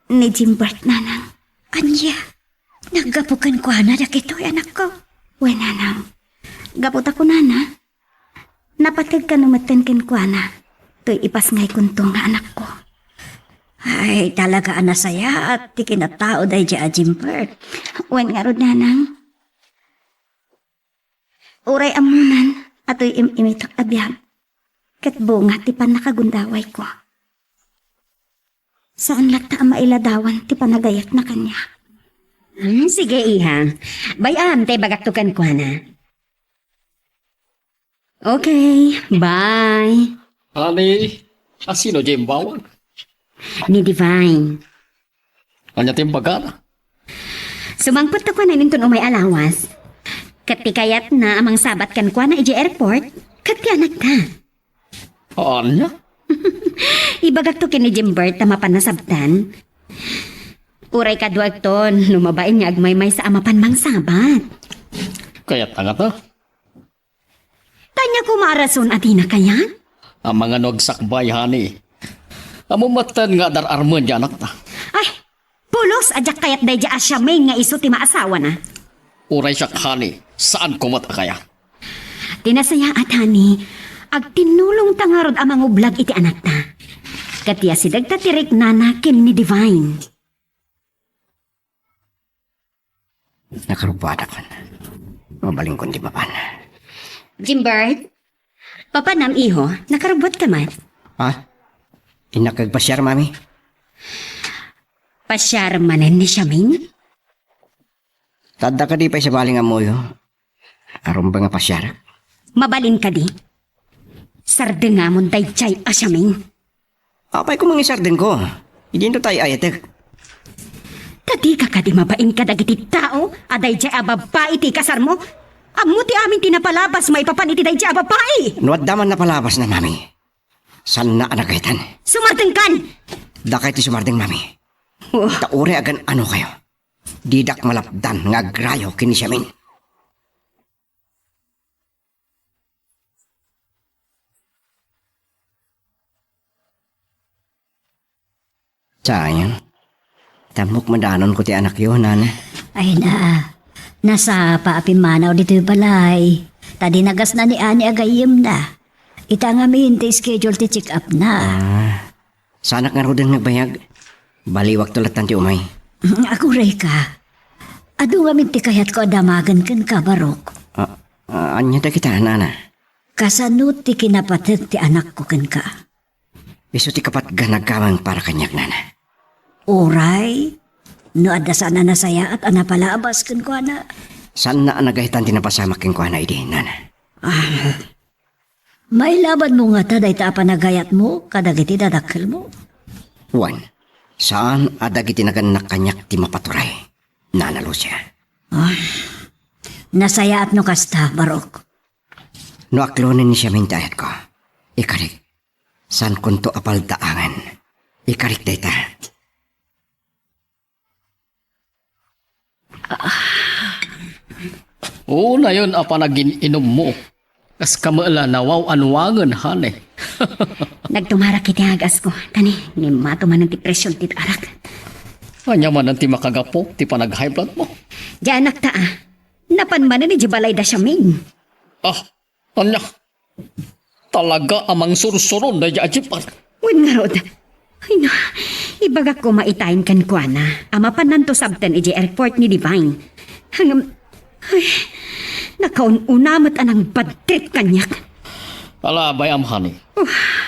Speaker 2: Ni Jimbert nanang.
Speaker 8: Anya? Naggapukan ko na dagitoy anak ko.
Speaker 2: We nanang. Gapot ako nana. Napatid ka numaten ken ko na. To'y ipasngay kuntong nga anak ko.
Speaker 8: Ay, talaga anasaya at ti kinatao day dya Jimbert.
Speaker 2: Wen nga rod nanang. Uray amunan ato'y imitak abiyam. Ket bunga ti panakagundaway ko. Saan lagta ang mailadawan ti panagayat na kanya?
Speaker 8: Sige, iha. Bayam, tay bagaktukan ko na. Okay, bye.
Speaker 5: Ani, asino dyan bawang?
Speaker 8: Ni Divine.
Speaker 5: Anya timbagana?
Speaker 8: Sumangpot ko na nintun umay alawas. Katikayat na amang sabat kan kwa na iji airport, katyanak ka.
Speaker 5: Anya?
Speaker 8: Ibagak to kini Jimbert na mapanasabtan. Uray kaduag ton, lumabain nga agmay-may sa amapan mang sabat.
Speaker 5: Kaya tanga ta?
Speaker 8: Tanya ko marason atina kaya?
Speaker 5: Ang mga nagsakbay, hani. Amumatan nga dararman dyan anak ta.
Speaker 8: Ay, pulos ajak kayat day dya asya may nga iso ti maasawa na.
Speaker 5: Uray siya, hani. Saan kumata kaya?
Speaker 8: Tinasaya at hani, ag tinulong tangarod amang ublag iti anak ta. Katiya si dagtatirik nanakin ni Divine.
Speaker 4: Nakarubada man. Mabaling kundi mapan.
Speaker 8: Jimbert, papanam iho, nakarabot ka man.
Speaker 4: Ha? Inakagpasyar, mami?
Speaker 8: Pasyar manen ni Shaming?
Speaker 4: Tadda ka di pa sa baling amoyo. Aron ba nga pasyar?
Speaker 8: Mabalin ka di. Sardengamon day chay asyaming.
Speaker 4: Apay ko mangisar din ko. Hindi na tayo ayatek.
Speaker 8: Kadi ka kadi mabain ka dagiti tao, aday jay ababa iti kasar mo. Amo ti amin tinapalabas may papan iti day jay ababai.
Speaker 4: Nuwad daman na palabas na, mami. San na anagaitan?
Speaker 8: Sumarteng kan!
Speaker 4: Dakay ti sumarding, mami. Taure agan ano kayo. Didak malapdan nga grayo kini siyamin. Sayang. Tamok madanon ko ti anak yun, nana.
Speaker 8: Ay na, nasa paapimanaw dito yung balay. Tadi nagas na ni Ani agayim na. Ita nga min ti schedule ti check up na.
Speaker 4: Sanak nga rodin nagbayag. Baliwag tulatan ti umay.
Speaker 8: Ako ray ka. Ado nga min ti kayat ko adamagan kan ka barok.
Speaker 4: Anya da kita, nana.
Speaker 8: Kasanot ti kinapatid ti anak ko kan ka.
Speaker 4: Iso ti kapat ganagkamang para kanyak, nana.
Speaker 8: Oray, no adda sana nasaya at anapalabas kan ko na.
Speaker 4: Saan na anagahitan tinapasamak king kuha na idi, nana?
Speaker 8: May laban mo nga taday ta panagayat mo, kadagiti dadakkel mo.
Speaker 4: Juan, saan adagiti naganak kanyak ti mapaturay? Nana Lucia.
Speaker 8: Nasaya at no kasta, barok.
Speaker 4: No aklonin ni siya mintayat ko. Ikarik. San kunto apal daangan. Ikarik data.
Speaker 5: Oo na yun, apa naging inom mo. Kas kamala na wow anwangan, hane.
Speaker 8: Nagtumara kiti agas ko. Tani, ni mato man ang depresyon tit arak.
Speaker 5: Anya man ang ti makagapo, ti pa nag-high blood mo.
Speaker 8: Diyan nakta napan man ni Jibalay da Shaming.
Speaker 5: Anya. Talaga amang sursuron na yajipan.
Speaker 8: Win nga rod. Ay no, ibagak ko maitain kan ko na. Ama pa nanto sabtan iji airport ni Divine. Hangam, ay, nakaun-unamat anang bad trip kanyak.
Speaker 5: Ala, bayam hani.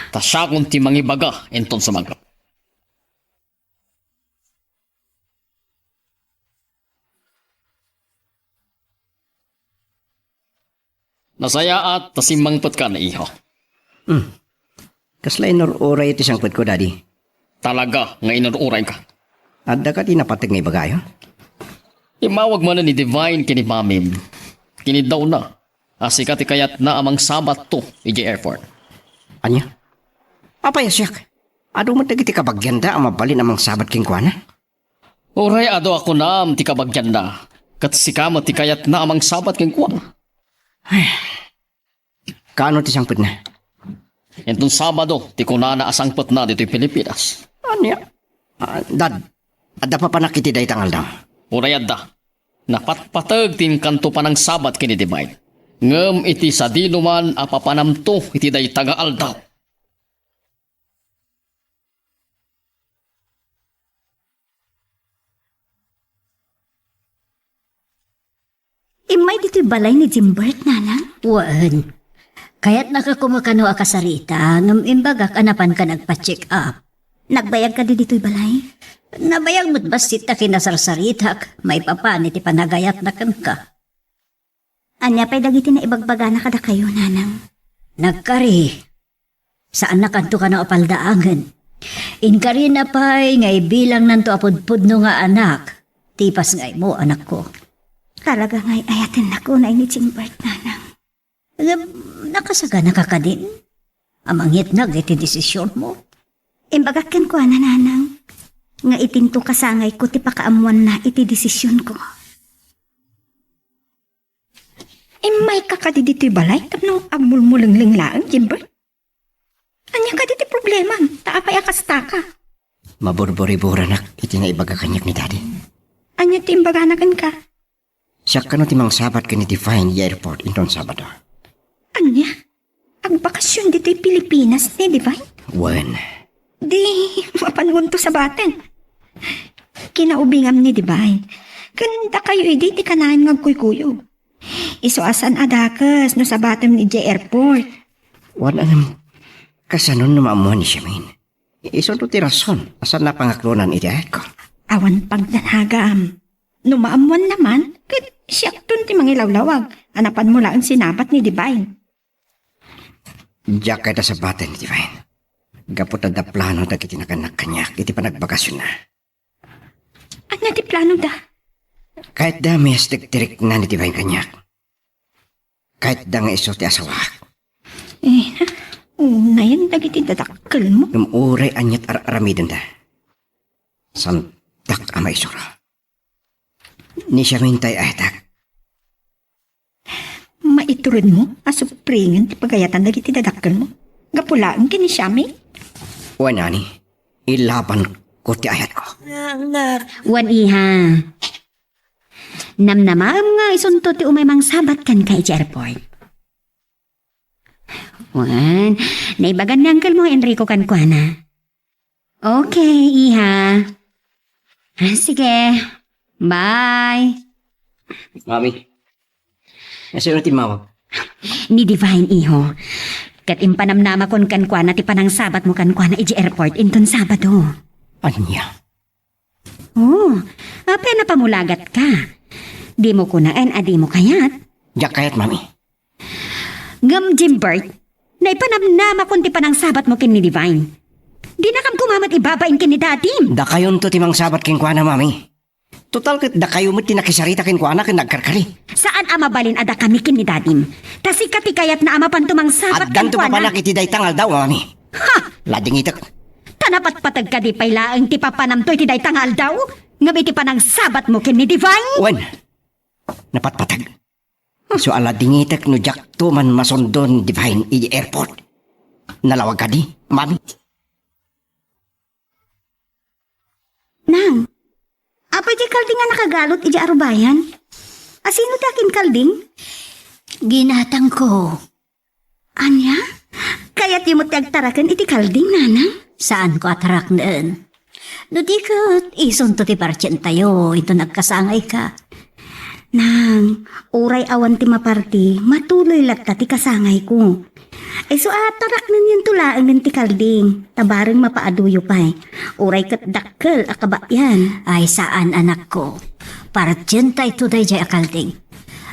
Speaker 5: Tasakon ti mangibaga, enton sa magap. Nasaya at tasimangpot ka na iho.
Speaker 4: Kaslay oray iti sangpad ko, daddy.
Speaker 5: Talaga, nga inururay ka.
Speaker 4: Adda ka tinapatig nga ibagayo?
Speaker 5: Imawag mo na ni Divine kini mamim. Kini daw na. Asikati kayat na amang sabat to, iji airport.
Speaker 4: Anya? Apay siyak? Ado mo dagiti kabagyanda ang mabalin amang sabat king kuha na?
Speaker 5: Oray ado ako na am ti kabagyan na. Kat sikama ti kayat na amang sabat king kuwa.
Speaker 4: Kaano ti sangpad na?
Speaker 5: Entong Sabado, ti kunana asangpot na dito'y Pilipinas.
Speaker 4: Anya? Dad, adda pa panakiti day tangal daw.
Speaker 5: Urayad da. Napatpatag tin kanto pa ng Sabat kini Divine. Ngem iti sa dinuman apapanamto iti day tagaal daw.
Speaker 8: Imay dito'y balay ni Jimbert, nanang? Waan. Kaya't nakakumakano akasarita, ngam imbagak anapan ka nagpa-check up. Nagbayag ka di dito'y balay? Nabayag mo't basit na kinasarsaritak, may papan iti panagayat na kan ka. Anya pa'y dagiti na ibagbaga na kada kayo, nanang? Nagkari. Saan nakanto ka na apaldaangan? Inkari na pa'y ngay bilang nanto apudpud no nga anak. Tipas ngay mo, anak ko. Talaga ngay ayatin na ko na ini Jimbert, nanang. Nakasaga na ka din. Amangit na iti desisyon mo. Imbagakan ko na, nanang. Nga itinto kasangay ko ti pakaamuan na iti desisyon ko.
Speaker 7: May kakadi dito'y balay tapno agmulmulangling laang, Jimbert. Anya ka diti problema, taapay akasta ka.
Speaker 4: Maburburi-bura nak, iti nga ibaga kanyak ni daddy.
Speaker 7: Anya ti imbaganakan ka.
Speaker 4: Siya ka no timang sabat ka ni Divine i airport inton Sabado.
Speaker 7: Anya? ang bakasyon dito'y Pilipinas ni Divine.
Speaker 4: Wan.
Speaker 7: Di, mapanunto sa batin. Kinaubingam ni Divine. Kanda kayo di ti kanahan ng kuy-kuyo. Isuasan adakas no sa batam ni J Airport.
Speaker 4: Wan anam. Kasanon na maamuhan ni Siamin. Iso to ti rason. Asan na pangaklonan iti ayat ko.
Speaker 7: Awan pagdanagam. No maamuan naman, kit siyak dun ti mangilawlawag. Anapan mo lang ang sinabat ni Divine.
Speaker 4: Diyak kaya sa bata ni Divine. Gapot na da plano da kiti nakanak kanyak. Iti panagbakasyon na.
Speaker 7: Ano ti plano da?
Speaker 4: Kahit da may astik-tirik na ni Divine kanyak. Kahit da nga iso ti asawak.
Speaker 7: Una yan dagiti dadakkel mo.
Speaker 4: Numuray anyat aramidan da. Santak ama isura. Ni siya mintay aytak.
Speaker 7: Maiturin mo, asupringan ti pagayatan dagiti dadakkel mo. Gapulaan kini Siami.
Speaker 4: Wala ni. Ilaban ko ti ayat ko.
Speaker 8: Wan iha. Namnamaam nga isunto ti umay sabat kan kay airport. Wan, naibagan ni Uncle mo Enrico kan kuana. Okay, iha. Sige. Bye.
Speaker 4: Mami. Nasa yun ti mawag.
Speaker 8: Ni Divine iho. Kat impanamnama kon kan kuana ti panang sabat mo kan kuana iji airport inton Sabado.
Speaker 4: Anya.
Speaker 8: Oh, apa na pamulagat ka? Di mo kunaan, adi mo kayat.
Speaker 4: Diyak kayat mami.
Speaker 8: Ngam Jimbert, naipanamnama kon ti panang sabat mo kin ni Divine. Di na kam kumamat ibabain kin ni Dadim.
Speaker 4: Da kayon to timang sabat kin kuana mami. Total ket da kayo mo tinakisarita kin kuana kin nagkarkari.
Speaker 8: Saan ama balin ada kami kin ni Dadim? Tasi katikayat na ama pantumang sabat
Speaker 4: At
Speaker 8: kan
Speaker 4: ganto pa
Speaker 8: kuana.
Speaker 4: pala kiti day tangal daw mami.
Speaker 8: Ha!
Speaker 4: Lading itak.
Speaker 8: Tanapat patag ka di pailaang ti papanamtoy ti day tangal daw? Ngam iti panang sabat mo kin ni Divine?
Speaker 4: Wen. Napatpatag. So ala dingitek no jak to man masondon Divine i airport. Nalawag ka di, mami.
Speaker 8: Nang, apay di kalding nga nakagalot iti arubayan? Asino ti akin kalding? Ginatang ko. Anya? Kaya't yung mo ti agtarakan iti kalding, nanang? Saan ko atarak naan? No di ka, isunto ti parchen tayo, ito nagkasangay ka. Nang, uray awan ti maparti, matuloy latta ti kasangay ko. Ay so atarak nun yung tulaang ng ti kalding, tabarang mapaaduyo pa'y. Uray kat dakkel akabayan. Ay saan anak ko, parchen tayo tuday jay akalding.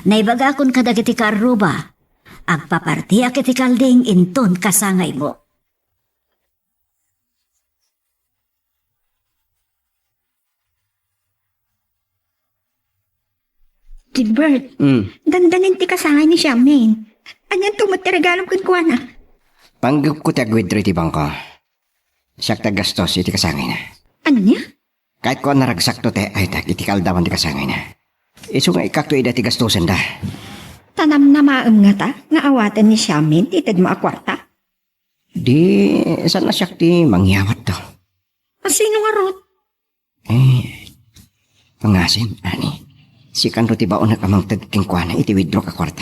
Speaker 8: Naibaga akon kadagiti karuba, agpaparti akiti kalding inton kasangay mo.
Speaker 7: Gilbert,
Speaker 4: Hmm.
Speaker 7: dandanin ti kasangay ni Siamin. Anyan tumatiregalong kan kuana.
Speaker 4: Panggap ko ti agwidro ti bangko. Siyak tagastos iti kasangay na.
Speaker 7: Anya?
Speaker 4: Kahit ko naragsak to te ay tak iti kaldawan ti kasangay na. Iso nga ikak to ida ti gastosan da.
Speaker 7: Tanam na maam nga ta, nga awatan ni Siamin, titad mo akwarta.
Speaker 4: Di, saan na siyak ti mangyawat to?
Speaker 7: Asino nga rot?
Speaker 4: Pangasim, ani. Si kanro ti baon na kamang tagking kuana iti withdraw ka kwarta.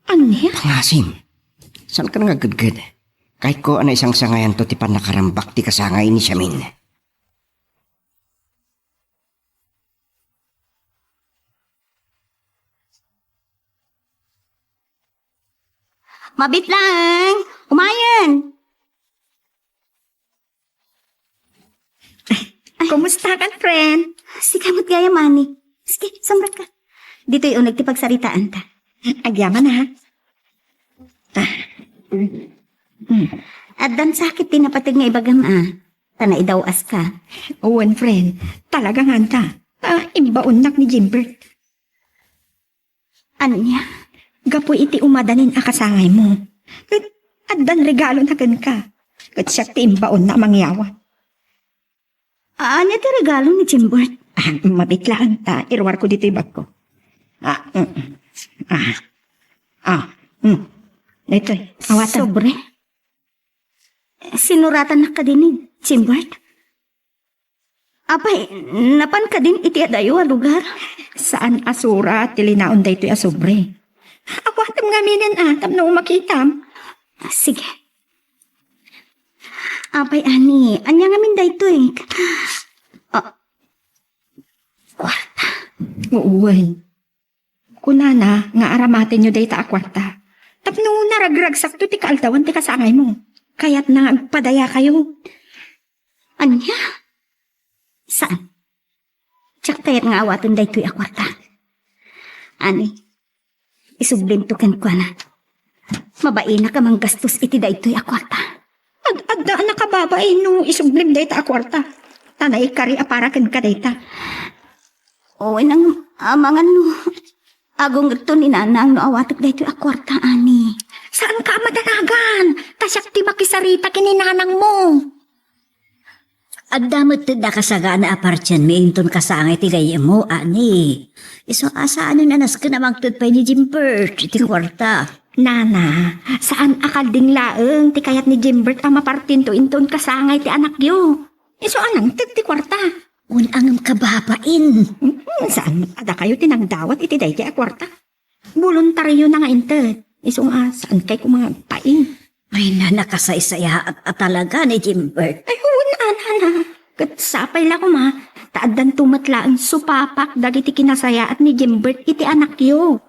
Speaker 7: Anya?
Speaker 4: Pangasim. Saan ka nagagudgud? Kahit ko ana isang sangayan to ti panakarambak ti kasangay ni Siamin.
Speaker 8: Mabit lang! Umayan!
Speaker 7: Kumusta kan, friend?
Speaker 8: Si kamot gaya mani. Sige, samrat ka. Dito yung nagtipagsaritaan ta.
Speaker 7: Agyaman na, ha?
Speaker 8: At dan sakit din napatig nga ibagam Tana idawas ka.
Speaker 7: Owen, friend. Talagang hanta. Imbaunak ni Jimbert.
Speaker 8: Ano niya?
Speaker 7: Gapoy iti umadanin akasangay mo. At dan regalo na kan ka. Kat siya ti imbaon na mangyawa.
Speaker 8: Ano ti regalo ni Jimbert?
Speaker 7: Mabitlaan ta. Irwar ko dito yung bag ko. Ito, awatan.
Speaker 8: Sobre? Sinuratan na ka din ni Jimbert? Apay, napan ka din iti adayo a lugar?
Speaker 7: Saan asura at tilinaon da ito'y asobre? Awatam nga minin atam na umakitam.
Speaker 2: Sige. Apay, ani. Anya nga min dayto eh.
Speaker 7: Uuwan. Kunana, nga aramatin nyo day ta akwarta. Tapno naragrag sakto ti kaaltawan ti kasangay mo. Kaya't nagpadaya kayo.
Speaker 2: Anya? Saan? Tsak kayat nga awatin daytoy akwarta. Ani, isublim to ken kwa na. Mabae na ka mang gastos iti daytoy akwarta.
Speaker 7: Adda na kababay no isublim day ta akwarta. Tanay kari apara ken ka day ta.
Speaker 2: O, nang amangan no. Agong ito ni nanang no awatak daytoy akwarta, ani.
Speaker 7: Saan ka madanagan? Tasyak ti makisarita kininanang mo.
Speaker 8: At damot ti da kasaga na apartyan mi inton kasangay ti gayem mo, ani. Iso asaan yung nanas ka namang tutpay ni Jimbert, ti kwarta.
Speaker 7: Nana, saan akal ding laeng ti kayat ni Jimbert ang mapartin to inton kasangay ti anak yo? Iso anang ti kwarta.
Speaker 8: Unang kababain.
Speaker 7: Saan ada kayo tinagdawat iti day ti akwarta? Voluntaryo na nga inted. Iso nga, saan kay kumagpain?
Speaker 8: Ay na nakasaysaya at talaga ni Jimbert.
Speaker 7: Ay, ana. Kat sapay la ko ma. Taadan tumatla ang supapak dagiti kinasaya at ni Jimbert iti anak yo.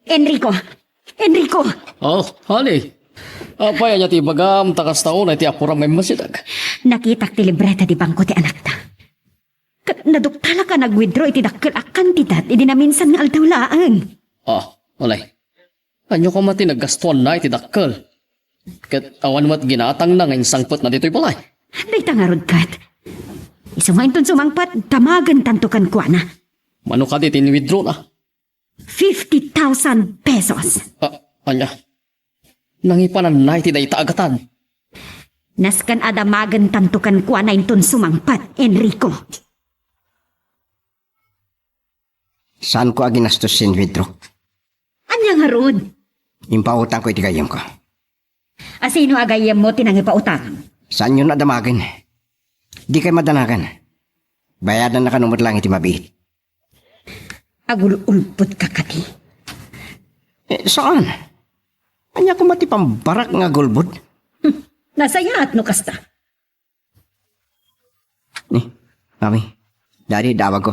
Speaker 2: Enrico!
Speaker 5: Oh, honey. Apay anya ti bagam takas taon ay ti apuram may masidag.
Speaker 2: Nakitak ti libreta di bangko ti anak ta. Naduktala ka nag-withdraw iti dakkel a kantidad iti na minsan nga altawlaan.
Speaker 5: Olay. Anyo ka mati naggastuan na iti dakkel. Kat awan mat ginatang na ngayon sangpot na dito'y balay.
Speaker 2: Day tangarod kat. Isumay ton sumangpat, tamagan tantukan kwa na.
Speaker 5: Mano ka di withdraw na?
Speaker 2: 50,000 pesos.
Speaker 5: Anya. Nangipanan na iti day taagatan.
Speaker 2: Naskan adamagan tantukan kwa na inton sumangpat, Enrico.
Speaker 4: Saan ko aginastos sin withdraw?
Speaker 2: Anya nga rod?
Speaker 4: Impautang ko iti gayam ko.
Speaker 2: Asino agayam mo tinangi pa utang?
Speaker 4: Saan yun nadamagan? Di kay madanagan. Bayadan na kanumot lang iti mabihit.
Speaker 2: Agululpot ka kati.
Speaker 4: Saan? Anya ko mati pambarak nga gulbod?
Speaker 2: Nasaya at no kasta.
Speaker 4: Ni, mami, daddy, dawag ko.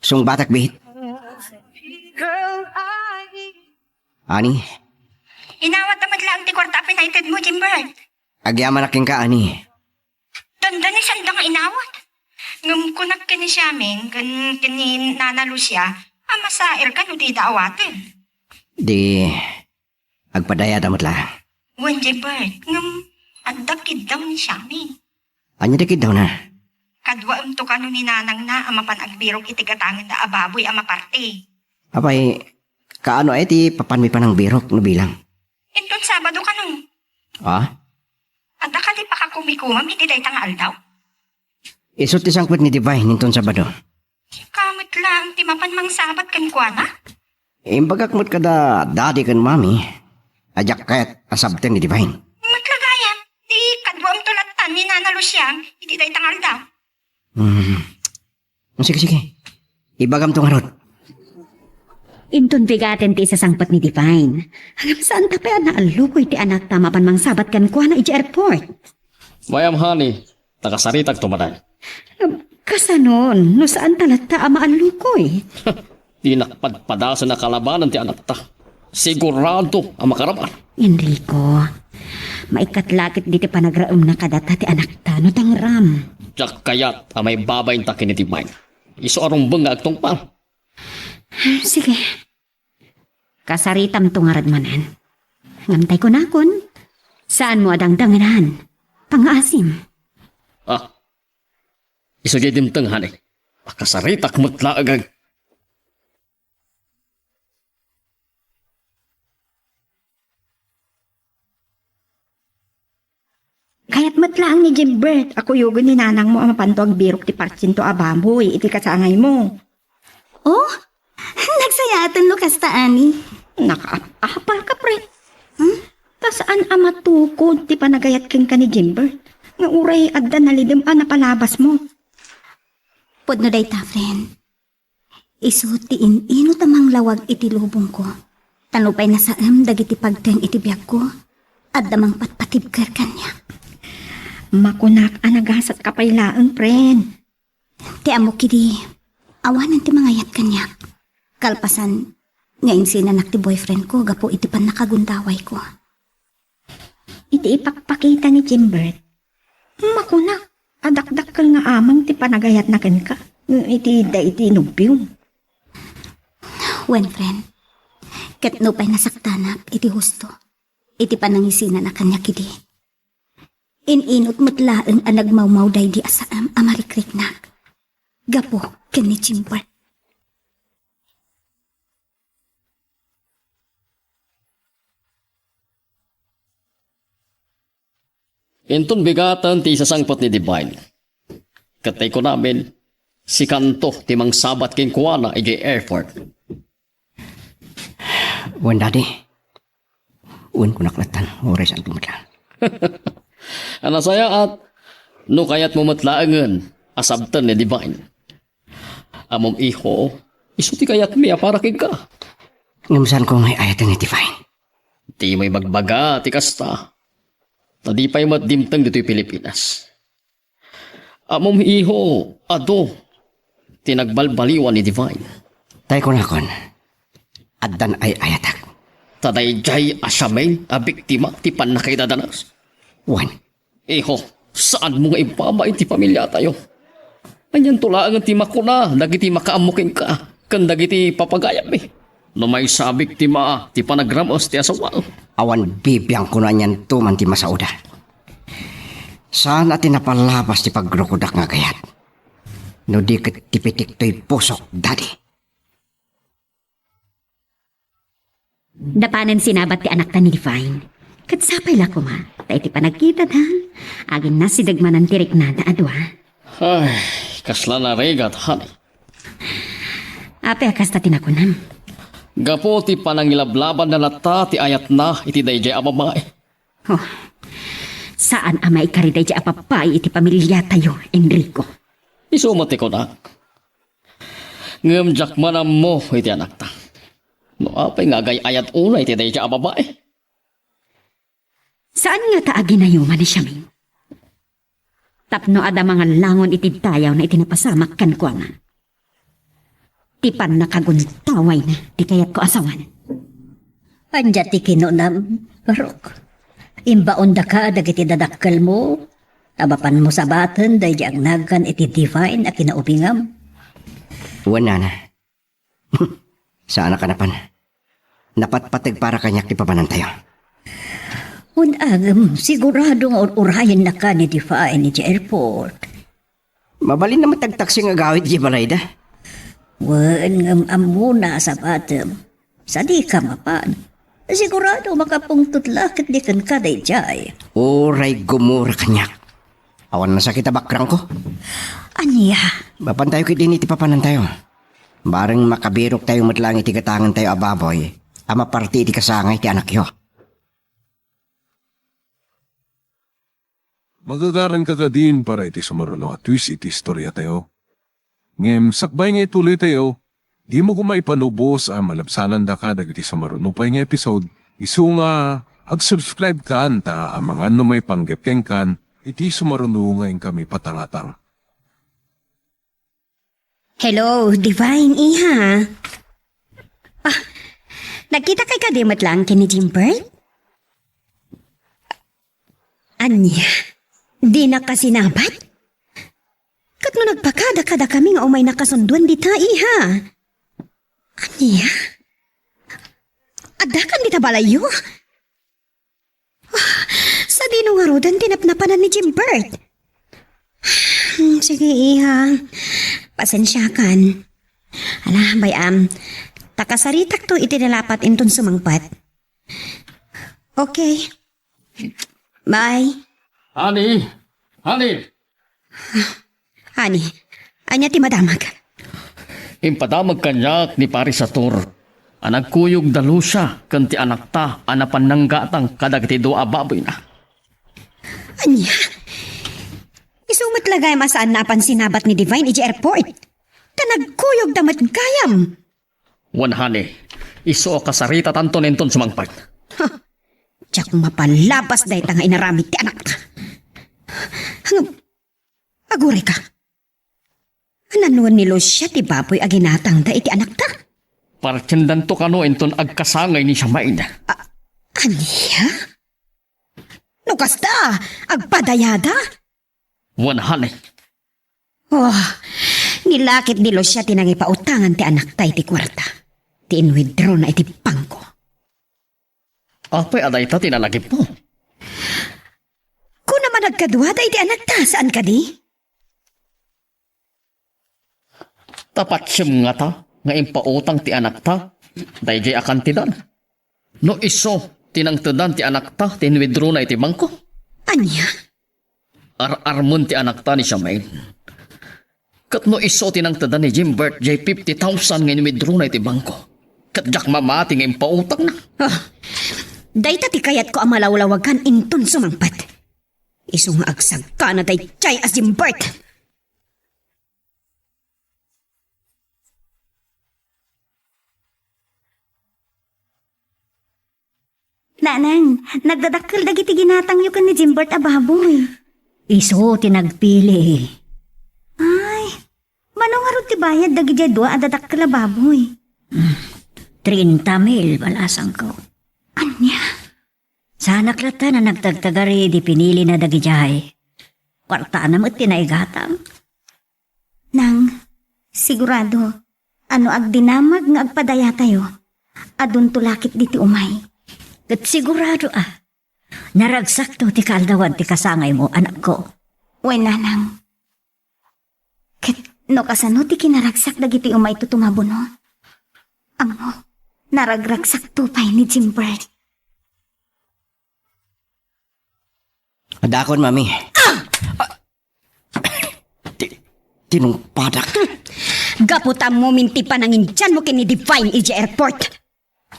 Speaker 4: Sung batak bihit. Ani,
Speaker 7: Inawat na madlang ti kwarta pinaitid mo, Jimbert.
Speaker 4: agyaman aking ka, ani.
Speaker 7: Tanda ni sandang inawat. Ngam kunak kini siya amin, kini Nana Lucia, amasair ka no di daawatin.
Speaker 4: Di, agpadaya damot lang.
Speaker 7: Wen, Jimbert, ngam adakid daw ni siya amin.
Speaker 4: Anya dikit daw na.
Speaker 7: Kadwa to ka no ni Nanang na amapan agbirok itigatangan na ababoy amaparte.
Speaker 4: Apay, kaano ay ti papanmi pa ng birok no bilang.
Speaker 7: Inton Sabado ka no. Anda ka di pa ka kumikumam, iti day tangal daw.
Speaker 4: Isot ti sangput ni Divine ninton Sabado.
Speaker 7: Kamit lang, ti mapan mang sabat kan kwa na.
Speaker 4: Imbagakmot kada daddy kan mami. Ajak kayat asabten ni Divine.
Speaker 7: Matlagayan, di kadwa tulatan ni Nana Luciang, iti day tangal daw.
Speaker 4: Sige. Ibagam tong harot.
Speaker 2: Inton bigaten ti sasangpat ni Divine. Hanggang saan ta pa naalukoy ti anak ta mapan mang sabat kan kwa na iti airport.
Speaker 5: Mayam honey. Takasaritag tumaday.
Speaker 2: Kasanon, no saan talata ama alukoy?
Speaker 5: Di nakpadpada sa nakalabanan ti anak ta. Sigurado ang makaraman.
Speaker 2: Enrico, maikatlakit di ti panagraam na kadata ti anak ta no tangram.
Speaker 5: Diyak kayat ang may babayin ta kinitibay. Iso arong bang agtong pa.
Speaker 2: Sige. Kasaritam tungarad manan. Ngantay ko na kun. Saan mo adangdanganan? Pangasim.
Speaker 5: Iso jay dimteng hanay. Makasaritak mutla agag.
Speaker 7: Kaya't matlaang ni Jimbert, ako yugo ni Nanang mo amapanto ang birok ti partsin to ababoy, iti kasangay mo.
Speaker 2: Oh, nagsayatan lo kasta ani.
Speaker 7: Nakaapapal ka, pre. Tasaan amatukod ti panagayat ken ka ni Jimbert? Nga uray adda nalidim napalabas mo.
Speaker 2: Pudno day ta, friend. Isutiin ino tamang lawag iti lubong ko. Tanupay na sa dagiti pagteng iti biyag ko. At damang patpatibker kanya.
Speaker 7: Makunak anagasat kapaylaang, friend.
Speaker 2: Ti amo kidi, awanan ti mangayat kanya. Kalpasan, ngayon sinanak ti boyfriend ko, gapo iti pan nakagundaway ko.
Speaker 7: Iti ipakpakita ni Jimbert. Makunak, adakdakkel nga amang ti panagayat na ken ka. Iti da iti nubyo.
Speaker 2: Wen friend, ket no pa'y nasaktanak, iti husto. Iti panangisina na kanya kidi. Ininot mutlaeng ang nagmawmaw day di asaam amarikrik-nak. Gapo, ken ni Jimbert.
Speaker 5: Inton bigatan ti sasangpot ni Divine. Katay ko namin, si Kanto ti mang sabat king kuwana iti airport.
Speaker 4: Wan, Daddy. Uwan ko naklatan. Oras ang tumatla.
Speaker 5: Ana saya at no kayat mo matlaangan asabtan ni Divine. Amom iho, iso ti kayat miya para king ka.
Speaker 4: Ngamusan ko may ayatan ni Divine.
Speaker 5: Ti may magbaga ti kasta. Tadi pa'y matdimtang dito'y Pilipinas. Amom iho, ado, tinagbalbaliwan ni Divine.
Speaker 4: Tay ko na kon. Addan ay ayatak.
Speaker 5: Taday jay asyameng a biktima ti panakaidadanas.
Speaker 4: Wan.
Speaker 5: Iho, saan mo nga ipamay ti pamilya tayo? Anyan tulaan ti makuna, dagiti makaamukin ka, kan dagiti papagayam eh. No may sabik ti maa, ti panagramos ti asawa.
Speaker 4: Awan bibiyang ko na niyan tuman ti masauda. Saan atin napalabas ti pagrukudak nga gayat? No di ket tipitik to'y pusok, Daddy.
Speaker 8: Dapanan sinabat ti anak ta ni Divine. Katsapay la ko ma. Ta iti panagkita ha. Agin na si dagmanan tirik na da adwa.
Speaker 5: Ay, kasla na regat, honey.
Speaker 8: Ape akas ta tinakunan.
Speaker 5: Gapo ti panangilablaban na lata ti ayat na iti dayjay ababay.
Speaker 8: Oh, saan ama ikariday di apapay iti pamilya tayo, Enrico?
Speaker 5: Isumati ko na. Ngam jakmanam mo iti anak ta. No apay nga gay ayat una iti dayjay ababay.
Speaker 8: Saan nga ta aginayuman ni Siaming? Tapno ada mga langon iti tayaw na itinapasamak kan ko nga. Tipan nakaguntaway na, di kayat ko asawan. Anja ti kinunam, Barok. Imbaon da ka, dagiti dadakkel mo. Abapan mo sa batan, day di ang nagan iti Divine a kinaubingam.
Speaker 4: Wan, Nana. Saan ka napan? Napatpatag para kanyak ti papanan tayo.
Speaker 8: Unagam, siguradong urayan na ka ni Divine ni airport.
Speaker 4: Mabalin na matagtaksi nga gawid di balay da.
Speaker 8: Wan ngam amuna sa batam. Sa di ka mapan. Sigurado makapungtut lakit di kan kaday jay.
Speaker 4: Oray gumura kanyak. Awan na sakit bakrang ko.
Speaker 8: Anya?
Speaker 4: Bapan tayo kit din iti papanan tayo. Bareng makabirok tayo matlang iti katangan tayo ababoy. Ama parti iti kasangay ti anak yo.
Speaker 1: Magagaran ka din para iti sumaruno at twist iti istorya tayo. Ngem, sakbay nga ituloy tayo, di mo kumay panubos ang malabsanan da ka dagiti sumaruno pa nga episode. Isu nga, ag-subscribe ka anta ang mga ano may panggapkeng kan, iti sumaruno ngayon kami patangatang.
Speaker 2: Hello, Divine Iha. Ah, nagkita kay kadimot lang kini Jimbert? Anya, di na kasinabat? Kat no nagpakada-kada kami nga umay nakasunduan di ta, Iha. Anya? Adakan di ta balayo? Ah, sa dino nga rodan tinapnapanan ni Jimbert. Sige, Iha. Pasensyakan. Ala, bayam. Takasaritak to itinalapat inton sumangpat. Okay. Bye.
Speaker 5: Honey! Honey!
Speaker 2: Ani, anya ti madamag.
Speaker 5: Impadamag kanyak ni Paris Satur. Anagkuyog dalo siya kanti anak ta anapan nang gatang kadagiti do ababoy na.
Speaker 2: Anya? Isumat lagay masaan na sinabat ni Divine iji airport. Kanagkuyog damat kayam.
Speaker 5: Wan honey, iso ka sarita tanto nenton sumangpag.
Speaker 2: Tiyak mapalabas dahi nga inaramit ti anak ta. Hanggang, aguri ka. Nanuan ni Lucia ti baboy aginatang da iti anak ta.
Speaker 5: Parkendan to kano enton agkasangay ni Siyamain.
Speaker 2: Aniya? Nukas da, agpadayada.
Speaker 5: Wan honey,
Speaker 2: Oh, nilakit ni Lucia tinangipautangan ti anak ta iti kwarta. Ti inwithdraw na iti bangko.
Speaker 5: apay aday ta tinalagip mo.
Speaker 2: Kung naman nagkadwa da iti anak ta, saan ka di?
Speaker 5: Tapat siyem nga ta, nga impautang ti anak ta, dayjay akan ti dan. No iso, tinangtedan ti anak ta, tinwithdraw na iti bangko.
Speaker 2: Anya?
Speaker 5: Ar-armon ti anak ta ni Siyamain. Kat no iso tinangtedan ni Jimbert, jay 50,000 nga inwithdraw na iti bangko. Kat jak mamati nga impautang na.
Speaker 2: Oh, dayta ti kayat ko ang malawlawagan inton sumangpat. Iso nga agsag ka na day chay as Jimbert.
Speaker 3: Nanang, nagdadakkel dagiti ginatang yu kan ni Jimbert a baboy.
Speaker 8: Iso tinagpili.
Speaker 3: Ay, manong arot ti bayad dagiti dua a dadakkel a baboy.
Speaker 8: 30,000 balasang ko.
Speaker 3: Anya?
Speaker 8: Sana klata na nagtagtagari di pinili na dagijay. Kwarta na mo't tinaigatang.
Speaker 3: Nang, sigurado, ano agdinamag nga agpadaya tayo. Adun tulakit diti umay.
Speaker 8: Kat sigurado naragsak to ti kaldawan ti kasangay mo, anak ko.
Speaker 3: Wen nanang. Ket no kasano ti kinaragsak dagiti umay tutumabuno. Amo, naragragsak tupay ni Jimbert.
Speaker 4: Adakon, mami. Tinungpadak.
Speaker 2: Gaputam mo minti pa nangin dyan mo kini Divine iji airport.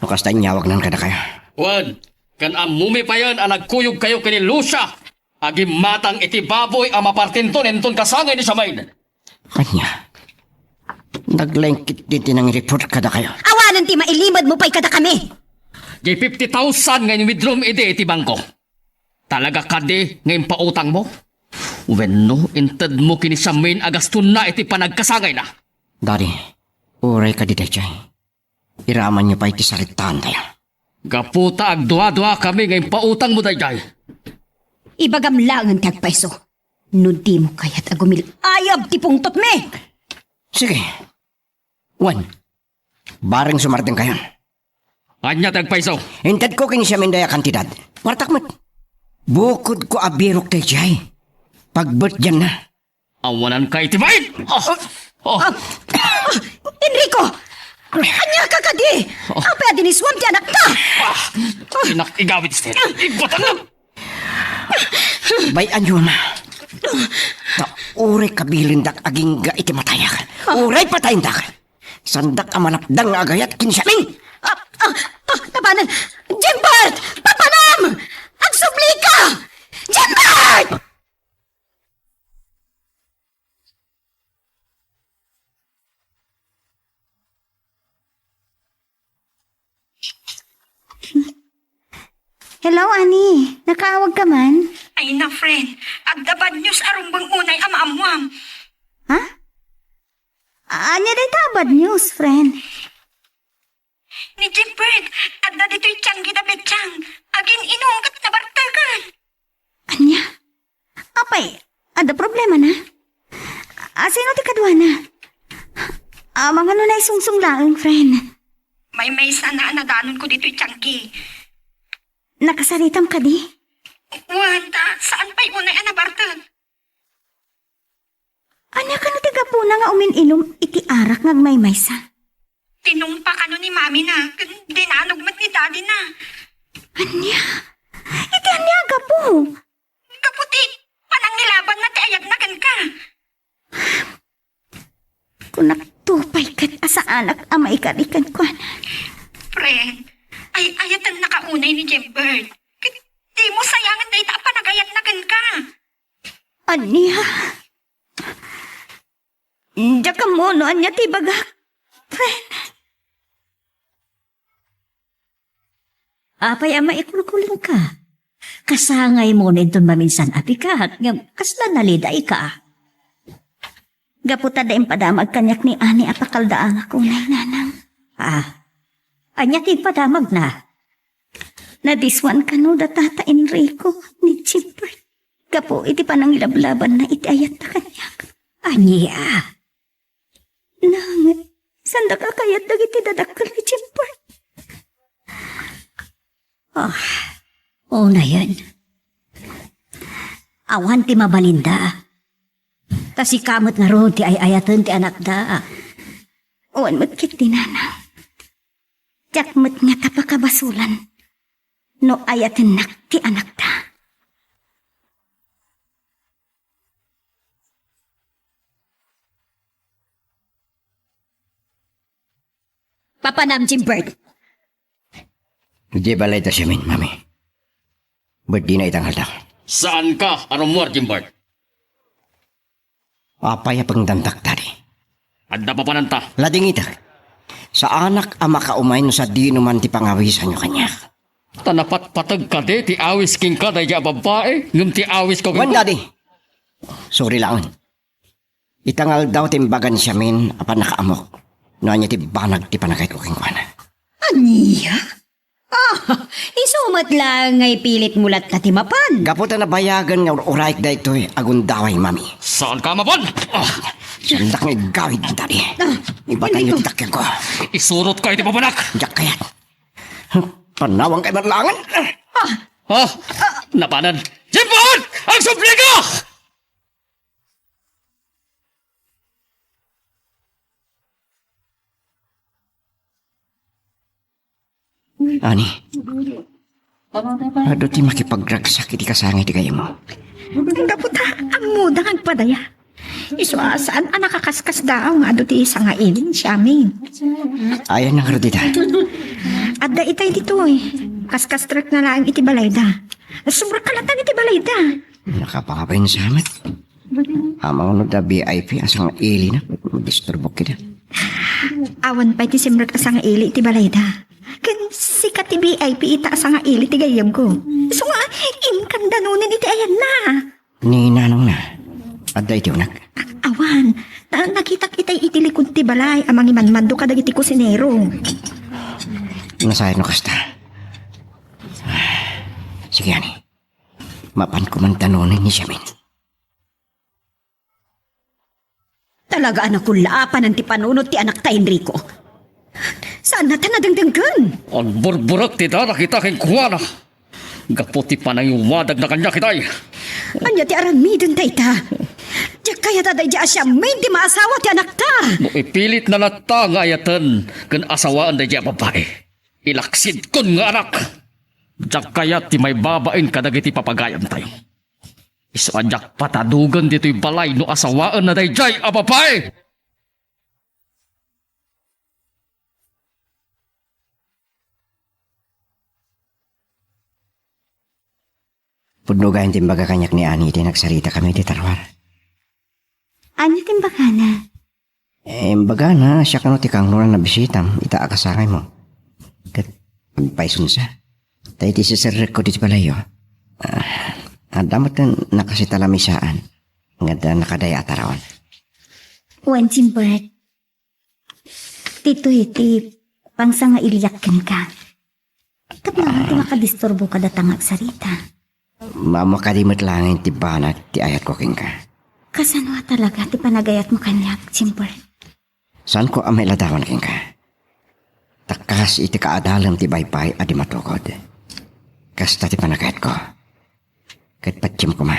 Speaker 4: Nukas tayo nyawag nan kada kayo.
Speaker 5: Wan, kan amumi pa yan ang nagkuyog kayo kini Lucia. Agi matang iti baboy ang mapartinton enton kasangay ni Siyamain.
Speaker 4: Kanya. Naglengkit din tinang report kada kayo.
Speaker 2: Awanan ti mailimad mo pa'y kada kami.
Speaker 5: Jay 50,000 ngayon withdraw iti iti bangko. Talaga kadi ngayon pautang mo? When no, inted mo kini Siyamain agaston na iti panagkasangay na.
Speaker 4: Dari, uray ka di dayjay. Iraman niyo pa iti saritaan tayo.
Speaker 5: Gaputa agdua-dua kami ngayon pautang mo dayjay.
Speaker 2: Ibagam lang ang tagpaiso. No di mo kaya't agumil ayab ti pungtot me.
Speaker 4: Sige. Wan, bareng sumarting kayo.
Speaker 5: Anya tagpaiso.
Speaker 4: Hintad ko kini siya mindaya kantidad. Wartakmat. Bukod ko abirok dayjay. Pagbert dyan na.
Speaker 5: Awanan ka itibain!
Speaker 2: Enrico! Anya ka kadi! Apa diniswam ti anak ta!
Speaker 5: Inak igawit sted. Ibatan na!
Speaker 4: Bayan yun na. Ta uray kabilindak aging ga iti matayak. Uray patayndak. Sandak amalapdang nga agayat kinsyaming.
Speaker 2: Tabanan! Jimbert! Papanam! Agsubli ka! Jimbert!
Speaker 3: Hello, Ani. Nakaawag ka man?
Speaker 7: Ay na, friend. Agdabad news arumbang unay amaamuam.
Speaker 3: Ha? Anya day tabad news, friend.
Speaker 7: Ni Jimbert, adda dito'y tiyang gidabit-tiyang. Agin inungkat na bartagan.
Speaker 3: Anya? Apay, ada problema na? Sino ti kadwa na? Mga nunay sungsung lang, friend.
Speaker 7: May sana anadanon ko dito'y tiyanggi.
Speaker 3: Nakasaritam ka di?
Speaker 7: Wanda, saan pa'y unay anabartag?
Speaker 3: Anya ka no tiga po na nga umin-inom iti arak ngagmaymaysa.
Speaker 7: Tinumpa ka no ni mami na. Dinanog mat ni daddy na.
Speaker 3: Anya? Iti anya ka po?
Speaker 7: Kaputi, panang nilaban na ti ayag na kan ka.
Speaker 3: Kung naktupay kat asa anak amay karikan ko na.
Speaker 7: Friend, ay ayat ang nakaunay ni Jimbert. Di mo sayangan na ita panagayat na kan ka.
Speaker 3: Anya? Diya ka mo, no? Anya ti bagak. Friend.
Speaker 8: Apay ama ikulkuling ka. Kasangay mo nito maminsan apikat, nga kasla naliday ka.
Speaker 3: Gaputa da padamag kanyak ni Ani apakaldaang ako na nanang.
Speaker 8: Anya ti padamag na.
Speaker 3: Nadiswan ka no da tata Enrico ni Chipper. Gapo iti panang ilablaban na iti ayat na kanyak.
Speaker 8: Anya.
Speaker 3: Nang, sanda ka kayat dagiti dadakkel ni Chipper.
Speaker 8: Na yan. Awan ti mabalinda. Ta si kamot nga ro ti ayatan ti anak da.
Speaker 3: Uwan mo't kit di nanang. Diyak mo't nga tapakabasulan. No ayatin nak ti anak da.
Speaker 8: Papanam Jimbert.
Speaker 4: Di balay ta siya min, mami. Ba't di na itanghal ta?
Speaker 5: Saan ka? Anong mo, Jimbart?
Speaker 4: Apay pang dantak tadi.
Speaker 5: Adda pa pananta.
Speaker 4: Lading itak. Sa anak ama kaumay no sa di naman ti pangawisan nyo kanya.
Speaker 5: Tanapat patag ka di, ti awis king ka, dahi babae, ngum ti awis ko
Speaker 4: Wan daddy. Sorry lang. Itangal daw timbagan siya min apa nakaamok. No anya ti banag ti panagay ko king kwana.
Speaker 8: Anya? Isumat lang ngay pilit mulat na timapan.
Speaker 4: Gaputa na bayagan nga uraik da ito'y agundaway mami.
Speaker 5: Saan ka mapon?
Speaker 4: Sandak nga gawid daddy. Ibatan nyo ti takyan ko.
Speaker 5: Isurot ka iti papanak.
Speaker 4: Diyak kayat. Panawang kay marlangan.
Speaker 5: Napanan. Jimbart! Ang supliga!
Speaker 4: Ani. Ado ti makipagragsak iti kasangay ti kayo mo.
Speaker 7: Gaputa, ang mudang agpadaya. Iso saan anak kakaskas daw nga ado ti isang nga ilin siya amin.
Speaker 4: Ayan na dita.
Speaker 7: Adda itay dito eh. Kaskas truck na lang iti balayda. Sobra kalatan iti balayda.
Speaker 4: Nakapangapain sa amat. Amang no da VIP asang ili na. Disturbo kita.
Speaker 7: Awan pa iti simrak asang ili iti balayda. Kan sikat ti VIP ita asang ili ti gayam ko. So nga, inkanda nunin iti ayan na.
Speaker 4: Ni nanong na. Adda iti unak.
Speaker 7: Awan, nakitak itay iti likod ti balay amang imanmando kadag iti kusinero.
Speaker 4: Nasayad no kasta. Sige ani. Mapan ko man tanunin ni Siamin.
Speaker 8: Talaga anak ko laapan ang tipanunod ti anak ta Enrico. Saan na tanadangdanggan?
Speaker 5: Ang burburak ti da nakita king kuwana. Gaputi pa nang iwadag na kanya kitay.
Speaker 8: Anya ti aramidon ta ita. Diyak kaya taday di asya may di maasawa ti anak ta.
Speaker 5: No ipilit na nata nga ayatan kan asawaan da diya babae. Ilaksid kon nga anak. Diyak kaya ti may babain kadagiti papagayan tayo. Isadyak patadugan dito'y balay no asawaan na dayjay a babae.
Speaker 4: Pudnugayan timbaga kanyak ni Ani iti nagsarita kami iti tarwar.
Speaker 3: Anya timbakana?
Speaker 4: Baga na siya kano ti kang nuran na bisitam ita akasangay mo. Kat pagpaisun sa. Tayo ti sisirrik ko dito palayo. Damat na nakasitalamisaan. Nga nakadaya tarawan.
Speaker 3: Uwan Jimbert. Tito iti pangsa nga iliyakin ka. Tapos ti makadisturbo ka datang agsarita.
Speaker 4: Mamakadimot lang yung tibanag ti ayat ko king ka.
Speaker 3: Kasanwa talaga ti panagayat mo kanyak, Jimbert.
Speaker 4: Saan ko amay ladawan king ka? Takas iti kaadalam ti baypay adi matukod. Kasta ti panagayat ko. Kat patsim ko ma.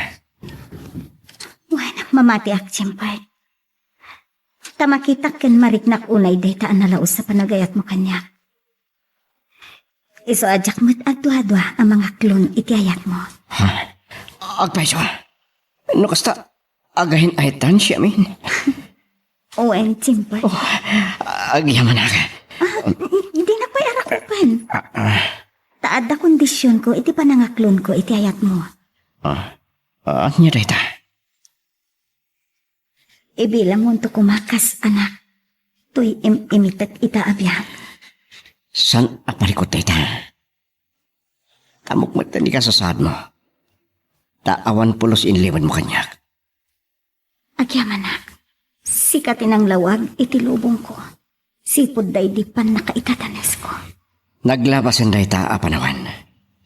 Speaker 3: Bueno, mamati ak, Jimbert. Tamakitak ken mariknak unay daytaan nalaos sa panagayat mo kanyak. Iso adyak mo't adwa-adwa ang mga klon iti ayat mo.
Speaker 4: Agpaiso. No kasta agahin ayatan siya min.
Speaker 3: Uwan, Jimbert.
Speaker 4: Agyaman ka.
Speaker 3: Hindi na pa'y arakupan. Taad na kondisyon ko, iti panangaklon ko, iti ayat mo.
Speaker 4: Anya dayta?
Speaker 2: Ibilang mo to kumakas, anak. Tuy imitat ita abiyag.
Speaker 4: San aparikot ita? Amok matandi ka sa sad mo. Taawan pulos inliwan mo kanyak.
Speaker 2: Agyam, anak. Sikatin ang lawag, itilubong ko. Sipod day di pan nakaitatanes ko.
Speaker 4: Naglabasan day ta apanawan.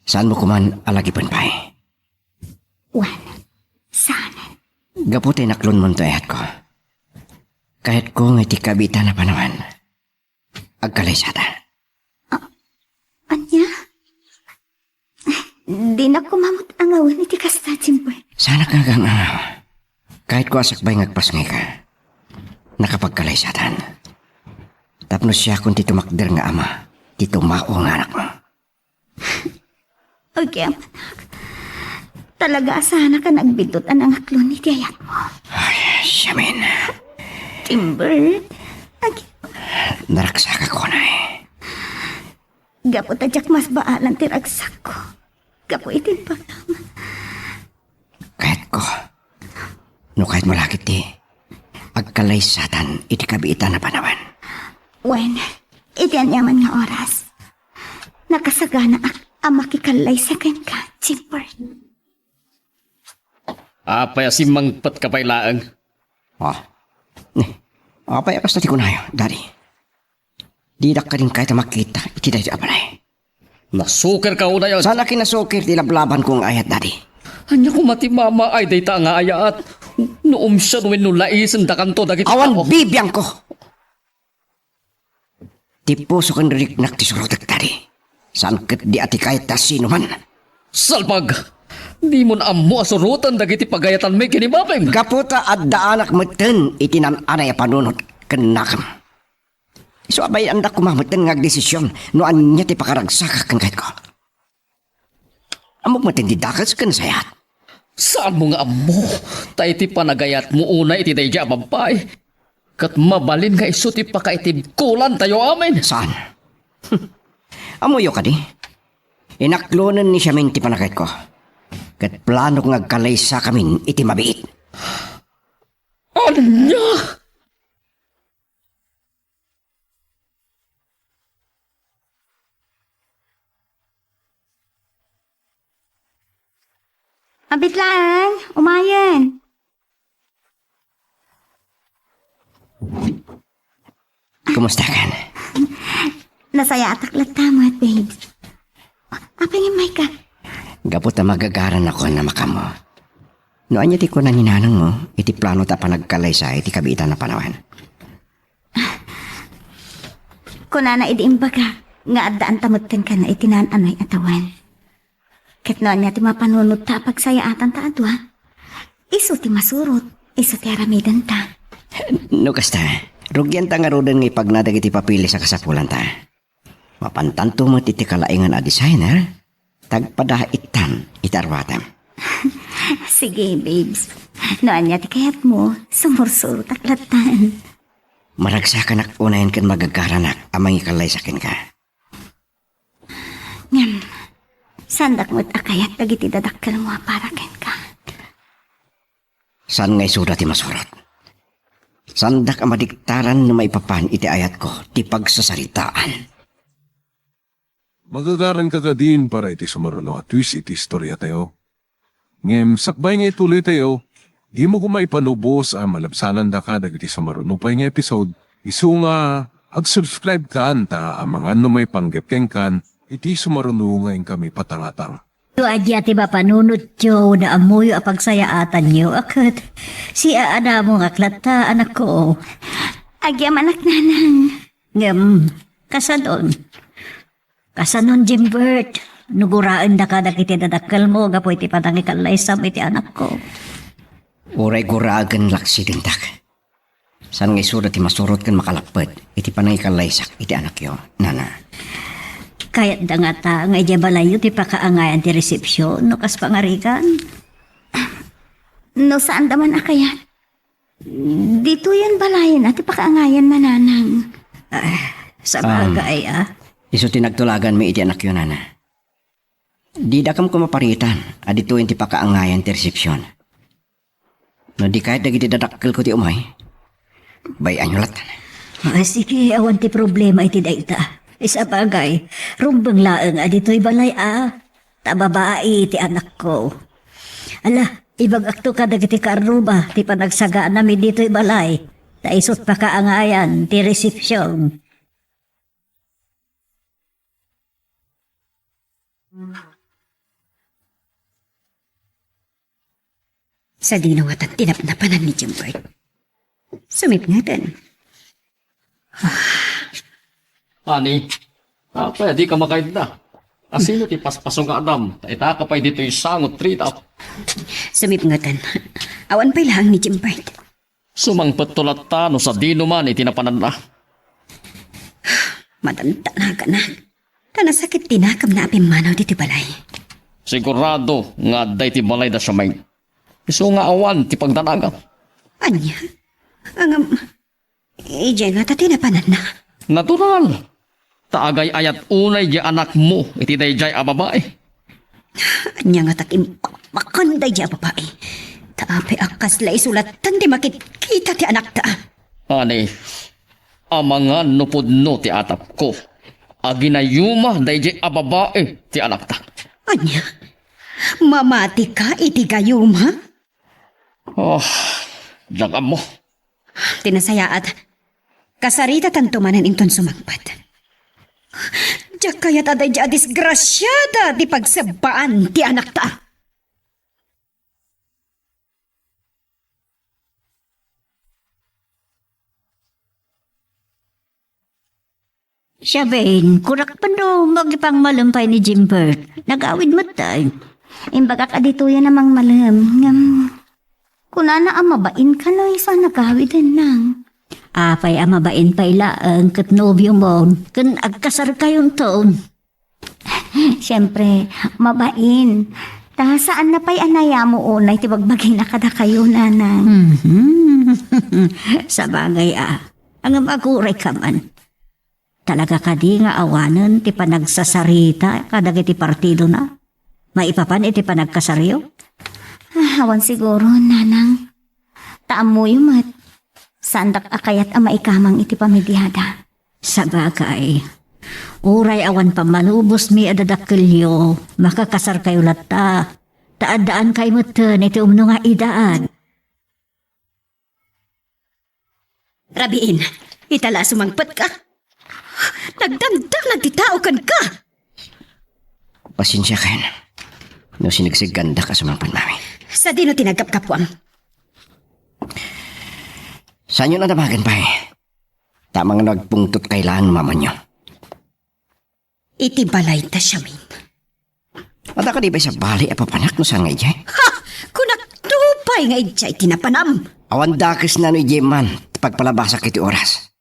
Speaker 4: Saan mo kuman alagipon pa eh?
Speaker 2: Wan, saan?
Speaker 4: Gaputi naklon mo to ayat ko. Kahit ko nga iti kabita na panawan. Agkalaysata.
Speaker 2: Anya? Di na kumamot ang awan iti kasta, Jimboy.
Speaker 4: Sana ka kang kahit ko asakbay ngagpasngay ka. Nakapagkalaysatan. Tapno siya kung titumakder nga ama. Titumao nga anak mo.
Speaker 2: Agyam, anak. Talaga sana ka nagbidutan ang aklon ni tiyayat mo.
Speaker 4: Ay, siyamin.
Speaker 2: Timber, agyam.
Speaker 4: Naraksa ka ko na eh.
Speaker 2: Gapo tadyak mas baalan tiragsak ko. Gapo itin pa.
Speaker 4: Kahit ko. No kahit malakit di. Agkalaysatan iti kabiita na panawan.
Speaker 2: Wen, itian yaman nga oras. Nakasagana ang makikalay sa ka, Timber.
Speaker 5: Apay asimang pat kapailaang.
Speaker 4: Oh. Apay akas na ti kunayo, daddy. Didak ka rin kahit makita iti dahi apalay.
Speaker 5: Nasukir ka una yun.
Speaker 4: Sana kinasukir tilablaban kong ayat, daddy.
Speaker 5: Hanya ko mati mama ay dayta nga ayaat. Noom siya nuwin nulaisin da kanto dagiti
Speaker 4: Awan
Speaker 5: tao.
Speaker 4: bibiyang ko! Ti puso kan riknak ti surutak, daddy. Saan kat di ati kahit ta sino man.
Speaker 5: Salpag! Di mo na amo asurutan dagiti pagayatan may kinibabing.
Speaker 4: Kaputa at daanak meten itinan anay panunot kenakam. So abay andak kumameten ngag desisyon no anya ti pakaragsaka kang kahit ko. Amok meten di dakas kan sayat.
Speaker 5: Saan mo nga amo? Tay ti panagayat mo una iti dayja babay. Kat mabalin nga iso ti pakaitib kulan tayo amin.
Speaker 4: Saan? Amuyo ka di. Inaklonan ni siya min ti panagayat ko. Kat plano nga kalaysa kamin iti mabiit.
Speaker 5: Anya?
Speaker 2: Abit lang, umayan.
Speaker 4: Kumusta kan?
Speaker 2: Nasaya ataklat tamat, babes. Apa yung may ka?
Speaker 4: Gapot na magagaran ako na makamo. No anya ti ko na ninanang mo, iti plano ta panagkalaysa iti kabita na panawan.
Speaker 2: Kuna na idiimba ka, nga addaan tamutin ka na itinananay atawan. Ket noon niya ti mapanunod ta pagsayaatan ta adwa. Iso ti masurot, iso ti aramidan ta.
Speaker 4: No kasta, rugyan ta nga rodan nga ipagnadag iti papili sa kasapulan ta. Mapantanto mo iti kalaingan a designer, tagpadaitan itarwatam.
Speaker 2: Sige, babes. Noon niya ti kayat mo, sumursurot aklatan.
Speaker 4: Maragsakan ak unayan kan magagaranak amang ikalay sa kin ka.
Speaker 2: Ngam, sandak mo't akayat dagiti dadakkel mo para ken ka.
Speaker 4: San ngay suda ti masurot? Sandak ang madiktaran na maipapan iti ayat ko ti pagsasaritaan.
Speaker 1: Magagaran ka din para iti sumaruno at twist iti istorya tayo. Ngem, sakbay nga ituloy tayo, di mo kumaipanubos ang malabsanan da ka dagiti sumaruno pa nga episode, iso nga, ag-subscribe ka anta ang mga may panggapkeng kan, iti sumaruno ngayon kami patangatang.
Speaker 8: Adya ti ba panunod yo na amoy a pagsayaatan yo akat si aana mo nga klata anak ko.
Speaker 2: Agyam anak nanang.
Speaker 8: Ngem, kasanon. Kasanon Jimbert. Nuguraan da ka dakiti dadakkel mo gapo iti patangi kalaysam iti anak ko.
Speaker 4: Uray guragan laksi dintak. San ngay suda ti masurot kan makalapad iti panangikalaysak iti anak yo, nana.
Speaker 8: Kayat da nga ta nga iti balayo ti pakaangayan ti resepsyon no kas pangarikan.
Speaker 2: No saan daman akayat? Dito yan balayan at ipakaangayan mananang.
Speaker 8: Sa bagay
Speaker 4: Iso tinagtulagan mi iti anak yo, nana. Di dakam ko maparitan, adito yung ti pakaangayan ti resepsyon. No di kahit dagiti dadakkel ko ti umay, Bayan nyo latan.
Speaker 8: Sige, awan ti problema iti dayta. Isa bagay, rumbang laeng adito'y balay tababae ti anak ko. Ala, ibagakto ka dagiti karuba, ti panagsagaan namin dito'y balay. Taisot pa kaangayan, ti resepsyon.
Speaker 2: Sa dinawatan tinapnapanan ni Jimbert. Sumip nga din.
Speaker 5: Ani, pwede ka makain na. Asino ti paspasong nga Adam, taita ka pa'y dito yung sangot 3 tao.
Speaker 2: Sumip nga din. Awan pa'y lahang ni Jimbert.
Speaker 5: Sumangpet tulat no sa dino man itinapanan na.
Speaker 2: Madanta na ka na. Tanasakit tinakam na apim manaw diti balay.
Speaker 5: Sigurado nga day ti balay da siya may. Iso nga awan ti pagdanagan.
Speaker 2: Anya? Ang... Ijay nga ta tinapanan na.
Speaker 5: Natural. Taagay ayat unay di anak mo iti day jay a babae.
Speaker 2: Anya nga takim pakpakan day di babae. Taapi akas la isulatan di makikita ti anak ta.
Speaker 5: Ani, amangan nupod no ti atap ko. Aginayuma day jay a babae ti anak ta.
Speaker 2: Anya? Mamati ka iti gayuma?
Speaker 5: Oh, jangam mo.
Speaker 2: Tinasayaat. Kasarita tantumanan inton sumangpat. Diyak kaya't aday di disgrasyada di pagsabaan ti anak ta.
Speaker 8: Siya, Ben, kurak pa no, magipang malampay ni Jimbert. Nag-awid mo tayo.
Speaker 3: Imbaga ka dito yan namang malam. Kunana ang mabain ka no, isa nagawidan nang.
Speaker 8: Apay amabain pa ilaang kat nobyo mo, kan agkasar kayong taon.
Speaker 3: Siyempre, mabain. Ta saan na pa'y anaya mo unay tibagbagay na kada kayo nanang.
Speaker 8: Sa bagay ang maguray ka man. Talaga ka di nga awanan ti panagsasarita kadag iti partido na. Maipapan iti panagkasaryo.
Speaker 3: Awan siguro, nanang. Taam mo yung mat. Sandak akayat ang maikamang iti pamidyada.
Speaker 8: Sa bagay, uray awan pa malubos mi adadakilyo, makakasar kayo lata. Taadaan kayo mo iti umno nga idaan.
Speaker 2: Rabiin, itala sumangpat ka. Nagdamdam nagtitaukan ka.
Speaker 4: Pasensya ka na. No sinigsiganda ka sumangpan mami.
Speaker 2: Sa dino tinagkapkapwang.
Speaker 4: Saan nyo na damagan pa Tamang nagpungtot kailan mama nyo.
Speaker 2: Iti balay ta siya, min.
Speaker 4: Mata ka di ba sa bali apapanak no saan nga ijay?
Speaker 2: Ha! Kunak tupay nga ijay tinapanam.
Speaker 4: Awan dakis na no ijay man pagpalabasak iti oras.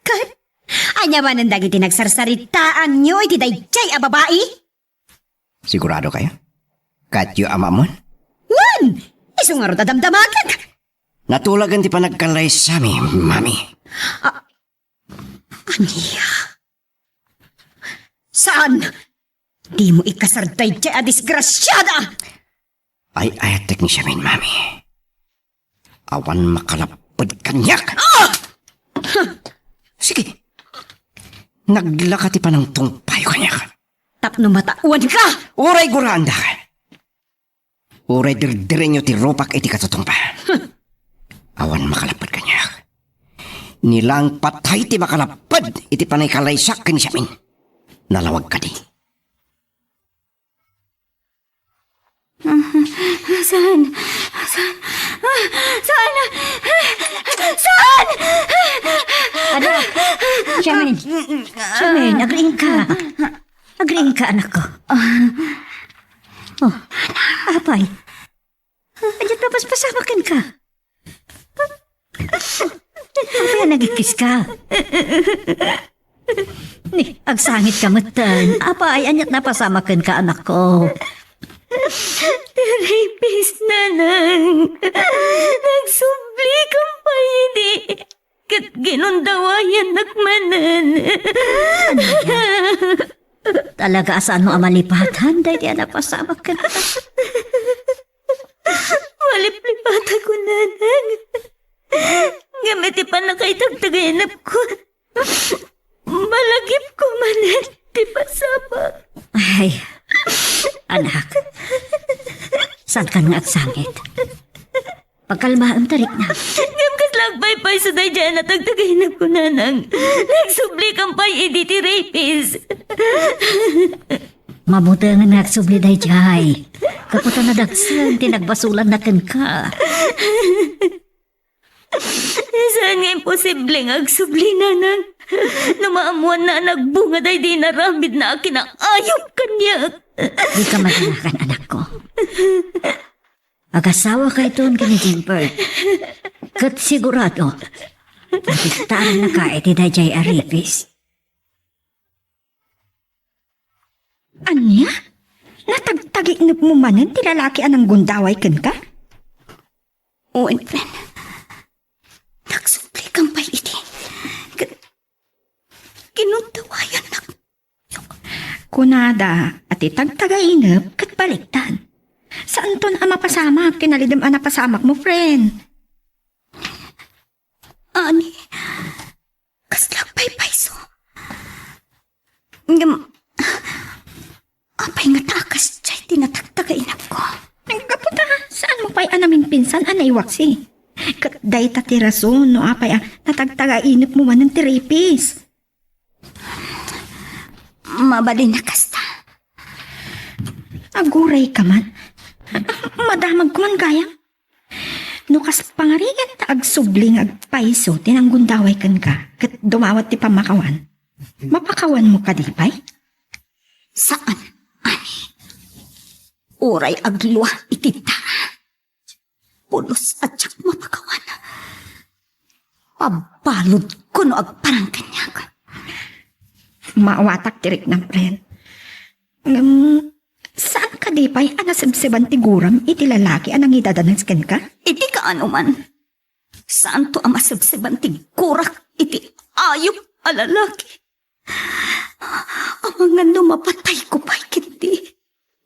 Speaker 2: Kat, anya man ang dagiti nagsarsaritaan nyo iti dayjay a babae?
Speaker 4: Sigurado kayo? Katyo ama mo?
Speaker 2: Wan! Iso nga ro dadamdamagan.
Speaker 4: Natulagan ti panagkalay sa mami.
Speaker 2: Anya? Saan? Di mo ikasar dayjay a disgrasyada!
Speaker 4: Ay ayatek ni siya mami. Awan makalapad kanyak. Sige. Naglakati pa ng tungpayo kanyak.
Speaker 2: Tapno matauan ka!
Speaker 4: Uray guranda ka. Uray dirdirin nyo ti rupak iti katutungpa. Awan makalapad kanyak. Nilang patay ti makalapad iti panay kalaysak kini siya min. Nalawag ka di.
Speaker 3: Saan?
Speaker 8: Ano? Siyamin, agriing ka. Agriing ka, anak ko. Oh, apay. Andiyan papaspasamakin ka. Apay, nagikis ka. Ni, agsangit ka matan. Apay, anyat napasamakin ka, anak ko.
Speaker 3: Rapist na nang. Nagsubli kang pahidi. Kat ginundawayan nakmanan.
Speaker 8: Talaga saan mo amalipatan? Dahil yan napasamakin ka.
Speaker 3: Maliplipata ko nanang. Gamit pa tagainap ko. Malagip ko manet, di pasabak.
Speaker 8: Ay, anak. Saan ka nga at sangit? Pagkalmaan tarik na.
Speaker 3: Ngam kas lagbay-pay sa day dyan at ang tagainap ko nanang. Nagsubli kang pay editi rapist.
Speaker 8: Mabuti nga nagsubli day jay. Kaputan na dagsan, tinagbasulan na ka.
Speaker 3: Saan nga imposible nga agsubli nanang? Namaamuan na nagbunga day di naramid na akin ang ayop kanya.
Speaker 8: Di ka maganakan, anak ko. Mag-asawa ka itoon ka ni Jimper. Kat sigurado, nakitaan na ka iti dayjay aripis.
Speaker 7: Anya? Natagtagin mo manan ti lalaki anang gundaway ken ka?
Speaker 3: Uwan, friend. Nagsubli kang pay iti. Kinuntawayan na.
Speaker 7: Kunada at itagtagainap kat baliktan. Saan ton ang mapasamak? Kinalidam ang napasamak mo, friend.
Speaker 3: Ani, kaslag pay so. Ngam, apay nga takas chay tinatagtagainap ko.
Speaker 7: Kaputa, saan mo pa'y anamin pinsan anaywaksi? Kat day tati rason no apay natagtagainap mo man ng tiripis.
Speaker 3: Mabalin na kasta.
Speaker 7: Aguray ka man. Madamag ko man gayang. Nukas pangarigan ta agsubling agpaiso tinanggundaway kan ka kat dumawat ti pamakawan. Mapakawan mo ka di pay?
Speaker 3: Saan, ani? Uray agluwa ititara. Pulos at siyak mapakawan. Mabalod ko no agparang kanyag.
Speaker 7: Maawatak tirik ng friend. Saan ka di pa'y anasibsiban tiguram iti lalaki anang idadansken ka?
Speaker 3: Iti ka ano man. Saan to ang masibsiban tigurak iti ayop alalaki? Ang mga numapatay ko pa'y kiti.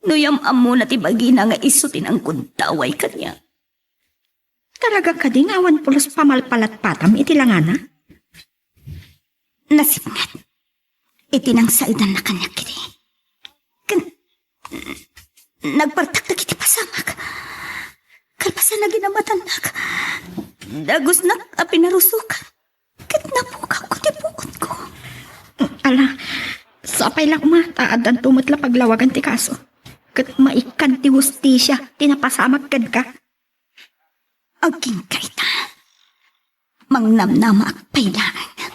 Speaker 3: Nuyam amo na tibagina nga iso tinangkod taway kanya.
Speaker 7: Talaga ka di ngawan pulos pamalpalat patam iti langana?
Speaker 3: Nasipngat. Iti nang saidan na kanya kiti. Nagpartaktak iti pasamak. Kalpasan na ginamatanak. Dagos na apinarusukan. Kat napukaw ko ti bukod ko.
Speaker 7: Ala, sapay lang mataadan tumatla paglawagan ti kaso. Kat maikan ti hustisya, tinapasamak kad ka.
Speaker 3: Aging kaita. Mangnamnama akpailangan.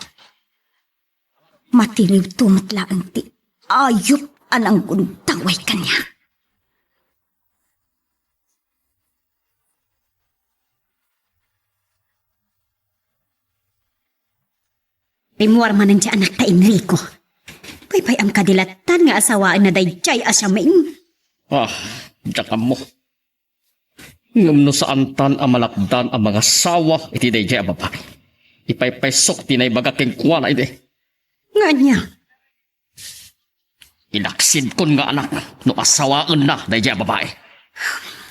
Speaker 3: Matiliw tumatlaan ti ayop anang guntaway kanya.
Speaker 8: Timuar man ang anak ta Enrico. Paypay ang kadilatan nga asawaan na dayjay asyaming.
Speaker 5: Daka mo. Ngam no saan tan ang malakdan ang mga sawa iti dayjay ang babae. Ipaypaysok tinay baga keng kuwana ide.
Speaker 8: Nga niya.
Speaker 5: Ilaksid kon nga anak no asawaan na dayjay ang babae.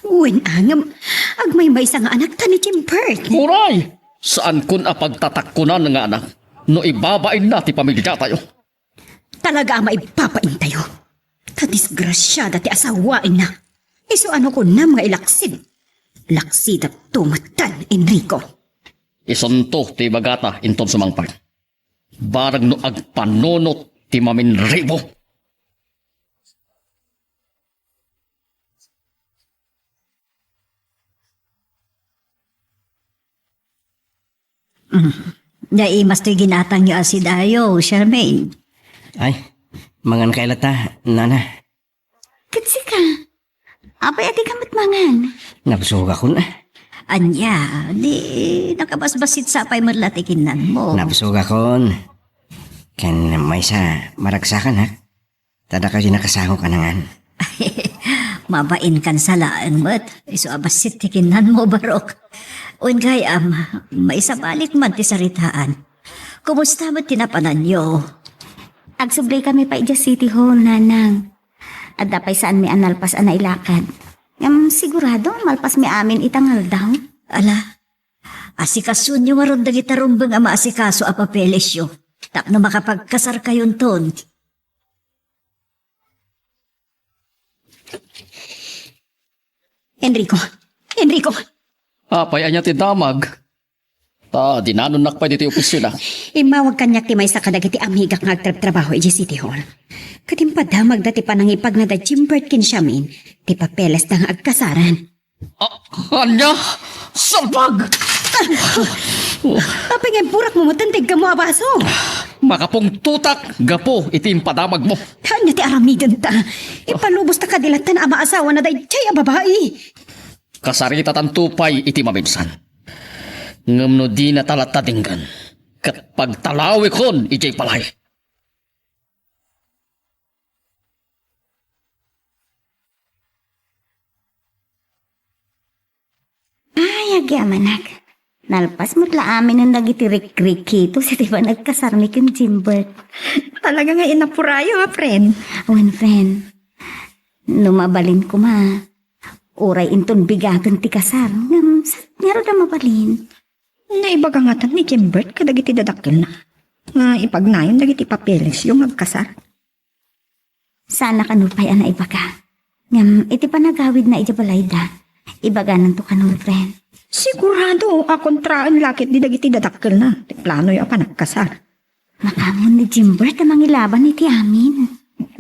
Speaker 8: Uwin angam. Agmay sa nga anak ta ni Jimpert.
Speaker 5: Muray! Saan kun apagtatakkunan nga anak no ibabain na ti pamilya tayo.
Speaker 8: Talaga maipapain tayo. Kadisgrasyada ti asawain na. Iso ano ko na mga ilaksid. Laksid at tumatan, Enrico.
Speaker 5: Isunto ti bagata inton sumangpag. Barag no agpanonot ti maminribo.
Speaker 8: Naimas to'y ginatang niyo asidayo, Charmaine.
Speaker 4: Ay, mangan kailata, nana.
Speaker 3: Katsi ka. Apay ati kamot mangan.
Speaker 4: Napsuga ko na.
Speaker 8: Anya, di nakabasbasit sa pay marlatikinan mo.
Speaker 4: Napsuga ko. Kan may sa maragsakan ha. Tada kasi nakasango ka nangan.
Speaker 8: Mabain kan salaan mo't iso abasit tikinan mo, Barok. Un gayam, maisabalik man ti saritaan. Kumusta mo tinapanan niyo?
Speaker 3: Agsublay kami pa ija City Hall, nanang. At dapay saan may analpas ana ilakad. Sigurado, malpas mi amin itangal daw.
Speaker 8: Ala, Asikasun nyo maron dagiti rumbeng ama asikaso a papeles yo. Tapno makapagkasar kayon ton.
Speaker 3: Enrico,
Speaker 5: Apay anya ti damag. Ta, dinanunak pa dito opisina.
Speaker 3: imawag kanyak ti may sa kadagiti amiga nga agtrab-trabaho iji City Hall. Katimpadamag dati pa nang ipag na da Jimbert kinsyamin, ti papeles da nga agkasaran.
Speaker 5: Anya? Salpag!
Speaker 3: Apay nga burak mo matantig ka mo abaso.
Speaker 5: Makapong tutak, gapo, itim padamag mo.
Speaker 3: Kanya ti aramidan ta. Ipalubos ta kadilatan ama asawa na day chay a babae.
Speaker 5: Kasarita tan tupay iti mabinsan. Ngam no di na talatadinggan. Kat pagtalawi kon, ijay palay.
Speaker 2: Ay, agyamanak. Nalpas mo't la amin ang nagitirik-rik kito si diba nagkasarmi kong Jimbert.
Speaker 7: Talaga nga inapurayo ha, friend.
Speaker 2: One friend, lumabalin ko ma. Uray inton bigaton ti kasar. Ngaro na mabalin.
Speaker 7: Naibaga nga tan ni Jimbert kadagiti dadakil na. Nga ipagnayon dagiti papeles yung agkasar.
Speaker 2: Sana kanupay ana ibaga. Ngam, iti pa nagawid na iti balayda. Ibaganan to kanun, friend.
Speaker 7: Sigurado akontraan lakit di dagiti dadakil na. Ti plano yung panagkasar.
Speaker 2: Makamon ni Jimbert ang mangilaban iti amin.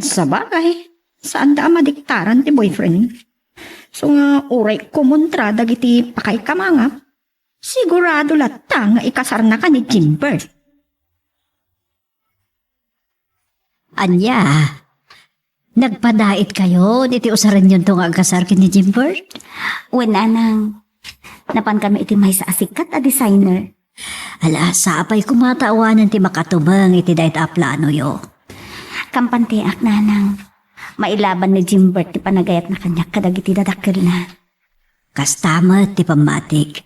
Speaker 7: Sa bagay, saan da madiktaran ti boyfriend? So nga uray kumontra dagiti pakay kamangap. Sigurado lata nga ikasar na ka ni Jimbert.
Speaker 8: Anya, nagpadait kayo, diti usaran yun tong agkasar kini Jimbert?
Speaker 2: Wala nang. Napan kami iti may sa asikat a designer.
Speaker 8: Ala, sapay kumatawanan ti makatubang iti dayt a plano yo.
Speaker 2: Kampantiak na nang. Mailaban ni Jimbert ti panagayat na kanyak kadagiti dadakil na.
Speaker 8: Kastamat ti pamatik.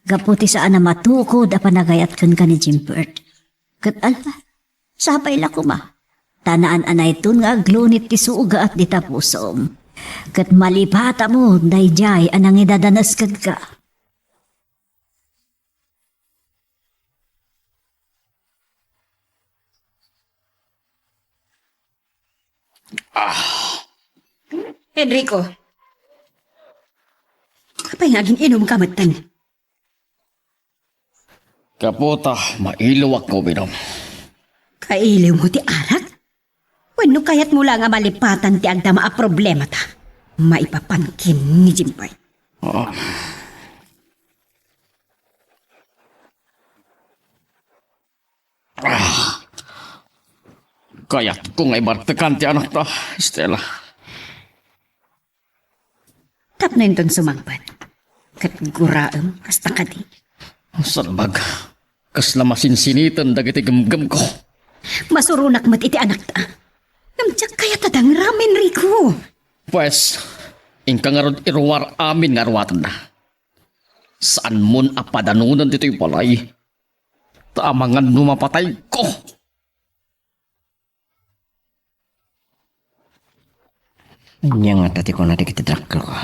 Speaker 8: Gaputi saan na matukod a panagayat kan ka ni Jimbert. Kat ala, sapay la kuma. Tanaan anay tun nga aglunit ti suga at di tapusom. Kat malipata mo, dayjay anang idadanas kag ka.
Speaker 3: Enrico, kapay nga inom kamatan.
Speaker 5: Kaputa, mailuwak ko binom.
Speaker 3: Kailiw mo ti arak? Wano kayat mo lang nga malipatan ti agdama a problema ta. Maipapangkin ni Jimbert.
Speaker 5: Kaya't kung ay bartekan ti anak ta, Stella.
Speaker 3: Tap na yun sumangpan. Kat guraam, kasta ka di.
Speaker 5: Salbag, kasla masinsinitan dagiti gamgam ko.
Speaker 3: Masurunak mat iti anak ta. Namtsak kaya tadang ramen, Rico.
Speaker 5: Pues, ingka nga rod irwar amin nga arwatan na. Saan mon apadanunan dito'y palay? Tamangan numapatay ko.
Speaker 4: Anya nga tati ko na dikiti drakkel ko.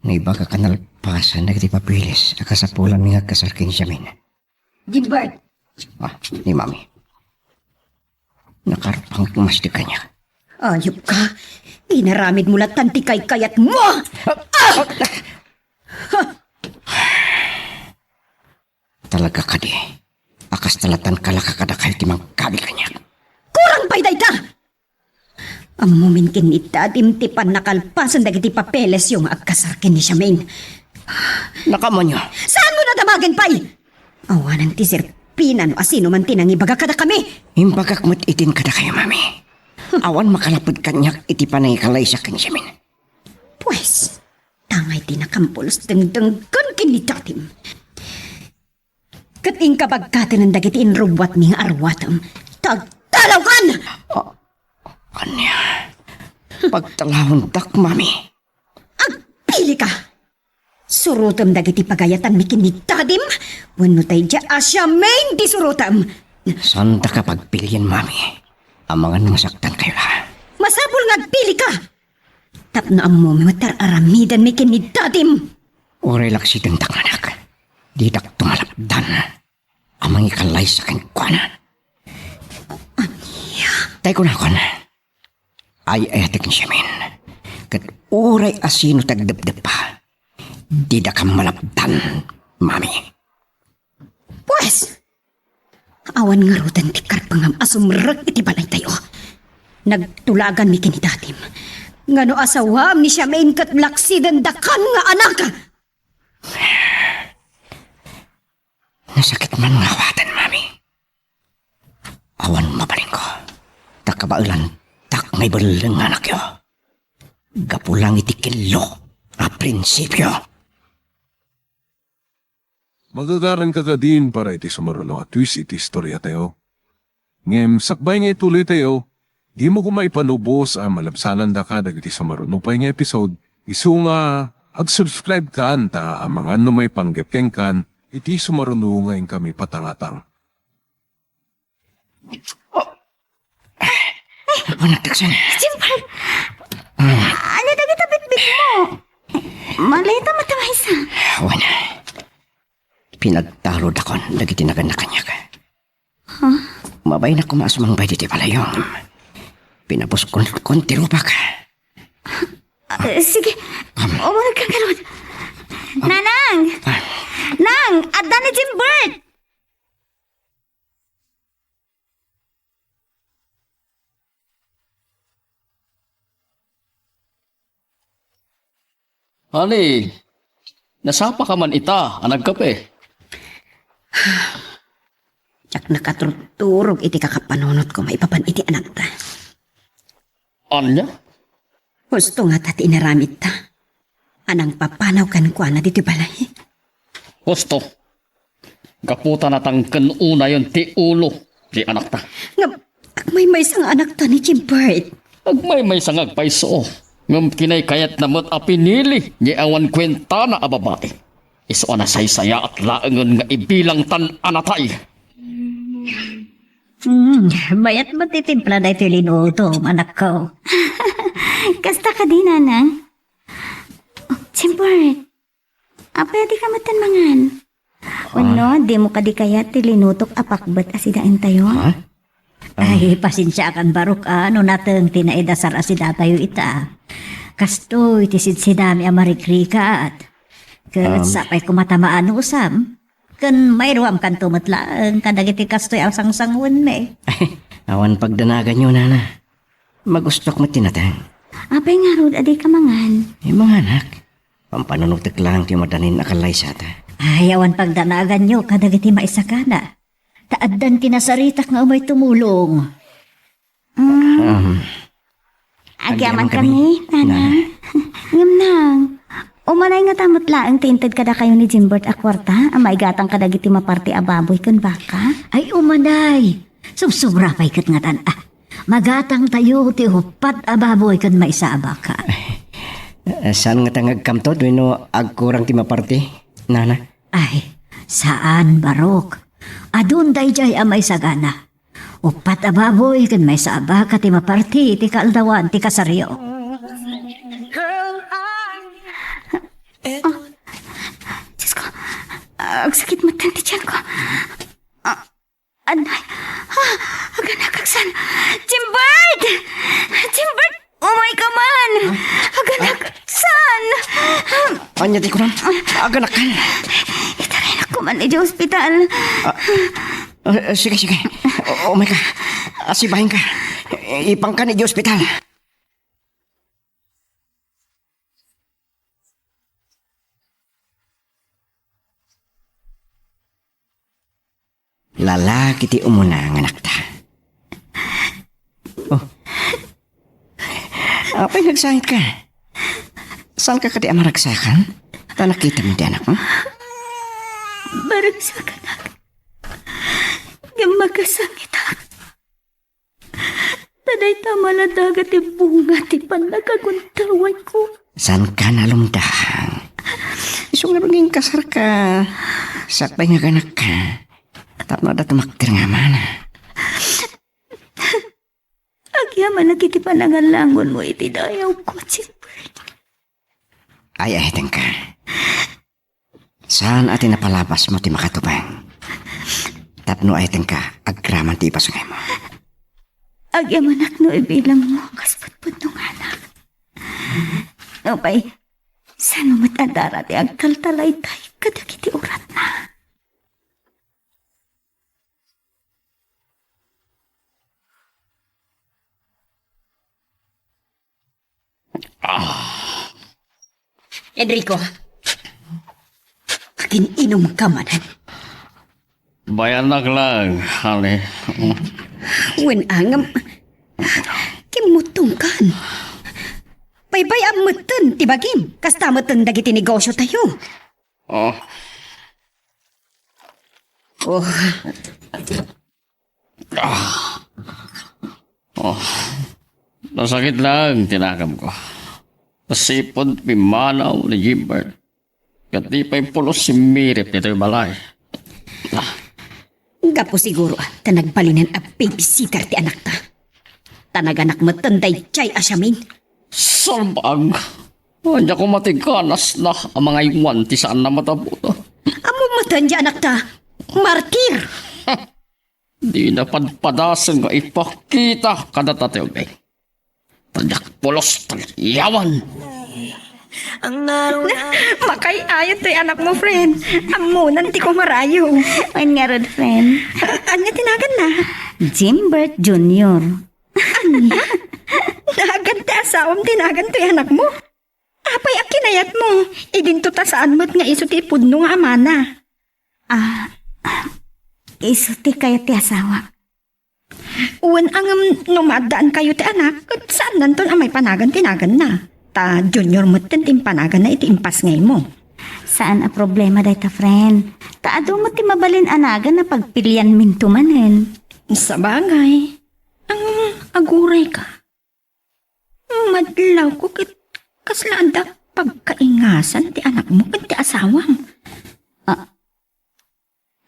Speaker 4: Naibaga kanalpasan na kiti papilis. Akasapulan mi nga kasarkin siya min.
Speaker 8: Jimbert,
Speaker 4: Ni mami. Nakarpang tumas di kanya.
Speaker 3: Ayop ka. Inaramid mo latan ti kayat mo.
Speaker 4: Talaga ka di. Akas talatan kalakakadakal ti mangkabi kanya.
Speaker 3: Kurang pa'y day ta. Ang muminkin ni tadim ti panakalpasan dagiti papeles yung agkasarkin ni Siamin.
Speaker 4: Nakamonyo.
Speaker 3: Saan mo nadamagan pa'y? Awanan ti Sirpinan o asino man tinangibaga kada kami.
Speaker 4: Imbagak mo't itin kada kayo, mami. Awan makalapod kanyak iti panay kalay sa kanya min.
Speaker 3: Pues, tangay tinakampulos dengdenggan kinitatim. Kating kabagkatan ng dagiti inrubwat ni nga arwatam. Tagtalawan!
Speaker 4: Kanya. Pagtalahon dak, mami.
Speaker 3: Agpili ka! Surutam dagiti pagayatan mi kinitatim. Wano tayo dya asya main di surutam.
Speaker 4: Santa ka pagpilian, mami. Amangan masaktan kayo la.
Speaker 3: Masapul nga agpili ka! Tapno ang mo matar aramidan mi kinitatim.
Speaker 4: Oray laksi dentak anak. Di dak tumalapdan. Amang ikalay sa kankwana. Tay ko na kon. Ay etik siya min. Kat uray asino tagdapdap pa. Di da ka malapdan, mami.
Speaker 2: Pues, awan nga rudan ti karpangam asumrag iti balay tayo. Nagtulagan mi kinidatim. Ngano asawam ni siya main kat laksidan dakan nga anak.
Speaker 4: Nasakit man nga watan, mami. Awan mabaling ko. Tak kabailan, tak may balang anak yo. Gapulang iti kilo, a prinsipyo.
Speaker 1: Magagaran ka ka din para iti sumaruno at twist iti istorya tayo. Ngem, sakbay nga ituloy tayo, di mo kumaipanubos ang malabsanan da ka dagiti sumaruno pa nga episode, isu nga, ag-subscribe ka anta ang mga may panggepkeng kan, iti sumaruno ngayon kami patangatang.
Speaker 4: Anak taksan.
Speaker 2: Jimper, ano na kita bitbit mo? Malita matangaysa.
Speaker 4: Awan. Pinagtalo dakon, dagiti naganakanyak. Mabay na kumasumang bay diti palayong. Pinapos konti rupak.
Speaker 2: Sige, umunag kang karod. Nanang! Nang! Adda ni Jimbert!
Speaker 5: Ani, nasapa ka man ita, anag kape.
Speaker 2: Yak nakaturturog iti kakapanunot ko maipapan iti anak ta.
Speaker 5: Anya?
Speaker 2: Gusto nga tati inaramit ta. Anang papanaw kan kwa na diti balay.
Speaker 5: Gusto. Kaputa na tangken una yon ti ulo, di anak ta.
Speaker 2: Nga, may isang anak ta ni Jimbert.
Speaker 5: Agmay sangag paiso. Ngam kinay kayat na mo't apinili, di awan kwenta na ababae. Iso na saysaya at laangon nga ibilang tan anatay.
Speaker 8: Mayat matitimpla na ito linuto, anak ko.
Speaker 2: Kasta ka din, Nanang. Oh, Jimbert, pwede ka matanmangan. Wano, di mo ka di kaya tilinutok apakbat asidain tayo.
Speaker 8: Ay, pasensya kan barok ano nateng tinaidasar asida tayo ita. Kastoy, tisid sidami amarikrika at kat sapay kumatamaan usam. Kan mayroam kan tumatlaang kadagiti kastoy ang sangsangun me.
Speaker 4: Awan pagdanagan nyo, nana. Magustok mo tinatang.
Speaker 2: Apay nga rod, aday ka mangan.
Speaker 4: Mga anak, pampanunutik lang ti madanin akalay sa ta.
Speaker 8: Ayawan pagdanagan nyo kadagiti maisakana. Taaddan tinasaritak nga umay tumulong.
Speaker 2: Agyaman kami, Nanang. Ngam nang. Umanay nga tamot laang tinted kada kayo ni Jimbert a kwarta, ang maigatang kadagiti maparti a baboy kan baka.
Speaker 8: Ay umanay. Subsubra pa'y kat nga magatang tayo ti hupat ababoy kan maisabaka.
Speaker 4: Saan nga tangag kamtod, wino agkurang ti maparti, nana?
Speaker 8: Ay, saan barok? Adun dayjay amay sagana. Upat ababoy kan may sabaka ti maparti ti kaaldawan ti kasaryo.
Speaker 2: Diyos ko, ang sakit matan ti tiyan ko. Anay, aganakaksan. Jimbert! Jimbert! Umay ka man! Aganakaksan!
Speaker 4: Anya ti kurang, aganak ka.
Speaker 2: Itarin ako man di ospital.
Speaker 4: Sige. Umay ka. Asibahin ka. Ipang ka ni ospital. Lalaki ti umuna ang anak ta. Oh. Apay nagsahit ka? Saan ka kati amaragsakan? Ta nakita mo di anak mo?
Speaker 2: Baragsakan ako. Yung magkasangit ako. Taday tama na dagat yung bunga ti panagaguntawan ko.
Speaker 4: Saan ka nalumdang? Isong narunging kasar ka. Sakbay nga ganak ka. Tapno da tumaktir nga mana.
Speaker 2: Agyaman na kiti panangalangon mo iti dayaw ko, Jimbert.
Speaker 4: Ay, tangka. Saan atin napalabas mo ti makatupang? Tapno ay ka, agraman ti ipasungay mo.
Speaker 3: Agyamanak no ibilang mo, kasputput nung anak. No, pay, saan mo matandara ti agkaltalay tayo kadagiti urat na.
Speaker 8: Enrico, kininom ka manan.
Speaker 5: Bayanak lang, hali.
Speaker 8: Wen angam, kimutong kan. Baybay ang meten, tibagim. Kasta meten dagiti negosyo tayo.
Speaker 5: Oh,
Speaker 8: Oh,
Speaker 5: nasakit lang, tinakam ko. Nasipon pimanaw ni Jimbert. Kati pa'y pulos si Mirip nito yung balay.
Speaker 8: gapo siguro ta nagbalinan a babysitter ti anak ta. Tanaganak matenday chay asyamin.
Speaker 5: Salbag! Anya ko matigkanas na ang mga iwan ti saan na matabuto.
Speaker 8: Amo matan di anak ta. Martir!
Speaker 5: Di na padpadasan nga ipakita kada tatew bay. Tadak pulos yawan.
Speaker 7: Makay ayot to'y anak mo, friend. Amunan ti ko marayo.
Speaker 3: Wan nga rod, friend.
Speaker 7: Anya tinagan na.
Speaker 3: Jimbert Jr.
Speaker 7: Nagan ti asawam tinagan to'y anak mo. Apay ak kinayat mo. Idinto ta saan mo't nga iso ti pudno nga amana.
Speaker 3: Isuti kayo ti asawa.
Speaker 7: Uwan ang numadaan kayo ti anak. Kat saan nanton amay panagan tinagan na. Ta junior mo't panagan na iti impas ngay mo.
Speaker 3: Saan a problema day ta, friend? Taado mo ti mabalin anagan na pagpilian mintumanen.
Speaker 7: Sa bagay, ang aguray ka. Madlaw ko kit kaslanda pagkaingasan ti anak mo kat ti asawam.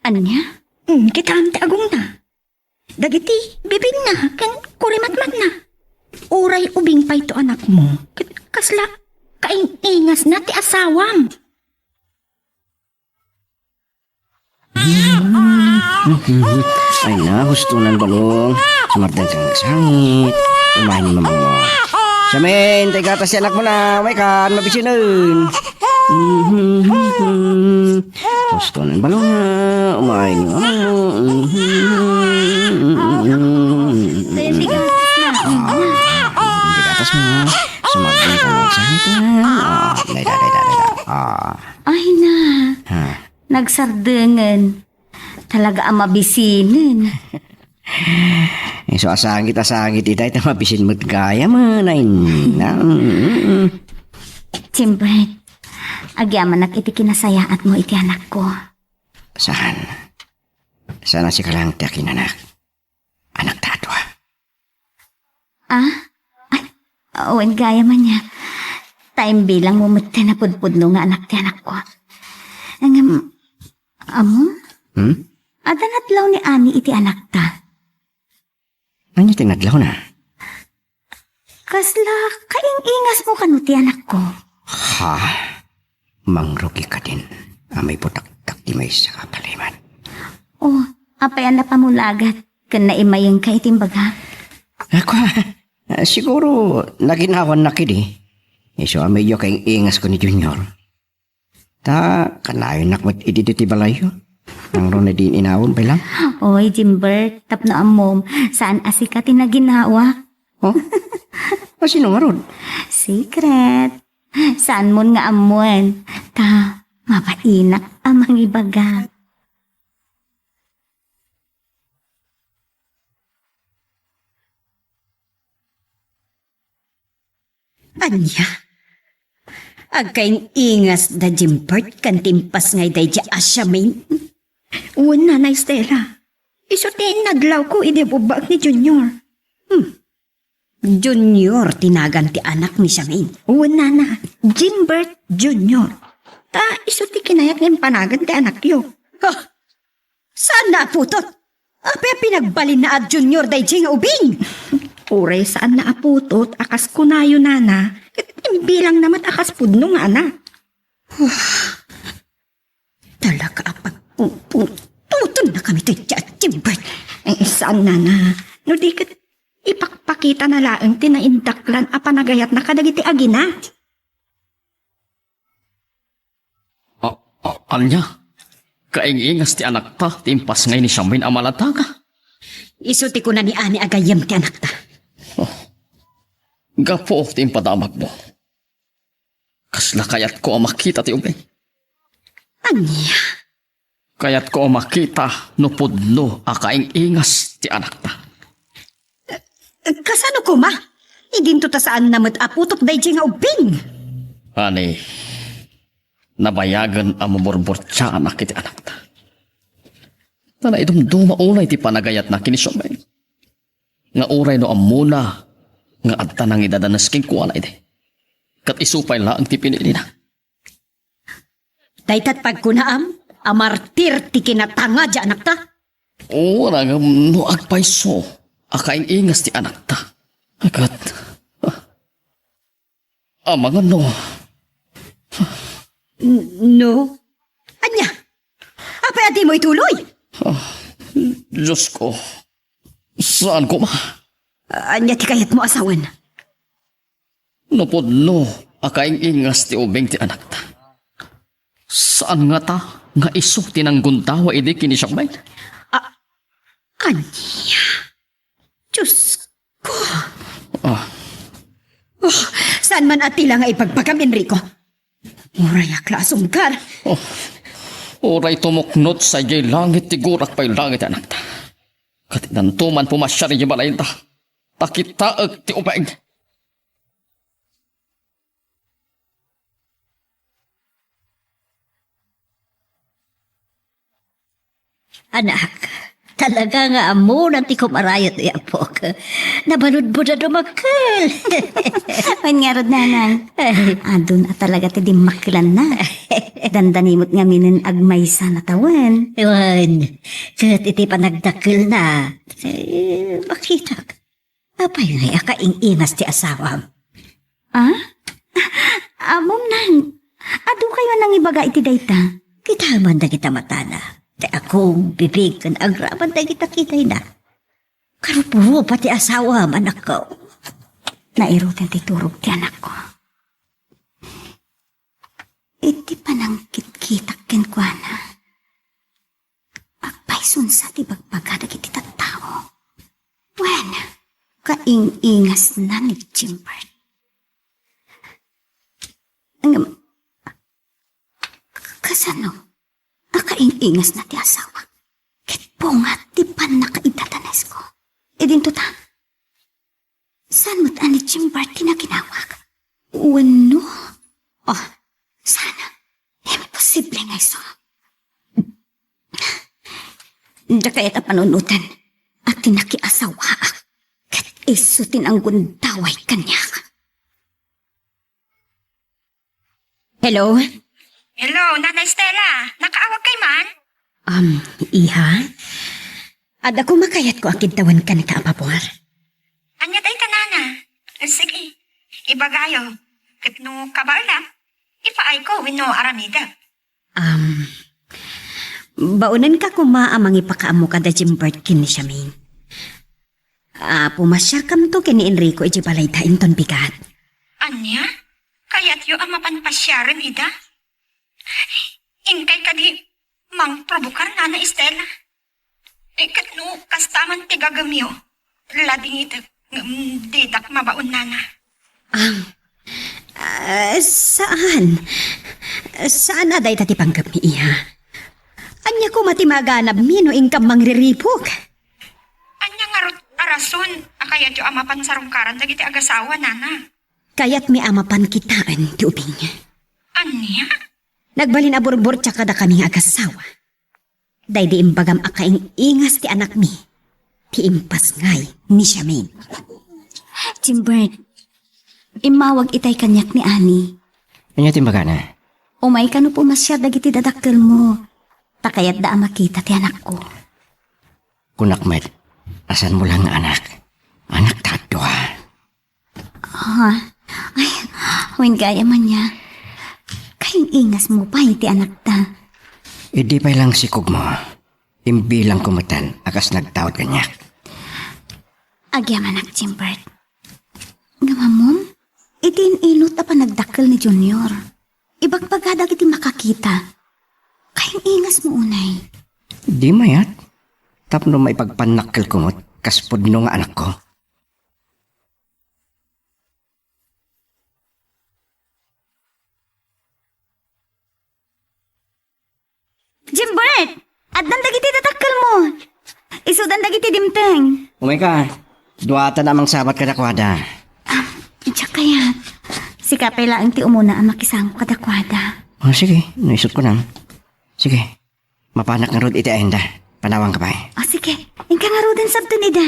Speaker 3: Anya?
Speaker 7: Kita am ti agong na. Dagiti, bibig na, kan kurimatmat na. Uray ubing pa ito anak mo. Kit kasla, kaingas na ti asawam.
Speaker 4: Ay na, gusto ng balong. Sumardan kang nagsangit. Umahin ni mamang mo. Siyamin, tayo gatas si anak mo na. May kan, mabisinan. Gusto ng balong. Umahin ni mamang mo. Hindi gatas mo. Sumardan kang nagsangit. Dada.
Speaker 3: Ay na.
Speaker 4: Ha?
Speaker 3: Nagsardengan. Talaga ang mabisinin.
Speaker 4: So asahan kita itay ta mabisin mo't gaya man ay na.
Speaker 3: Jimbert, agyaman iti kinasayaan mo iti anak ko.
Speaker 4: Saan? Sana si kalang takin anak. Anak tatwa.
Speaker 3: Ay, awan gaya man niya. Time bilang mumutya na pudpudno nga anak ti anak ko. Ang amo? Adanatlaw ni Ani iti anak ta.
Speaker 4: Ano tinadlaw na?
Speaker 3: Kasla, kaing-ingas mo kanu ti anak ko.
Speaker 4: Ha? Mangrugi ka din. Amay putak-tak di may sa kapaliman.
Speaker 3: Oh, apayan na pamulagat. Kan naimayang ka itimbaga.
Speaker 4: Ako, siguro naginawan na kidi. So amay yo kayong ingas ko ni Junior. Ta, kanayon nakmat ididiti balayo. Ang ron na din inawon pa lang.
Speaker 3: Oy, Jimbert, tapno amom. Saan asika tinaginawa?
Speaker 4: Oh? Sino nga ron?
Speaker 3: Secret. Saan mo nga amon? Ta, mapainak amang ibaga.
Speaker 8: Anya? Agkaing ingas da Jimbert kan timpas ngay day di asyamin.
Speaker 7: Uwan na Stella. Iso ti nadlaw ko idibubak ni Junior.
Speaker 8: Junior tinagan ti anak ni Syamin.
Speaker 7: Uwan na. Jimbert Junior. Ta iso ti kinayat ng panagan ti anak yo.
Speaker 8: Saan na putot? Apay pinagbalin na at Junior day di nga ubing.
Speaker 7: Uray saan na aputot, akas kunayo nana. Bilang naman akas pudno nga na.
Speaker 8: Talaga pagpuputun na kami ito'y Jimbert.
Speaker 7: Ang isang nana, no di ka ipakpakita na laang tinaindaklan a panagayat na kadagiti aginat.
Speaker 5: Anya? Kaingingas ti anak ta, timpas ngay ni Siyamin amalataga.
Speaker 8: Isuti ko na ni Ani agayam ti anak ta.
Speaker 5: Gapo ti impadamag mo. Kasla kayat ko ang makita ti ubay.
Speaker 8: Anya?
Speaker 5: Kayat ko ang makita no pudno a kaingingas ti anak ta.
Speaker 8: Kasano ko ma? Idinto ta saan namot aputok day nga ubing.
Speaker 5: Ani, nabayagan ang mamurbor siya anak iti anak ta. Tana idumduma unay ti panagayat na kinisyomen. Nga uray no amuna, nga adta nang idadanas king kuwana iti. Kat isupay la ang ti pinili na.
Speaker 8: Daytat pagkunaam, amartir ti kinatanga di anak ta.
Speaker 5: Oo, nga no agpaiso, akaing ingas ti anak ta. Agat, mga no.
Speaker 8: No? Anya? Apay adi mo ituloy?
Speaker 5: Diyos ko, saan ko ma?
Speaker 8: Anya ti kayat mo asawan?
Speaker 5: Napod no, akaing ingas ti ubing ti anak ta. Saan nga ta? Nga isok tinangguntawa idi kinisakbay?
Speaker 8: Anya? Diyos ko. Saan man atila nga ipagpagam, Enrico? Muray aklasong kar.
Speaker 5: Oray tumuknot sa jay langit ti gurak pa'y langit anak ta. Katinantuman pumasyari yung balayin ta. Takitaag ti ubing.
Speaker 8: Anak, talaga nga amo na ti kumarayot ni Apok. Nabalod mo na dumakal.
Speaker 2: Wan nga rod nanang. Adun at talaga ti dimaklan na. Dandanimot nga minin agmaysa na tawan.
Speaker 8: Ewan, kahit iti panagdakil na. Makita ka. Apay nga akaing-ingas ti asawam.
Speaker 2: Amom nang. Ado kayo nang ibaga iti dayta.
Speaker 8: Kita man na kita matana. Te akong bibig kan agraman na kita kitay na. Karupuro pati asawam, anak ko.
Speaker 2: Nairutan ti turog ti anak ko. Iti panangkit-kitak ken kuana. Agpaisun sa ti bagbaga dagiti tattao. Wen, kaing-ingas na ni Jimbert. Kasano? Nakaing-ingas na ti asawa. Ket pungat ti pan nakaidatanes ko. Idinto ta. Saan mo't ani Jimbert kinaginawag? Wano? Oh, sana. Imposible nga iso. Da kaya't panunutan at tinakiasawa. Ket isutin ang gundaway kanya.
Speaker 8: Hello?
Speaker 7: Hello, Nanay Stella. Nakaawag kay man?
Speaker 8: Iha? Ada ko makayat ko ang kintawan ka ni Kaapapor.
Speaker 7: Anya day ka, Nana. Sige, ibagayo. Kat no kabala, ipaay ko wino aramida.
Speaker 8: Baunan ka kumaamang ipakaamo ka da Jimbert kin ni Siyamin. Pumasya kam to kini Enrico iti balay tain ton bigat.
Speaker 7: Anya? Kaya't yu ang mapanpasyaran, ida? Inkay ka di, mang probukar Nana Estela. Ikat no, kastaman ti gagamyo. Lading ito, didak mabaon, Nana.
Speaker 8: Saan? Saan aday tati panggap ni Iha? Anya ko matimaganab mino ingkam mangriripok.
Speaker 7: Anya nga arason, akayat yu ang mapansarungkaran dagiti agasawa, Nana.
Speaker 8: Kaya't mi amapan kitaan ti ubing.
Speaker 7: Anya?
Speaker 8: Nagbalin aburbor tsaka da kaming agasawa. Day di imbagam akaing ingas ti anak mi. Ti impas ngay ni Siyamin.
Speaker 2: Jimbert, imawag itay kanyak ni Ani.
Speaker 4: Anya timbaga na?
Speaker 2: Umay ka no pumasya dagiti dadakkel mo. Takayat da makita ti anak ko.
Speaker 4: Kunakmed, asan mo lang anak? Anak tato ha?
Speaker 2: Ay, wen gaya man niya. Kayong ingas mo pa iti anak ta.
Speaker 4: Hindi pa lang sikog mo. Imbilang kumatan, akas nagtawad kanyak.
Speaker 2: Agyaman Jimbert. Gamamom, itin inot na pa nagdakkel ni Junior. Ibagpagadag iti makakita. Kayong ingas mo unay.
Speaker 4: Di mayat. Tapno maipagpanakkel kumot, kaspod no nga anak ko.
Speaker 2: Jimbert! Addan dagiti tatakkel mo. Isudan dagiti dimteng.
Speaker 4: Umay ka, duwata namang sabat kadakwada.
Speaker 2: Diyak kaya. Si Kapela ang ti umuna ang makisang kadakwada.
Speaker 4: Oh, sige, naisot ko lang. Sige, mapanak nga rod iti ayenda. Panawang ka pa eh.
Speaker 2: O sige, ingka nga rodan sabton ida.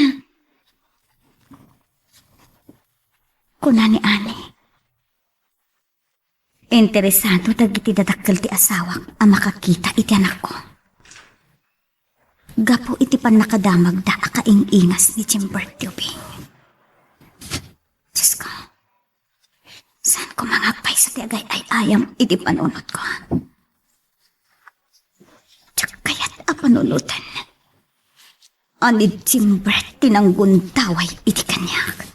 Speaker 2: Kuna ni Ani. Interesado dagiti dadakkel ti asawak ang makakita iti anak ko. Gapo iti pan nakadamag da akaingas ni Jimbert Tubing. Diyos ko, saan ko mangagpay sa ti agay ay ayam iti panunot ko? Tsak kaya't apanunutan. Ani Jimbert tinangguntaway iti kanyak.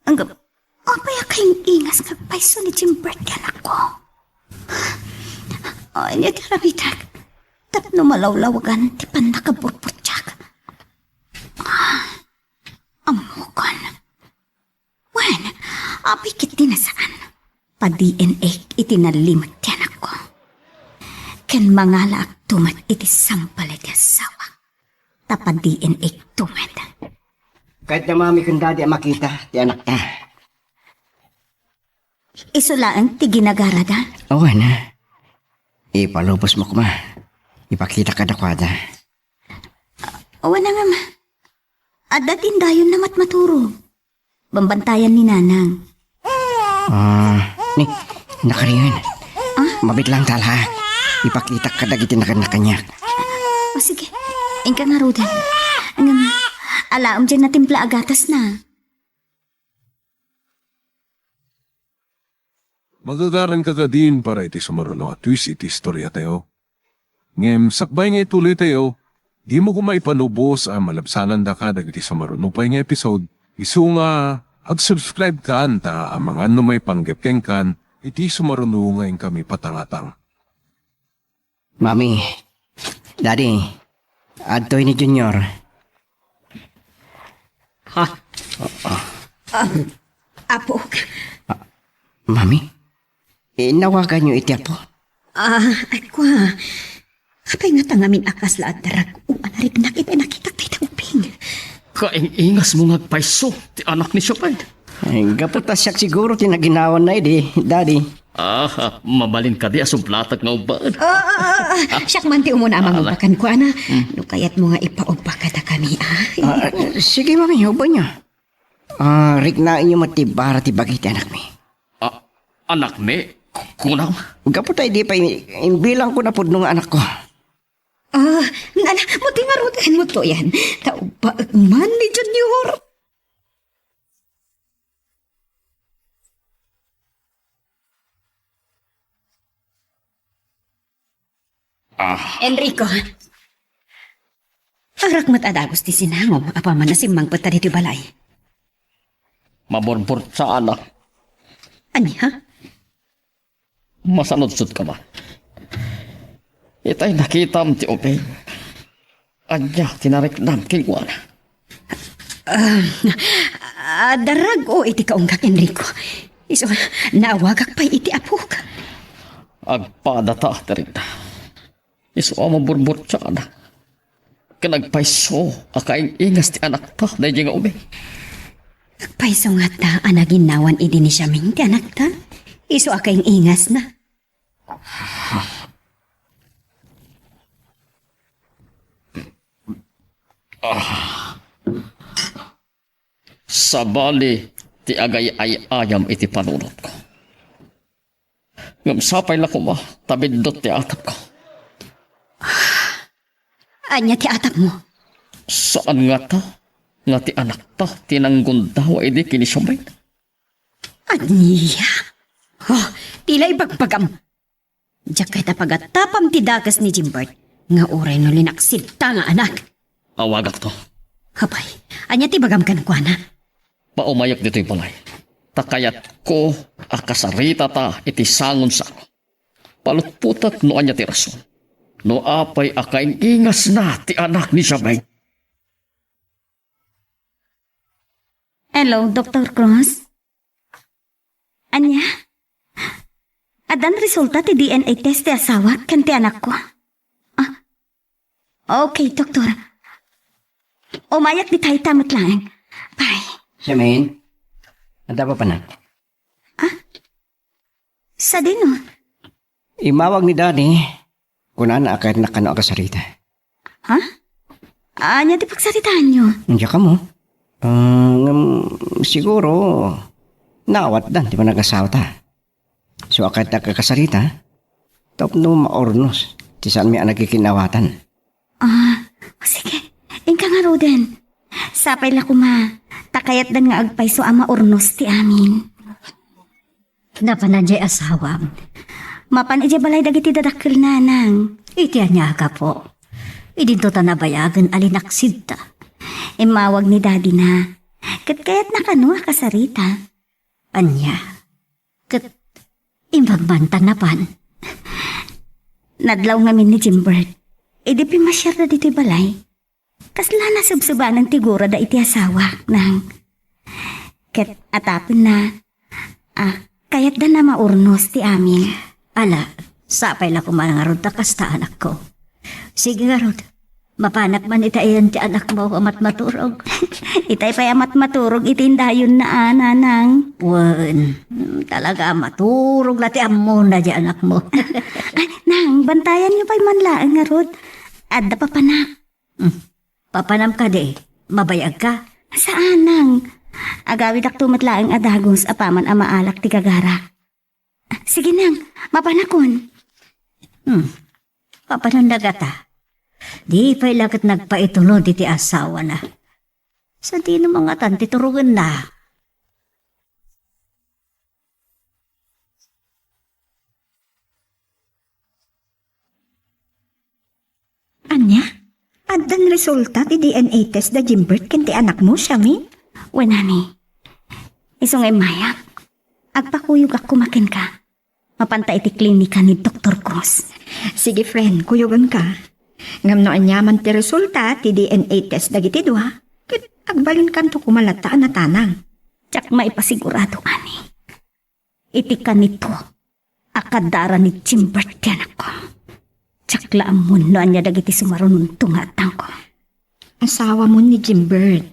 Speaker 2: Anggap, apaya kayong ingas kagpaiso ni Jimbert ti anak ko. Ay, niya ti ramitag. Tapno malawlawagan, ti pan nakabutbutyak. Amukan. Wen, apay kit dinasaan. Pa-DNA itinalimot ti anak ko. Ken mangala ak tumat iti sampal iti asawa. Tapa-DNA tumat.
Speaker 4: Kahit na mami kung dadi ang makita, ti anak ta.
Speaker 2: Isulaan ti ginagara da.
Speaker 4: Oo na. Ipalubos mo kuma. Ipakita ka dakwada.
Speaker 2: Awa na nga ma. At datin dayon namat maturo. Bambantayan ni Nanang.
Speaker 4: Ni, nakariyan. Mabit lang talha. Ipakita ka dagiti nakanakanya.
Speaker 2: O sige, ingka nga rodan. Ang alaam dyan na timpla agatas na.
Speaker 1: Magagaran ka din para iti sumaruno at twist iti istorya tayo. Ngem, sakbay nga ituloy tayo, di mo kumay panubos ang malabsanan da ka dagiti sumaruno pa nga episode. Isu nga, ag-subscribe ka anta ang mga ano may panggepkeng kan, iti sumaruno ngayon kami patangatang.
Speaker 4: Mami, Daddy, adtoy ni Junior.
Speaker 6: Ha?
Speaker 8: Apo,
Speaker 4: Mami, inawagan niyo iti apo.
Speaker 8: ako kapay nga tangamin akas laat darag anarik nakita Tubing.
Speaker 5: Kaing-ingas mo ngagpaiso, ti anak ni Siopay.
Speaker 4: Gaputa siya siguro tinaginawan na edi, Daddy.
Speaker 5: Mabalin ka di asumplatak nga ubad.
Speaker 8: Siyak man ti umuna amang ubakan ko, ana. No kayat mo nga ipaubba ka ta kami,
Speaker 4: Sige, Mami, hubo niyo. Riknain niyo matibara ti bagiti anak mi.
Speaker 5: Anak me, kunang.
Speaker 4: Gaputa di pa imbilang ko na po nung anak ko.
Speaker 8: Nana, muti nga rodan mo to yan. Tauba man ni Junior. Enrico. Arak matadagos ti sinangom, apa man nasimang pata dito balay.
Speaker 5: Maborbor sa anak.
Speaker 8: Ani ha?
Speaker 5: Masanodsod ka ba? Itay nakitam ti Openg. Anya, tinariknam kilwan.
Speaker 8: Darag o iti kaunggak, Enrico. Iso, nawagak pa iti apok.
Speaker 5: Agpadata, tarinta. Iso maborbor sa anak. Kanagpaiso, akaing ingas ti anak ta, dahil nga Openg.
Speaker 8: Paiso nga ta, anaginawan idi ni Siaming ti anak ta. Iso akaing ingas na.
Speaker 5: Sabali, ti agay ay ayam iti panunot ko. Ngamsapay lang ko ma, tabindot ti atap ko.
Speaker 8: Anya ti atap mo?
Speaker 5: Saan nga ta? Nga ti anak ta, tinanggun daw ay di kinisyombay.
Speaker 8: Anya? Oh, tila ibagpagam. Diyak kahit pagatapam ti dagas ni Jimbert, nga oray no linaksid ta nga anak.
Speaker 5: Awagak to.
Speaker 8: Kapay, anya ti bagam ka na.
Speaker 5: Paumayak dito'y balay. Takayat ko akasarita ta iti sangon sa ako. Palutputat no anya ti rason. No apay akain ingas na ti anak ni Shamay.
Speaker 3: Hello, Dr. Cross? Anya? Adan resulta ti DNA test ti asawa kan ti anak ko. Ah, okay, doktor. Umayak di tayo tamot lang. Bye.
Speaker 4: Siamain, anda pa na.
Speaker 3: Sa dino?
Speaker 4: Imawag ni Daddy, kunan na akad nakano akasarita.
Speaker 3: Ha? Anya di pagsaritaan nyo?
Speaker 4: Nandiyan ka mo. Siguro, nawat dan, di ba nag-asawa ta? So akad nakakasarita, top no maornos, ti saan may nagkikinawatan.
Speaker 3: Sige. Ingka nga Roden. Sapay la kuma. Takayat dan nga agpay so ama urnos ti amin.
Speaker 8: Napanadjay asawam.
Speaker 3: Mapan ije balay dagiti dadakkel nanang.
Speaker 8: Iti anya ka po. Idinto ta nabayagan alinaksid ta.
Speaker 3: Imawag ni daddy na. Kayat na kanu kasarita.
Speaker 8: Anya. Kat imbagmanta na pan.
Speaker 3: Nadlaw ngamin ni Jimbert. Idi pimasyar na dito'y balay. Kasla na subsuba ng tigura da iti asawa nang. Ket atapin na. Kayat da na maurnos ti amin.
Speaker 8: Ala, sapay la kumalang arod ta kasta anak ko. Sige nga rod. Mapanak man itayan ti anak mo amat maturog.
Speaker 3: Itay pa'y amat maturog itindayon na nanang.
Speaker 8: Wan, talaga maturog la ti amo na di anak mo.
Speaker 3: Nang, bantayan niyo pa'y manlaang nga rod. Adda pa panak.
Speaker 8: Papanam ka di, mabayag ka.
Speaker 3: Saan nang? Agawid ak tumatlaang adagos apaman amaalak ti gagara. Sige nang, mapanakon.
Speaker 8: Papanam na gata. Di pa'y lagat nagpaitulod iti asawa na. Sa di na mga tanti turugan na.
Speaker 7: Anya? Adan resulta ti DNA test da Jimbert kinti anak mo, Shami?
Speaker 3: Wenani, isong ay mayak. Agpakuyog ak kumakin ka. Mapanta iti klinika ni Dr. Cruz.
Speaker 7: Sige, friend, kuyogan ka. Ngam no anyaman ti resulta ti DNA test dagiti dua. Kit agbalin kanto kumalataan na tanang.
Speaker 3: Tsak maipasigurado ani. Iti ka nito. Akadara ni Jimbert ti anak ko. Tsak laamon no anya dagiti sumarunong tungatang ko.
Speaker 7: Asawa mo ni Jimbert.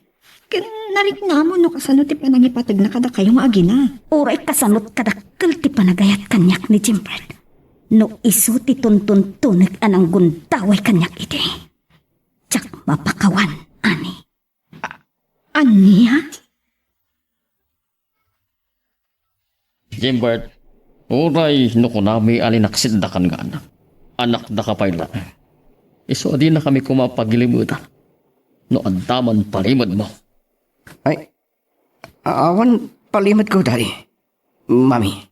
Speaker 7: Kin narik na mo no kasano ti panangipatag na kada kayong agina.
Speaker 3: Uray kasanot kadakkel ti panagayat kanyak ni Jimbert. No isu ti tuntun-tunig anang gundaway kanyak iti. Tsak mapakawan, ani.
Speaker 7: Anya?
Speaker 5: Jimbert, uray no kunami alinaksid da kan nga anak. Anak da kapay la. Iso di na kami kumapagilimutan. No andaman palimod mo.
Speaker 4: Ay, awan palimot ko, Daddy. Mami.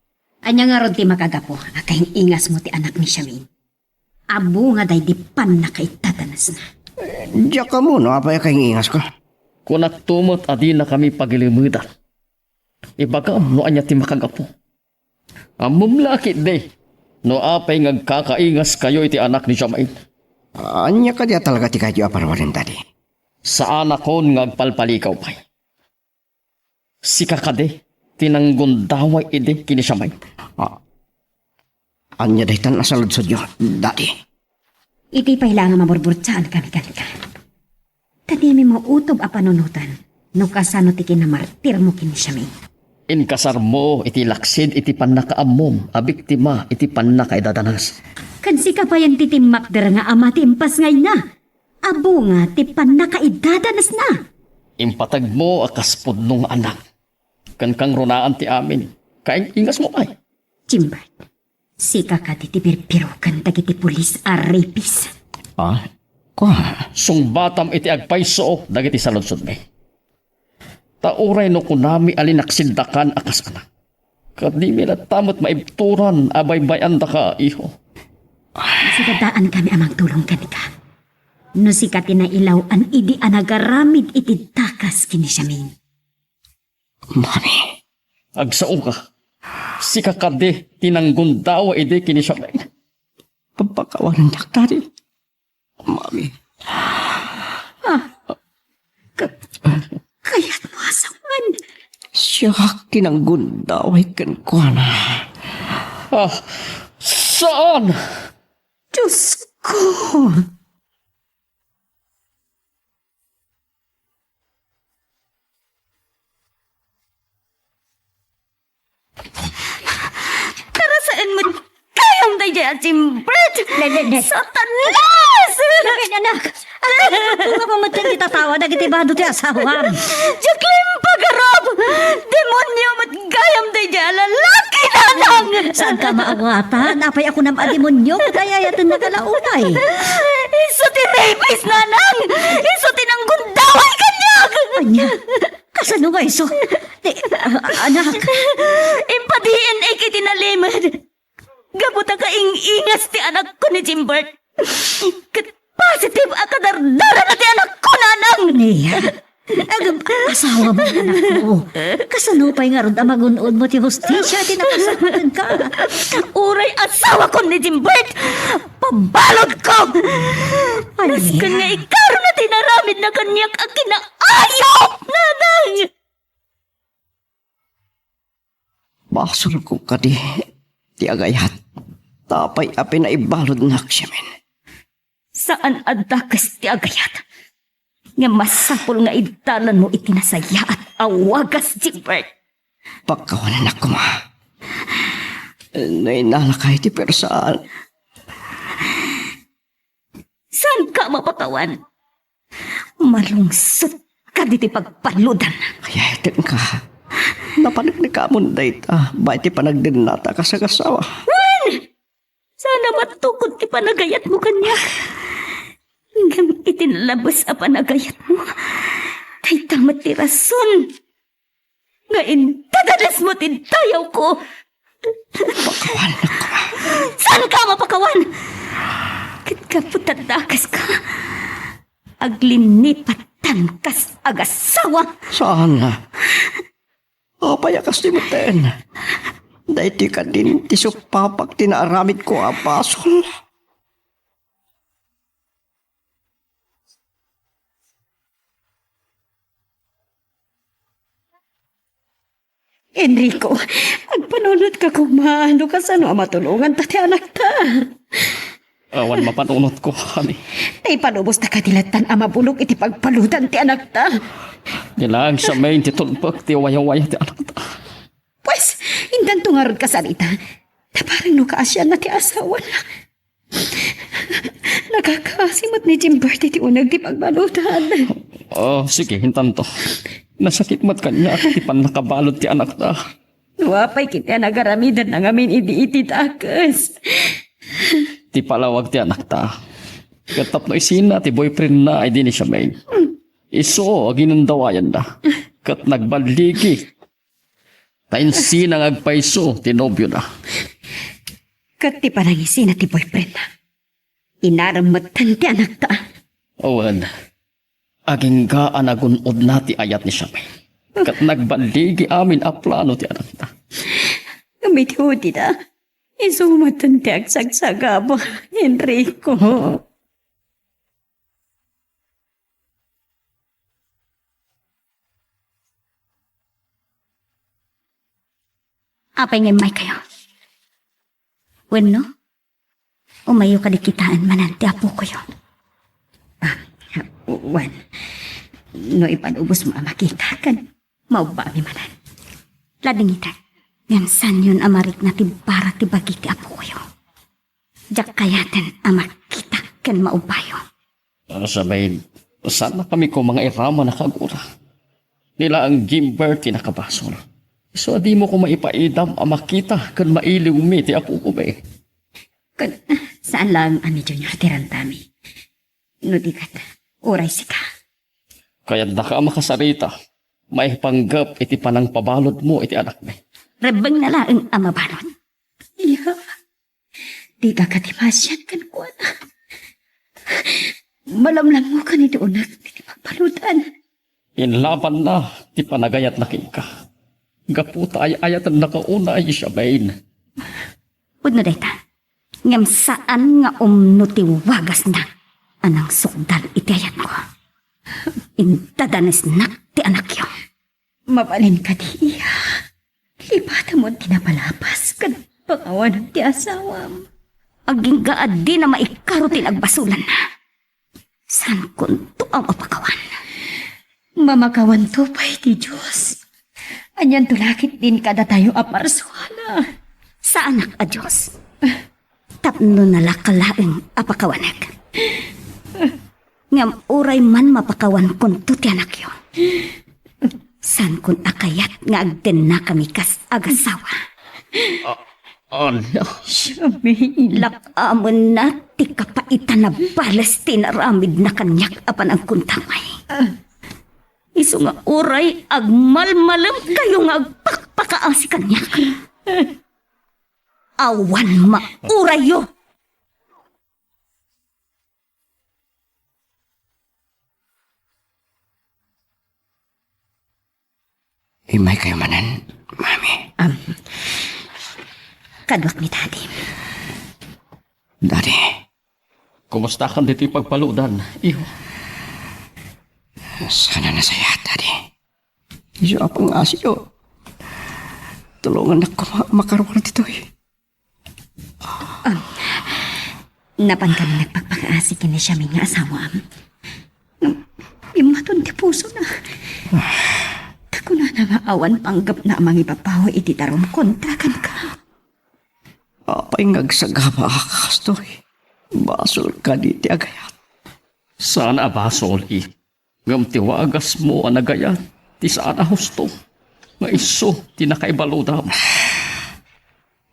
Speaker 8: Anya nga rod ti makagapo, akayong ingas mo ti anak ni Shamin. Abo nga day di pan nakaitatanas na.
Speaker 4: Diyak ka mo, no? Apay kayong ingas ko.
Speaker 5: Kung nagtumot adi na kami pagilimutan. Ibagam no anya ti makagapo. Amumlakit de. No apay ngagkakaingas kayo iti anak ni Jamain.
Speaker 4: Anya ka diya talaga ti kayo aparwarin, Daddy.
Speaker 5: Sa anak ko ngagpalpalikaw pa'y. Sika ka de. Tinanggundaway ide kini Shamay.
Speaker 4: Anya day tan asaludsod yun, Daddy.
Speaker 8: Iti pailangan maburburtsaan kami kanka. Tanimi mo utob a panunutan. No kasano ti kinamartir mo kini Shamin.
Speaker 5: Inkasar mo iti laksid iti panakaamom. A biktima iti panakaidadanas.
Speaker 8: Kansi ka pa yan titimak dara nga ama timpas ngay na. Abo nga ti panakaidadanas na.
Speaker 5: Impatag mo akaspod nung anak. Kan kang runaan ti amin. Kaing ingas mo ay.
Speaker 8: Jimbert, sika ka ti pirpirukan dagiti pulis a rapist.
Speaker 4: Kwa?
Speaker 5: Sung batam iti agpayso dagiti saludsod may. Tauray no kunami alinaksindakan akas anak. Kat di mi tamot maibturan abay bayan da ka iho.
Speaker 8: Sigadaan kami amang tulong kanika. No si ilaw an idi anagaramid iti takas kini siyamin.
Speaker 4: Mami,
Speaker 5: Agsao ka. Si kakade, tinanggundawa ide kini siya may.
Speaker 4: pagpakawanan niya tadi. Mami,
Speaker 8: Kaya't mo asawan.
Speaker 4: siya kinanggun daw ay kankwana.
Speaker 5: Saan?
Speaker 8: Diyos ko.
Speaker 3: Karasaan mo kayang daya Jimbert! Satan las!
Speaker 8: Anak, kung ako matang itatawa na kitibado ti asawam.
Speaker 3: Jacqueline Pagarab! Demonyo mat gayam daya lalaki na lang!
Speaker 8: Saan ka maawatan? Apay ako nam adimonyo, kaya yatan nakalaunay.
Speaker 3: Iso ti rapist nanang! Iso ti nang gundaway kanyag!
Speaker 8: Anya, kasano nga iso? Anak,
Speaker 3: Impa-DNA kiti nalimad. Gabuta ka ingas ti anak ko ni Jimbert. Kat positive akadardara na ti anak ko nanang!
Speaker 8: Nia, asawa mo ang anak mo. Kasano pa'y nga ron amagunod mo ti hostisya, tinakasaktan ka.
Speaker 3: Uray asawa ko ni Jimbert! Pabalod ko! Naskan nga ikaroon na tinaramid na kanyak ang kinaayop! Nanang!
Speaker 4: Basol ko kadi, ti agayat. Tapay api na ibalod na siyamin.
Speaker 3: Saan adakas ti agayat? Nga masapol nga idalan mo itinasaya at awagas, Jimbert!
Speaker 4: Pagkawanan ako ma. Nainalakay ti persaan.
Speaker 3: Saan ka mapatawan? Malungsot ka diti pagpaludan.
Speaker 4: Kaya itin ka. Napanagnikamon day ta. Ba iti panagdinata ka sa kasawa.
Speaker 3: Sana matukod ti panagayat mo kanya. Hanggang itinalabas a panagayat mo. Tay tamat ti rason. Ngayon, tadalas mo tintayaw ko.
Speaker 4: Pagkawanan ako ma.
Speaker 3: Saan ka mapakawan? Kat kaputadakas ka. Aglinipatan kas agasawa.
Speaker 4: Saan na? Payakas ti muten. Daiti ka din ti supapak tinaaramid ko apasol.
Speaker 2: Enrico, agpanunod ka kumano ka sa no matulungan tati anak ta.
Speaker 5: Awan mapanunot ko, honey.
Speaker 2: Tay panubos na kadilatan ang mabulok iti pagpalutan ti anak ta.
Speaker 5: Nilang sa main titulpag ti waya-waya ti anak ta.
Speaker 2: Pues, indan tungarod ka salita. Na parang no kaasyan na ti asawa na. Nakakasimot ni Jimbert iti unag ti pagbalutan.
Speaker 5: Sige, hintan to. Nasakit mat kanya at ti pan nakabalot ti anak ta.
Speaker 2: Nuwapay kita nagaramidan na ngamin iti takas.
Speaker 5: Ti palawag ti anak ta. Katap no isina ti boyfriend na ay di ni siya main. Iso, aginandawayan na. Kat nagbaligi. Tainsi nang agpaiso, tinobyo na.
Speaker 2: Kat ti panangisi na ti boyfriend na. Inaramatan ti anak ta.
Speaker 5: Awan, aging gaan agunod na ti ayat ni siya main. Kat nagbaligi amin a plano ti anak ta.
Speaker 2: Gamit hudi na. Isumatan ti agsagsagaba, Enrico.
Speaker 8: Apay ngay may kayo. Bueno, umayo ka dikitaan manan ti apo ko yun.
Speaker 2: Wan, no ipanubos mo ang makita kan, maubami manan.
Speaker 8: Ladingitan, yansan yun amarik na ti bara ti bagi ti apo ko yun. Diyak kayaten amakita kan maubayo.
Speaker 5: Sabayin, sana kami ko mga irama na kagura. Nila ang Jimbert tinakabasol. So di mo ko maipaidam ang makita kan mailiw mi ti apo ko ba eh.
Speaker 2: Kan, saan lang ami Junior tirantami? No di kat, oray sika.
Speaker 5: Kaya da ka makasarita, may panggap iti panang pabalot mo iti anak mi.
Speaker 8: Rebeng na lang ang amabalot.
Speaker 2: Iya,
Speaker 7: Di ka katimasyan kan kuan. Malamlang mo ka ni doon na di magpalutan.
Speaker 5: Inlaban na, ti panagayat na ka. Gaputa ay ayatan na kauna ay siya bain.
Speaker 8: Udno dayta. Ngem saan nga umnuti wagas na anang sukdal iti ayat ko. Intadanes nak ti anak yo.
Speaker 7: Mabalin ka di iya. Lipata mo tinapalapas kan pangawan ti asawam.
Speaker 8: Aging gaad di na maikarutin agbasulan na. San kunto ang opakawan.
Speaker 7: Mamakawan to pa iti Diyos. Anyan tulakit din kada tayo aparsuana.
Speaker 8: Sa anak a Diyos. Tapno nalakalaeng apakawanag. Ngam uray man mapakawan kunto ti anak yo. San kun akayat nga agden na kami kas agasawa.
Speaker 5: Ano?
Speaker 8: Lakamon na ti kapaitan na balas tinaramid na kanyak apan ang kuntamay. Isu nga uray agmalmalam kayo nga agpakpakaang si kanyak. Awan mauray yo.
Speaker 4: Himay kayo manan, Mami.
Speaker 8: Kadwak ni Daddy.
Speaker 4: Daddy,
Speaker 5: Kumusta kan dito pagpaludan? Iho.
Speaker 4: sana nasaya, Daddy. Iso apang asyo. Tulungan ako makaruwar dito eh.
Speaker 2: Napan kami nagpagpakaasi kini siya may nga asawa. Yung matun ti puso na. Kako na maawan panggap na amang ipapaw iti tarom kontrakan ka.
Speaker 4: Apay ngagsagaba ka kastoy. Basol ka di ti agayat.
Speaker 5: Sana abasol i. Ngam tiwagas mo ang nagayat. Ti sana husto. Nga iso, tinakaibaludam.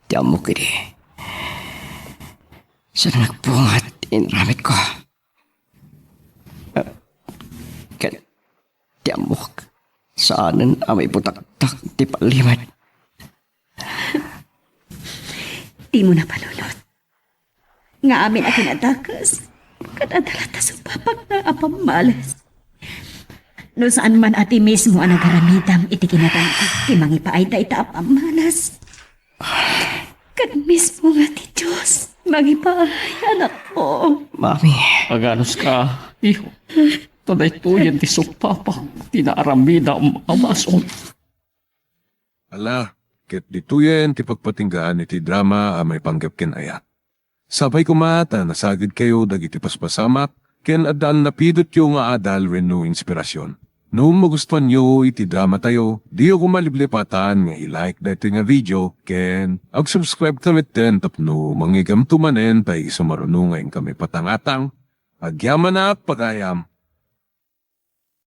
Speaker 4: Ti amo kini. Sana nagpungat inramit ko. Kan, ti amo saanan amay putak-tak ti palimat.
Speaker 2: Di mo na palulot. Nga amin ang kinadakas. Kadadala ta sa papak na apamalas. No saan man ati mismo ang nagaramidam iti kinatangkot. Ti mangipaay da ita apamalas. Kad mismo nga ti Diyos. Mangipaay anak ko.
Speaker 4: Mami,
Speaker 5: Aganos ka, iho. Taday tuyan ti sukpapa. Tinaaramida ang abasol.
Speaker 1: Ala, ket dituyen ti pagpatinggaan iti drama a may panggap ken ayat. Sabay kumata nasagid kayo dagiti paspasamak ken addaan napidot yo nga adal wenno inspirasyon. No magustuhan nyo iti drama tayo, di ako maliblipatan nga i-like dati nga video ken ag-subscribe tamit den tapno mangigam tumanen tay sumarunungayin kami patangatang agyaman na pagayam.